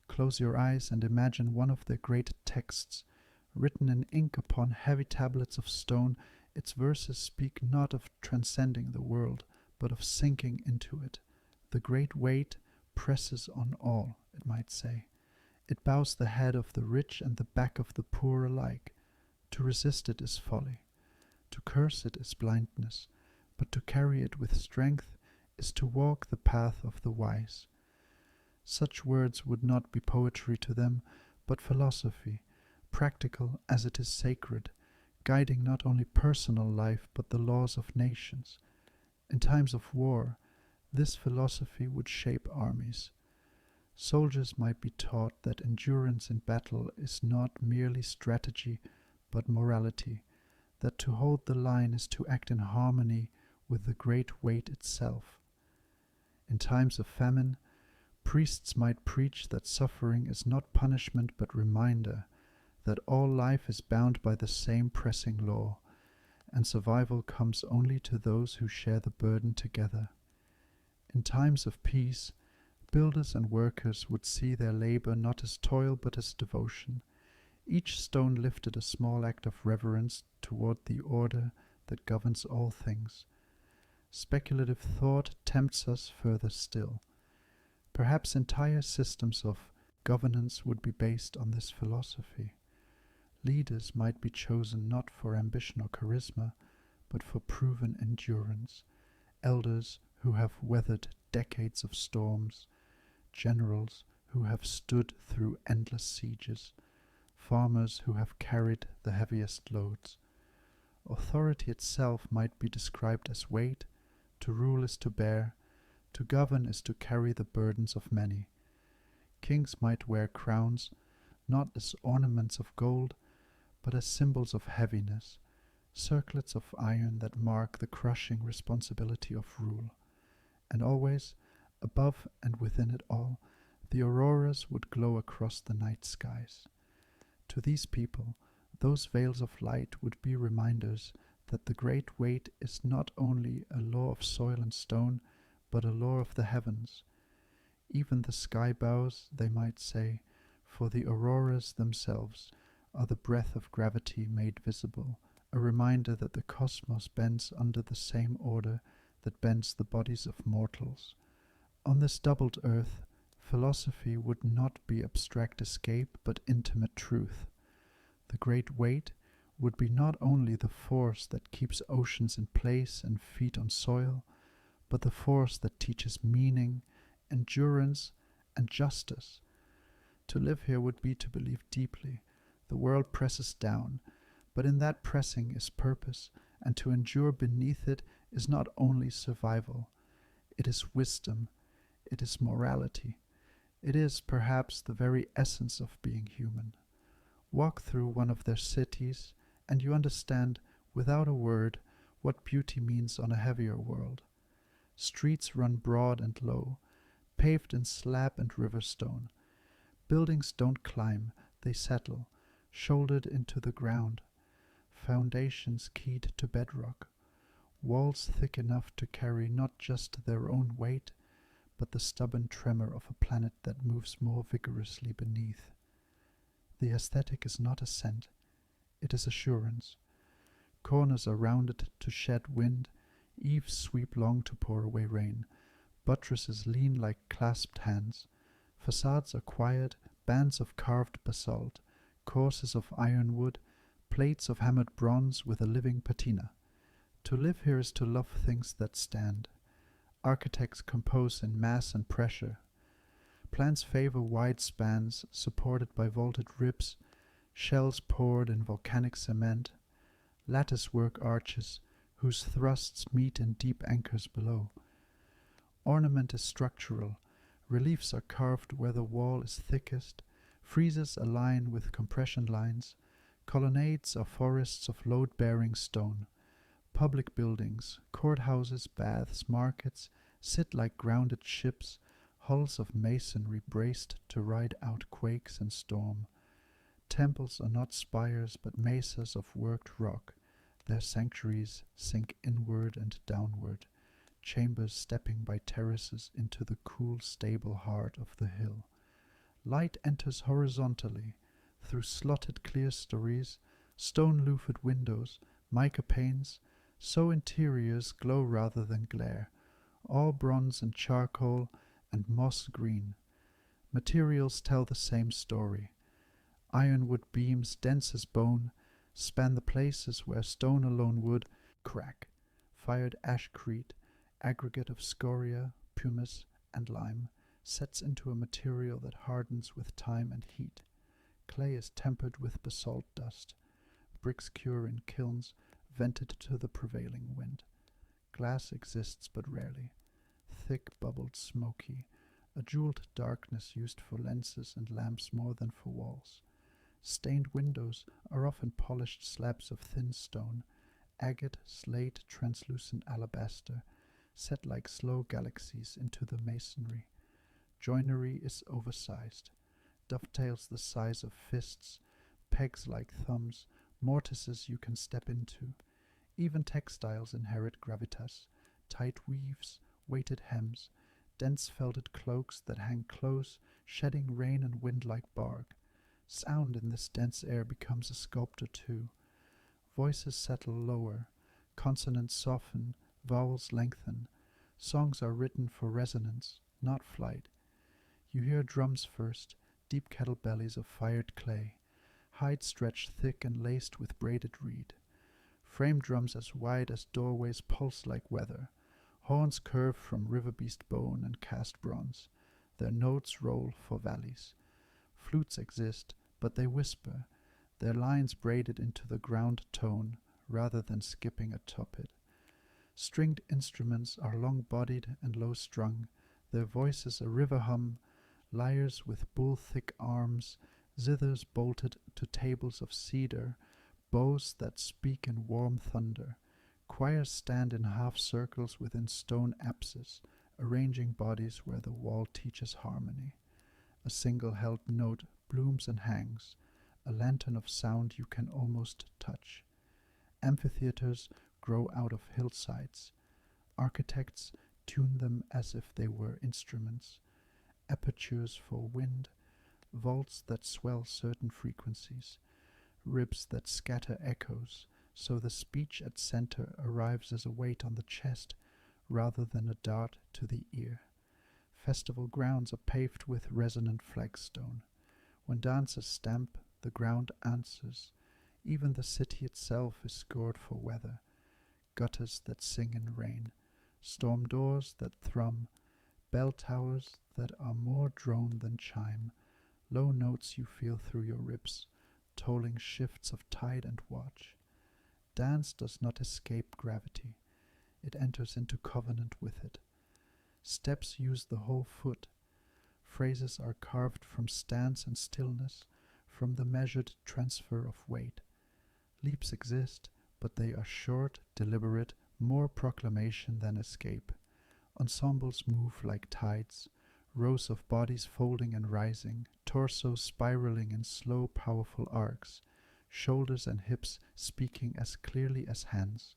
Close your eyes and imagine one of their great texts, written in ink upon heavy tablets of stone. Its verses speak not of transcending the world, but of sinking into it. The great weight presses on all, it might say. It bows the head of the rich and the back of the poor alike. To resist it is folly. To curse it is blindness, but to carry it with strength is to walk the path of the wise. Such words would not be poetry to them, but philosophy, practical as it is sacred, guiding not only personal life but the laws of nations. In times of war, this philosophy would shape armies. Soldiers might be taught that endurance in battle is not merely strategy but morality, that to hold the line is to act in harmony with the great weight itself. In times of famine, priests might preach that suffering is not punishment but reminder, that all life is bound by the same pressing law, and survival comes only to those who share the burden together. In times of peace, builders and workers would see their labor not as toil but as devotion. Each stone lifted a small act of reverence toward the order that governs all things. Speculative thought tempts us further still. Perhaps entire systems of governance would be based on this philosophy. Leaders might be chosen not for ambition or charisma, but for proven endurance. Elders who have weathered decades of storms, generals who have stood through endless sieges, farmers who have carried the heaviest loads. Authority itself might be described as weight. To rule is to bear, to govern is to carry the burdens of many. Kings might wear crowns, not as ornaments of gold, but as symbols of heaviness, circlets of iron that mark the crushing responsibility of rule. And always, above and within it all, the auroras would glow across the night skies. To these people, those veils of light would be reminders that the great weight is not only a law of soil and stone, but a law of the heavens. Even the sky bows, they might say, for the auroras themselves are the breath of gravity made visible, a reminder that the cosmos bends under the same order that bends the bodies of mortals. On this doubled earth, philosophy would not be abstract escape, but intimate truth. The great weight would be not only the force that keeps oceans in place and feet on soil, but the force that teaches meaning, endurance, and justice. To live here would be to believe deeply. The world presses down, but in that pressing is purpose, and to endure beneath it is not only survival. It is wisdom. It is morality. It is, perhaps, the very essence of being human. Walk through one of their cities, and you understand, without a word, what beauty means on a heavier world. Streets run broad and low, paved in slab and river stone. Buildings don't climb, they settle, shouldered into the ground. Foundations keyed to bedrock. Walls thick enough to carry not just their own weight, but the stubborn tremor of a planet that moves more vigorously beneath. The aesthetic is not assent, it is assurance. Corners are rounded to shed wind, eaves sweep long to pour away rain, buttresses lean like clasped hands. Facades are quiet, bands of carved basalt, courses of ironwood, plates of hammered bronze with a living patina. To live here is to love things that stand. Architects compose in mass and pressure. Plans favor wide spans supported by vaulted ribs, shells poured in volcanic cement, lattice-work arches whose thrusts meet in deep anchors below. Ornament is structural. Reliefs are carved where the wall is thickest, friezes align with compression lines, colonnades are forests of load-bearing stone. Public buildings, courthouses, baths, markets sit like grounded ships, hulls of masonry braced to ride out quakes and storm. Temples are not spires but mesas of worked rock. Their sanctuaries sink inward and downward, chambers stepping by terraces into the cool, stable heart of the hill. Light enters horizontally, through slotted clerestories, stone-loofed windows, mica panes, so interiors glow rather than glare, all bronze and charcoal and moss green. Materials tell the same story. Ironwood beams, dense as bone, span the places where stone alone would crack. Fired ashcrete, aggregate of scoria, pumice, and lime, sets into a material that hardens with time and heat. Clay is tempered with basalt dust. bricks cure in kilns, vented to the prevailing wind. Glass exists but rarely, thick, bubbled, smoky, a jeweled darkness used for lenses and lamps more than for walls. Stained windows are often polished slabs of thin stone, agate, slate, translucent alabaster, set like slow galaxies into the masonry. Joinery is oversized, dovetails the size of fists, pegs like thumbs, mortises you can step into. Even textiles inherit gravitas, tight weaves, weighted hems, dense felted cloaks that hang close, shedding rain and wind like bark. Sound in this dense air becomes a sculptor too. Voices settle lower, consonants soften, vowels lengthen. Songs are written for resonance, not flight. You hear drums first, deep kettle bellies of fired clay, hides stretched thick and laced with braided reed. Frame drums as wide as doorways pulse like weather. Horns curve from river beast bone and cast bronze. Their notes roll for valleys. Flutes exist, but they whisper, their lines braided into the ground tone rather than skipping atop it. Stringed instruments are long-bodied and low-strung, their voices a river hum, lyres with bull-thick arms, zithers bolted to tables of cedar, bows that speak in warm thunder. Choirs stand in half-circles within stone apses, arranging bodies where the wall teaches harmony. A single-held note blooms and hangs, a lantern of sound you can almost touch. Amphitheaters grow out of hillsides. Architects tune them as if they were instruments. Apertures for wind, vaults that swell certain frequencies, ribs that scatter echoes, so the speech at center arrives as a weight on the chest rather than a dart to the ear. Festival grounds are paved with resonant flagstone. When dancers stamp, the ground answers. Even the city itself is scored for weather. Gutters that sing in rain, storm doors that thrum, bell towers that are more drone than chime, low notes you feel through your ribs, tolling shifts of tide and watch. Dance does not escape gravity. It enters into covenant with it. Steps use the whole foot. Phrases are carved from stance and stillness, from the measured transfer of weight. Leaps exist, but they are short, deliberate, more proclamation than escape. Ensembles move like tides, rows of bodies folding and rising, torsos spiraling in slow, powerful arcs, shoulders and hips speaking as clearly as hands.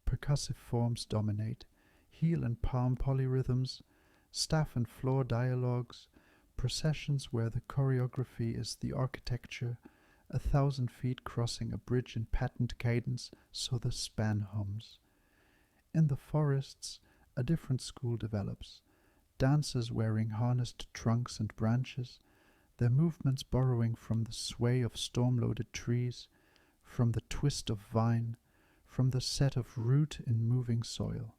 Percussive forms dominate, heel and palm polyrhythms, staff and floor dialogues, processions where the choreography is the architecture, 1,000 feet crossing a bridge in patent cadence so the span hums. In the forests, a different school develops, dancers wearing harnessed trunks and branches, their movements borrowing from the sway of storm-loaded trees, from the twist of vine, from the set of root in moving soil.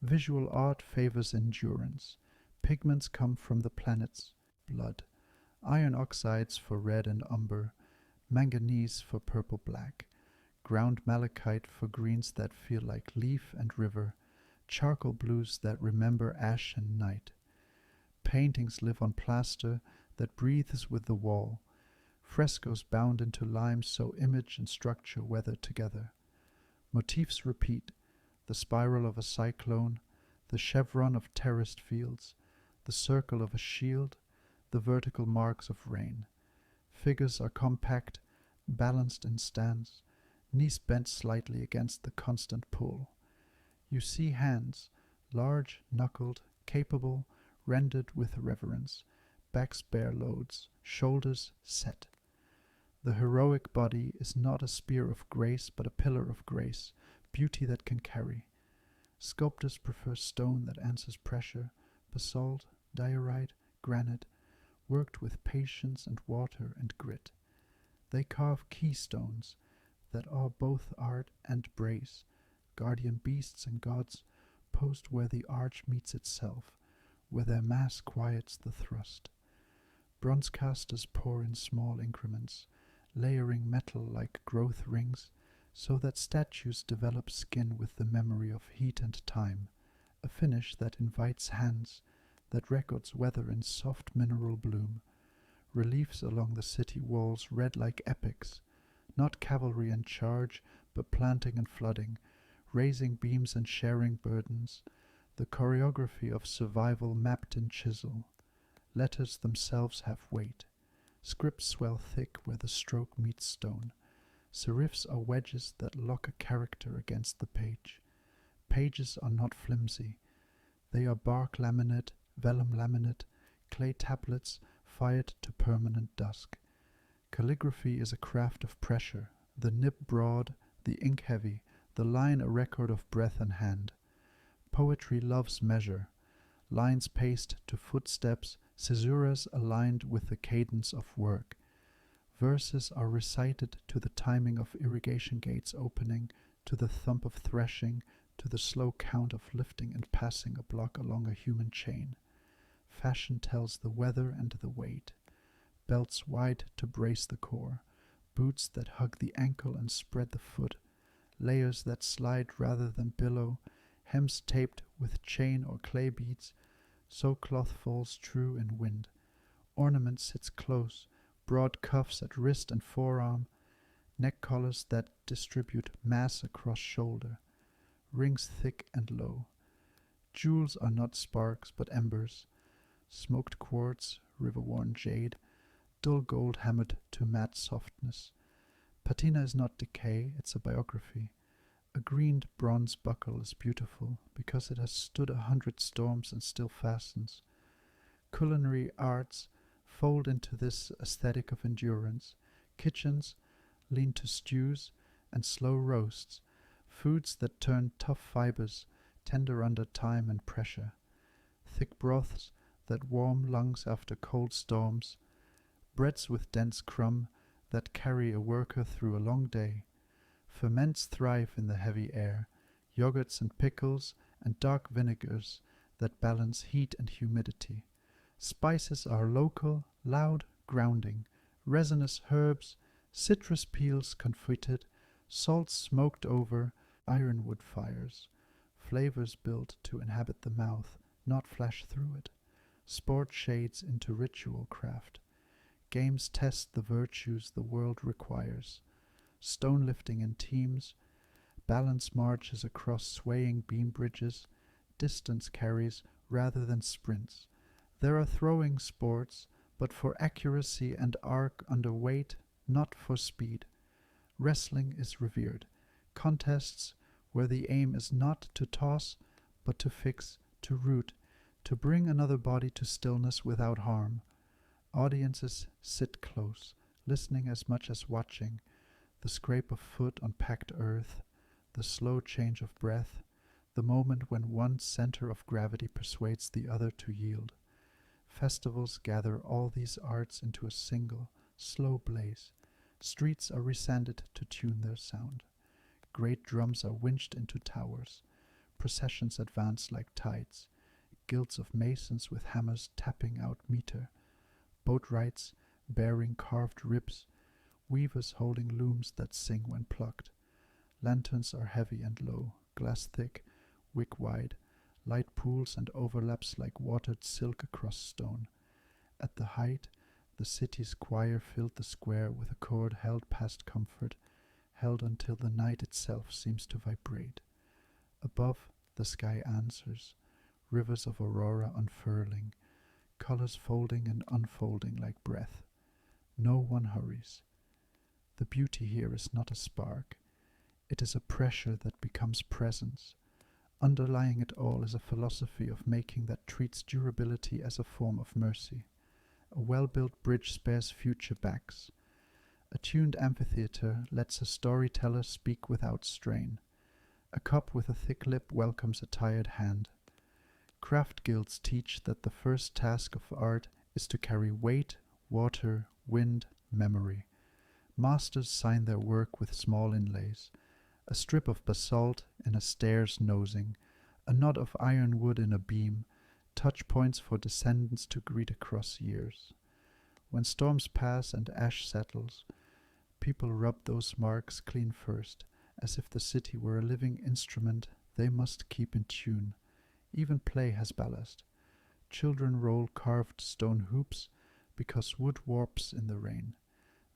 Visual art favors endurance. Pigments come from the planet's blood. Iron oxides for red and umber, manganese for purple-black, ground malachite for greens that feel like leaf and river, charcoal blues that remember ash and night. Paintings live on plaster that breathes with the wall, frescoes bound into lime so image and structure weather together. Motifs repeat, the spiral of a cyclone, the chevron of terraced fields, the circle of a shield, the vertical marks of rain. Figures are compact, balanced in stance, knees bent slightly against the constant pull. You see hands, large, knuckled, capable, rendered with reverence, backs bear loads, shoulders set. The heroic body is not a spear of grace, but a pillar of grace, beauty that can carry. Sculptors prefer stone that answers pressure, basalt, diorite, granite, worked with patience and water and grit. They carve keystones that are both art and brace, guardian beasts and gods posed where the arch meets itself, where their mass quiets the thrust. Bronze casters pour in small increments, layering metal like growth rings, so that statues develop skin with the memory of heat and time, a finish that invites hands, that records weather in soft mineral bloom, reliefs along the city walls read like epics, not cavalry and charge, but planting and flooding, raising beams and sharing burdens, the choreography of survival mapped in chisel. Letters themselves have weight. Scripts swell thick where the stroke meets stone. Serifs are wedges that lock a character against the page. Pages are not flimsy. They are bark laminate, vellum laminate, clay tablets fired to permanent dusk. Calligraphy is a craft of pressure, the nib broad, the ink heavy, the line a record of breath and hand. Poetry loves measure, lines paced to footsteps, caesuras aligned with the cadence of work. Verses are recited to the timing of irrigation gates opening, to the thump of threshing, to the slow count of lifting and passing a block along a human chain. Fashion tells the weather and the weight. Belts wide to brace the core, boots that hug the ankle and spread the foot, layers that slide rather than billow, hems taped with chain or clay beads, so cloth falls true in wind. Ornament sits close, broad cuffs at wrist and forearm, neck collars that distribute mass across shoulder, rings thick and low. Jewels are not sparks but embers, smoked quartz, river-worn jade, dull gold hammered to matte softness. Patina is not decay, it's a biography. A greened bronze buckle is beautiful because it has stood 100 storms and still fastens. Culinary arts fold into this aesthetic of endurance. Kitchens lean to stews and slow roasts, foods that turn tough fibers, tender under time and pressure. Thick broths that warm lungs after cold storms, breads with dense crumb that carry a worker through a long day. Ferments thrive in the heavy air, yogurts and pickles and dark vinegars that balance heat and humidity. Spices are local, loud, grounding, resinous herbs, citrus peels confited, salt smoked over, ironwood fires. Flavors built to inhabit the mouth, not flash through it. Sport shades into ritual craft. Games test the virtues the world requires. Stone lifting in teams, balance marches across swaying beam bridges, distance carries rather than sprints. There are throwing sports, but for accuracy and arc under weight, not for speed. Wrestling is revered. Contests where the aim is not to toss, but to fix, to root, to bring another body to stillness without harm. Audiences sit close, listening as much as watching, the scrape of foot on packed earth, the slow change of breath, the moment when one center of gravity persuades the other to yield. Festivals gather all these arts into a single, slow blaze. Streets are resanded to tune their sound. Great drums are winched into towers. Processions advance like tides. Guilds of masons with hammers tapping out meter. Boat rides bearing carved ribs. Weavers holding looms that sing when plucked. Lanterns are heavy and low, glass thick, wick wide, light pools and overlaps like watered silk across stone. At the height, the city's choir filled the square with a chord held past comfort, held until the night itself seems to vibrate. Above, the sky answers, rivers of aurora unfurling, colors folding and unfolding like breath. No one hurries. The beauty here is not a spark. It is a pressure that becomes presence. Underlying it all is a philosophy of making that treats durability as a form of mercy. A well-built bridge spares future backs. A tuned amphitheater lets a storyteller speak without strain. A cup with a thick lip welcomes a tired hand. Craft guilds teach that the first task of art is to carry weight, water, wind, memory. Masters sign their work with small inlays. A strip of basalt in a stair's nosing, a knot of ironwood in a beam, touch points for descendants to greet across years. When storms pass and ash settles, people rub those marks clean first, as if the city were a living instrument they must keep in tune. Even play has ballast. Children roll carved stone hoops because wood warps in the rain.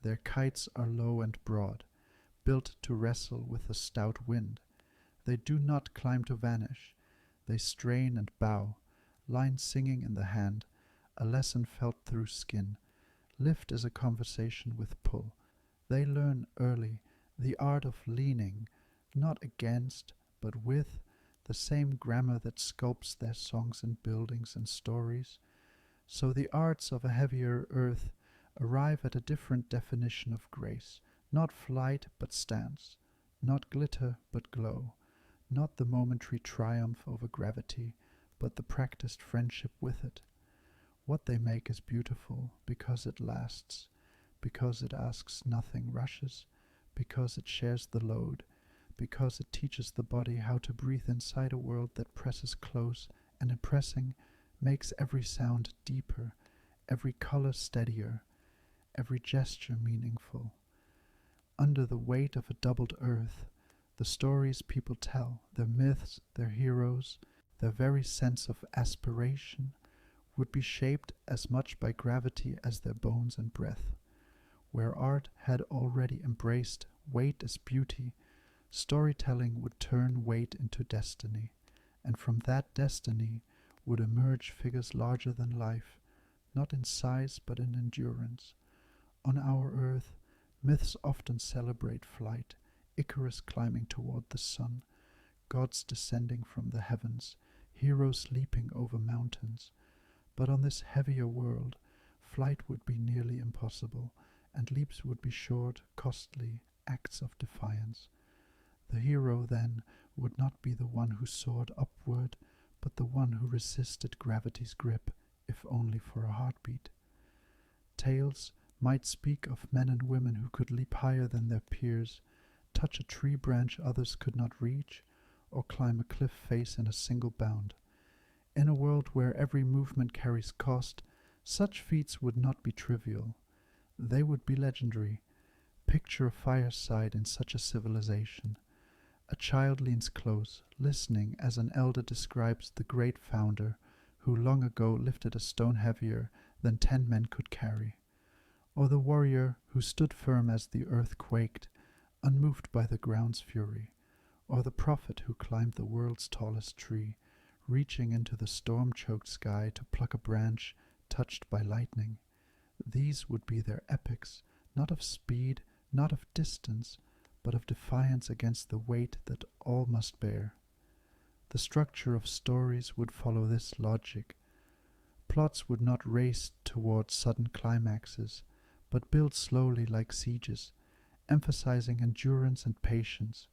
Their kites are low and broad, built to wrestle with the stout wind. They do not climb to vanish. They strain and bow, line singing in the hand, a lesson felt through skin. Lift is a conversation with pull. They learn early the art of leaning, not against, but with, the same grammar that sculpts their songs and buildings and stories. So the arts of a heavier earth arrive at a different definition of grace, not flight but stance, not glitter but glow, not the momentary triumph over gravity, but the practiced friendship with it. What they make is beautiful because it lasts, because it asks nothing, rushes, because it shares the load, because it teaches the body how to breathe inside a world that presses close and in pressing makes every sound deeper, every color steadier, every gesture meaningful. Under the weight of a doubled earth, the stories people tell, their myths, their heroes, their very sense of aspiration, would be shaped as much by gravity as their bones and breath. Where art had already embraced weight as beauty, storytelling would turn weight into destiny, and from that destiny would emerge figures larger than life, not in size but in endurance. On our earth, myths often celebrate flight, Icarus climbing toward the sun, gods descending from the heavens, heroes leaping over mountains. But on this heavier world, flight would be nearly impossible, and leaps would be short, costly acts of defiance. The hero, then, would not be the one who soared upward, but the one who resisted gravity's grip, if only for a heartbeat. Tales might speak of men and women who could leap higher than their peers, touch a tree branch others could not reach, or climb a cliff face in a single bound. In a world where every movement carries cost, such feats would not be trivial. They would be legendary. Picture a fireside in such a civilization. A child leans close, listening as an elder describes the great founder who long ago lifted a stone heavier than 10 men could carry. Or the warrior who stood firm as the earth quaked, unmoved by the ground's fury. Or the prophet who climbed the world's tallest tree, reaching into the storm-choked sky to pluck a branch touched by lightning. These would be their epics, not of speed, not of distance, but of defiance against the weight that all must bear. The structure of stories would follow this logic. Plots would not race toward sudden climaxes, but build slowly like sieges, emphasizing endurance and patience.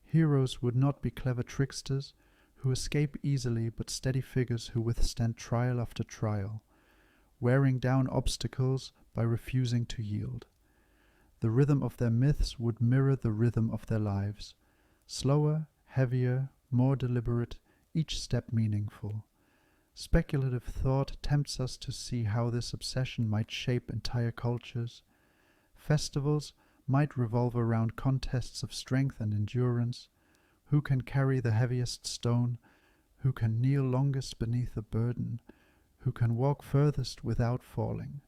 Heroes would not be clever tricksters who escape easily, but steady figures who withstand trial after trial, wearing down obstacles by refusing to yield. The rhythm of their myths would mirror the rhythm of their lives, slower, heavier, more deliberate, each step meaningful. Speculative thought tempts us to see how this obsession might shape entire cultures. Festivals might revolve around contests of strength and endurance. Who can carry the heaviest stone? Who can kneel longest beneath a burden? Who can walk furthest without falling?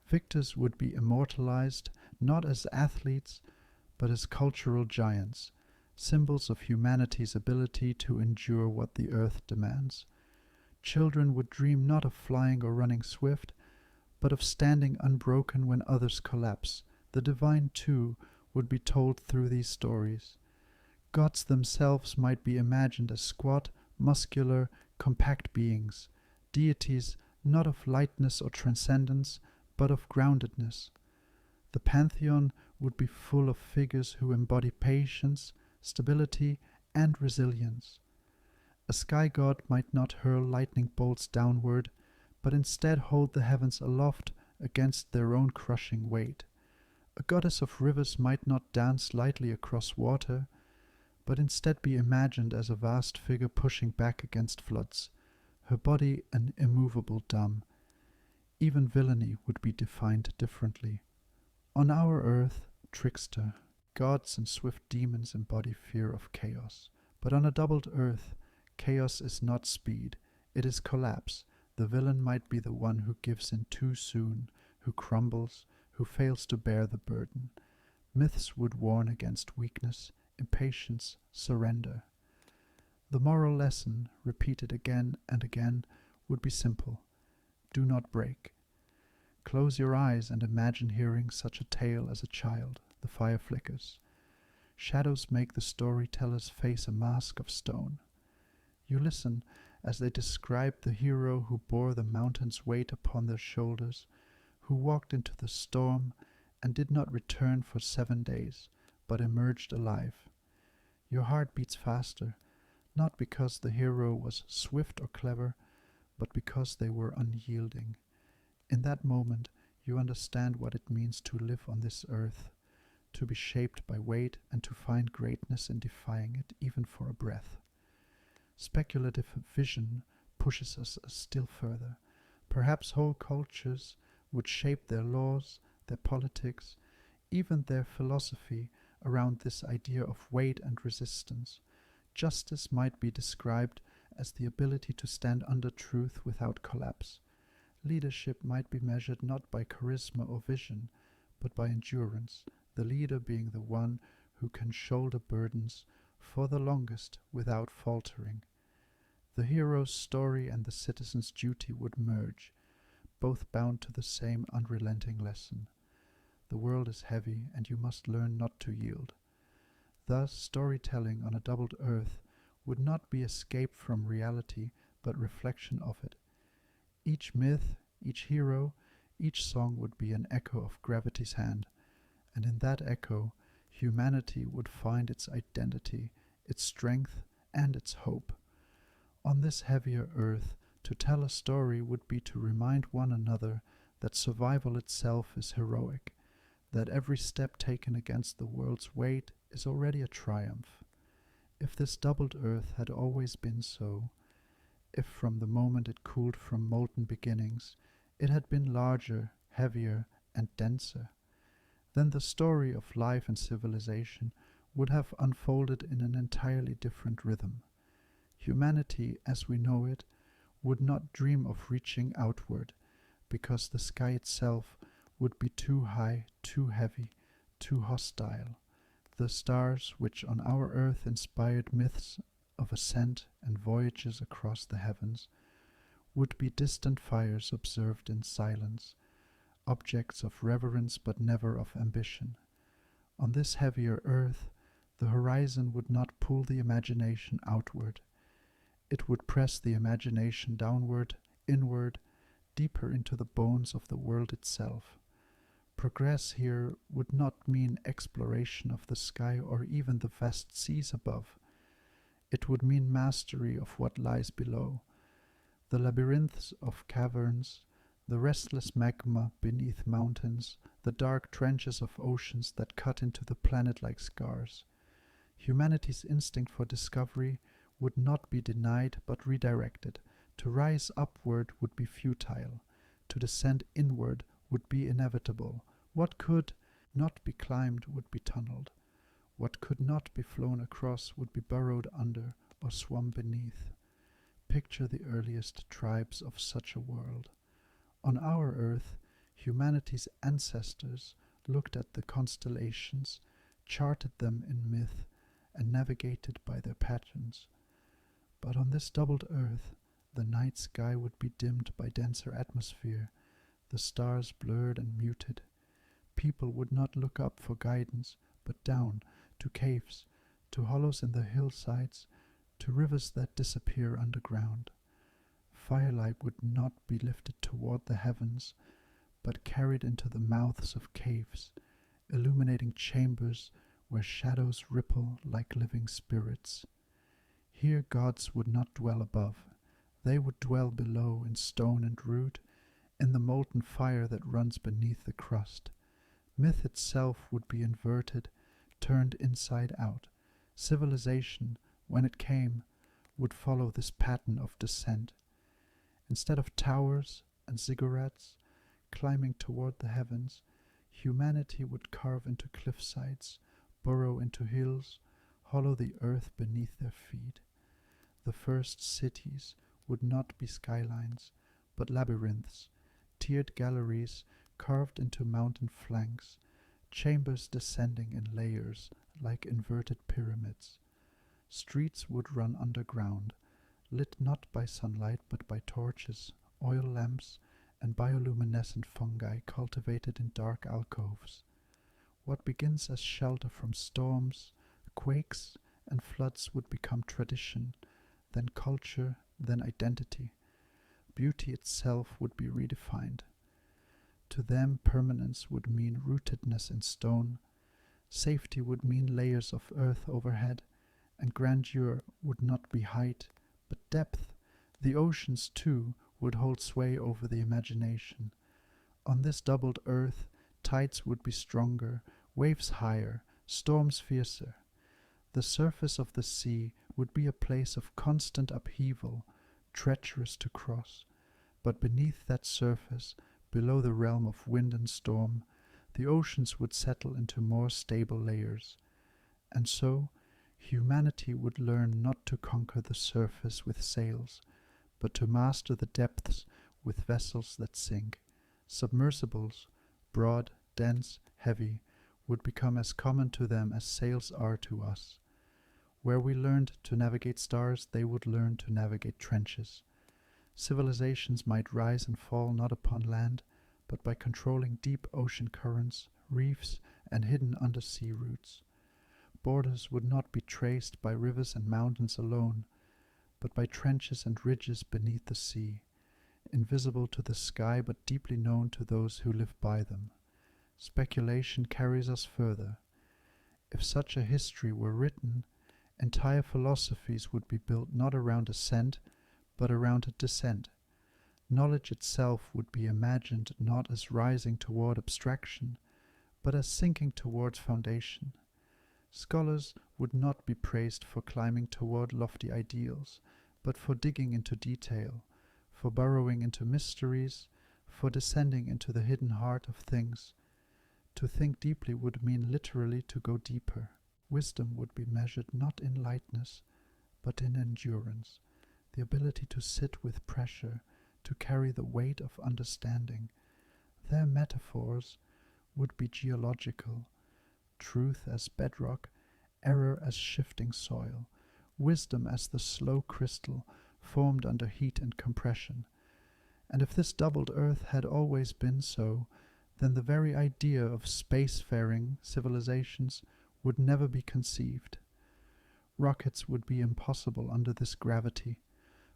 Victors would be immortalized not as athletes, but as cultural giants, symbols of humanity's ability to endure what the earth demands. Children would dream not of flying or running swift, but of standing unbroken when others collapse. The divine, too, would be told through these stories. Gods themselves might be imagined as squat, muscular, compact beings, deities not of lightness or transcendence, but of groundedness. The pantheon would be full of figures who embody patience, stability, and resilience. A sky god might not hurl lightning bolts downward, but instead hold the heavens aloft against their own crushing weight. A goddess of rivers might not dance lightly across water, but instead be imagined as a vast figure pushing back against floods, her body an immovable dam. Even villainy would be defined differently. On our earth, trickster. Gods and swift demons embody fear of chaos. But on a doubled earth, chaos is not speed, it is collapse. The villain might be the one who gives in too soon, who crumbles, who fails to bear the burden. Myths would warn against weakness, impatience, surrender. The moral lesson, repeated again and again, would be simple. Do not break. Close your eyes and imagine hearing such a tale as a child. The fire flickers. Shadows make the storyteller's face a mask of stone. You listen as they describe the hero who bore the mountain's weight upon their shoulders, who walked into the storm and did not return for 7 days, but emerged alive. Your heart beats faster, not because the hero was swift or clever, but because they were unyielding. In that moment, you understand what it means to live on this earth, to be shaped by weight and to find greatness in defying it, even for a breath. Speculative vision pushes us still further. Perhaps whole cultures would shape their laws, their politics, even their philosophy around this idea of weight and resistance. Justice might be described as the ability to stand under truth without collapse. Leadership might be measured not by charisma or vision, but by endurance, the leader being the one who can shoulder burdens for the longest without faltering. The hero's story and the citizen's duty would merge, both bound to the same unrelenting lesson. The world is heavy, and you must learn not to yield. Thus, storytelling on a doubled earth would not be escape from reality, but reflection of it. Each myth, each hero, each song would be an echo of gravity's hand, and in that echo, humanity would find its identity, its strength, and its hope. On this heavier earth, to tell a story would be to remind one another that survival itself is heroic, that every step taken against the world's weight is already a triumph. If this doubled earth had always been so, if from the moment it cooled from molten beginnings, it had been larger, heavier, and denser, then the story of life and civilization would have unfolded in an entirely different rhythm. Humanity, as we know it, would not dream of reaching outward, because the sky itself would be too high, too heavy, too hostile. The stars, which on our earth inspired myths of ascent and voyages across the heavens, would be distant fires observed in silence, objects of reverence but never of ambition. On this heavier earth, the horizon would not pull the imagination outward. It would press the imagination downward, inward, deeper into the bones of the world itself. Progress here would not mean exploration of the sky or even the vast seas above. It would mean mastery of what lies below. The labyrinths of caverns, the restless magma beneath mountains, the dark trenches of oceans that cut into the planet like scars. Humanity's instinct for discovery would not be denied but redirected. To rise upward would be futile. To descend inward would be inevitable. What could not be climbed would be tunneled. What could not be flown across would be burrowed under or swum beneath. Picture the earliest tribes of such a world. On our earth, humanity's ancestors looked at the constellations, charted them in myth, and navigated by their patterns. But on this doubled earth, the night sky would be dimmed by denser atmosphere, the stars blurred and muted. People would not look up for guidance, but down, to caves, to hollows in the hillsides, to rivers that disappear underground. Firelight would not be lifted toward the heavens, but carried into the mouths of caves, illuminating chambers where shadows ripple like living spirits. Here gods would not dwell above. They would dwell below in stone and root, in the molten fire that runs beneath the crust. Myth itself would be inverted, turned inside out. Civilization, when it came, would follow this pattern of descent. Instead of towers and ziggurats climbing toward the heavens, Humanity would carve into cliff sides, burrow into hills, hollow the earth beneath their feet. The first cities would not be skylines, but labyrinths, tiered galleries carved into mountain flanks, chambers descending in layers like inverted pyramids. Streets would run underground, lit not by sunlight but by torches, oil lamps, and bioluminescent fungi cultivated in dark alcoves. What begins as shelter from storms, quakes, and floods would become tradition, then culture, then identity. Beauty itself would be redefined. To them, permanence would mean rootedness in stone, safety would mean layers of earth overhead, and grandeur would not be height, but depth. The oceans, too, would hold sway over the imagination. On this doubled earth, tides would be stronger, waves higher, storms fiercer. The surface of the sea would be a place of constant upheaval, treacherous to cross, but beneath that surface, below the realm of wind and storm, the oceans would settle into more stable layers. And so, humanity would learn not to conquer the surface with sails, but to master the depths with vessels that sink. Submersibles, broad, dense, heavy, would become as common to them as sails are to us. Where we learned to navigate stars, they would learn to navigate trenches. Civilizations might rise and fall not upon land, but by controlling deep ocean currents, reefs, and hidden undersea routes. Borders would not be traced by rivers and mountains alone, but by trenches and ridges beneath the sea, invisible to the sky but deeply known to those who live by them. Speculation carries us further. If such a history were written, entire philosophies would be built not around ascent, but around a descent. Knowledge itself would be imagined not as rising toward abstraction, but as sinking towards foundation. Scholars would not be praised for climbing toward lofty ideals, but for digging into detail, for burrowing into mysteries, for descending into the hidden heart of things. To think deeply would mean literally to go deeper. Wisdom would be measured not in lightness, but in endurance, the ability to sit with pressure, to carry the weight of understanding. Their metaphors would be geological, truth as bedrock, error as shifting soil, wisdom as the slow crystal formed under heat and compression. And if this doubled earth had always been so, then the very idea of spacefaring civilizations would never be conceived. Rockets would be impossible under this gravity,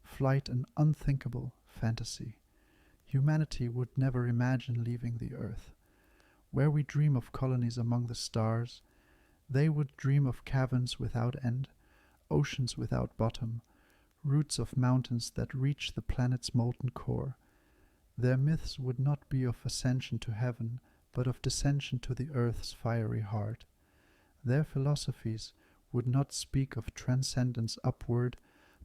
flight an unthinkable fantasy. Humanity would never imagine leaving the earth. Where we dream of colonies among the stars, they would dream of caverns without end, oceans without bottom, roots of mountains that reach the planet's molten core. Their myths would not be of ascension to heaven, but of descension to the earth's fiery heart. Their philosophies would not speak of transcendence upward,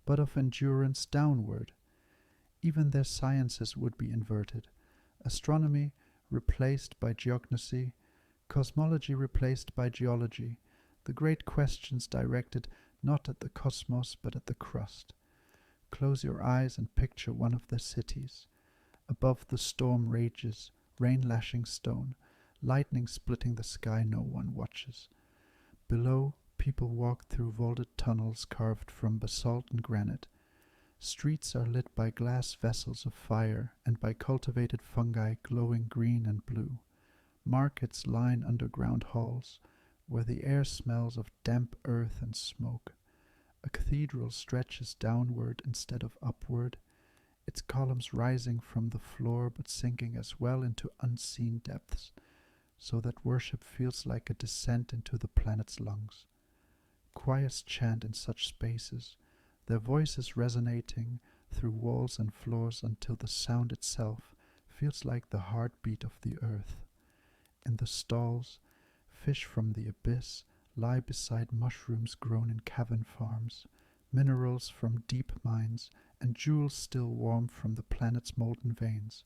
but of endurance downward. Even their sciences would be inverted. Astronomy replaced by geognosy, cosmology replaced by geology, the great questions directed not at the cosmos but at the crust. Close your eyes and picture one of their cities. Above the storm rages, rain lashing stone, lightning splitting the sky no one watches. Below, people walk through vaulted tunnels carved from basalt and granite. Streets are lit by glass vessels of fire and by cultivated fungi glowing green and blue. Markets line underground halls, where the air smells of damp earth and smoke. A cathedral stretches downward instead of upward, its columns rising from the floor but sinking as well into unseen depths, so that worship feels like a descent into the planet's lungs. Choirs chant in such spaces, their voices resonating through walls and floors until the sound itself feels like the heartbeat of the earth. In the stalls, fish from the abyss lie beside mushrooms grown in cavern farms, minerals from deep mines, and jewels still warm from the planet's molten veins.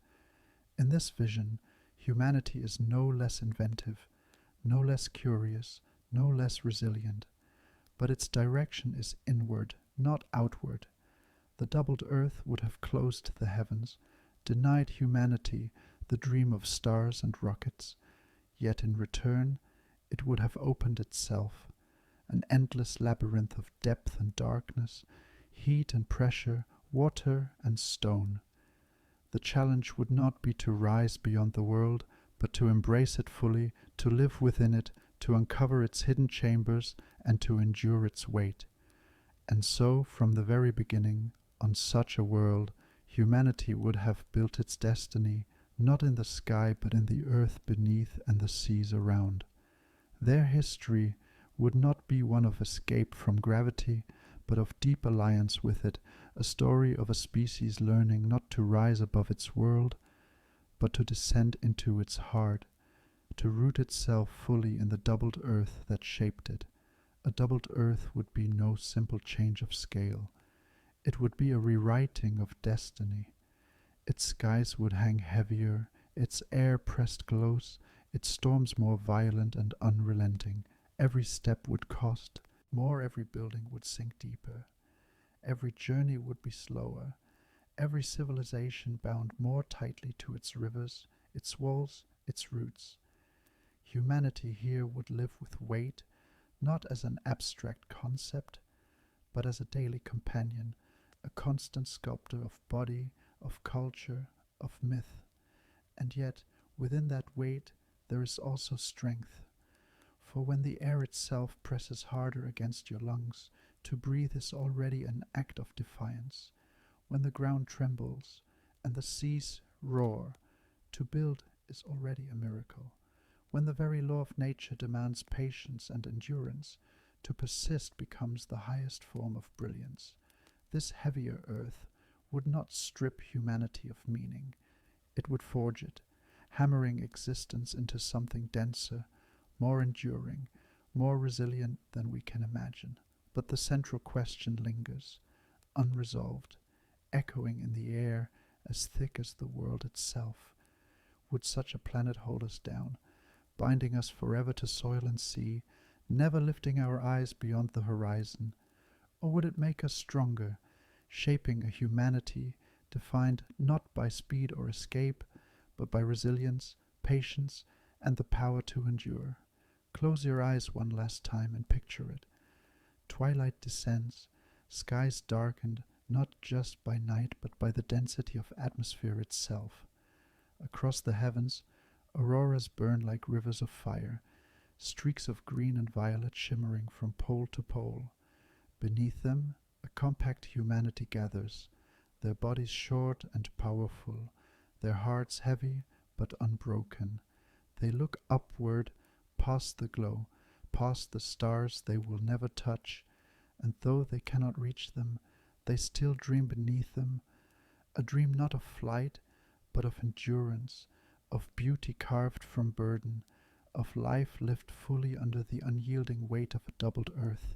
In this vision, Humanity is no less inventive, no less curious, no less resilient, but its direction is inward, not outward. The doubled earth would have closed the heavens, denied humanity the dream of stars and rockets, yet in return it would have opened itself, an endless labyrinth of depth and darkness, heat and pressure, water and stone. The challenge would not be to rise beyond the world, but to embrace it fully, to live within it, to uncover its hidden chambers, and to endure its weight. And so, from the very beginning, on such a world, humanity would have built its destiny, not in the sky, but in the earth beneath and the seas around. Their history would not be one of escape from gravity, but of deep alliance with it, a story of a species learning not to rise above its world, but to descend into its heart, to root itself fully in the doubled earth that shaped it. A doubled earth would be no simple change of scale. It would be a rewriting of destiny. Its skies would hang heavier, its air pressed close, its storms more violent and unrelenting. Every step would cost more, every building would sink deeper. Every journey would be slower. Every civilization bound more tightly to its rivers, its walls, its roots. Humanity here would live with weight, not as an abstract concept, but as a daily companion, a constant sculptor of body, of culture, of myth. And yet, within that weight, there is also strength. For when the air itself presses harder against your lungs, to breathe is already an act of defiance. When the ground trembles and the seas roar, to build is already a miracle. When the very law of nature demands patience and endurance, to persist becomes the highest form of brilliance. This heavier earth would not strip humanity of meaning. It would forge it, hammering existence into something denser, more enduring, more resilient than we can imagine. But the central question lingers, unresolved, echoing in the air as thick as the world itself. Would such a planet hold us down, binding us forever to soil and sea, never lifting our eyes beyond the horizon? Or would it make us stronger, shaping a humanity defined not by speed or escape, but by resilience, patience, and the power to endure? Close your eyes one last time and picture it. Twilight descends, skies darkened not just by night but by the density of atmosphere itself. Across the heavens, auroras burn like rivers of fire, streaks of green and violet shimmering from pole to pole. Beneath them, a compact humanity gathers, their bodies short and powerful, their hearts heavy but unbroken. They look upward, past the glow, past the stars they will never touch, and though they cannot reach them, they still dream beneath them, a dream not of flight, but of endurance, of beauty carved from burden, of life lived fully under the unyielding weight of a doubled earth.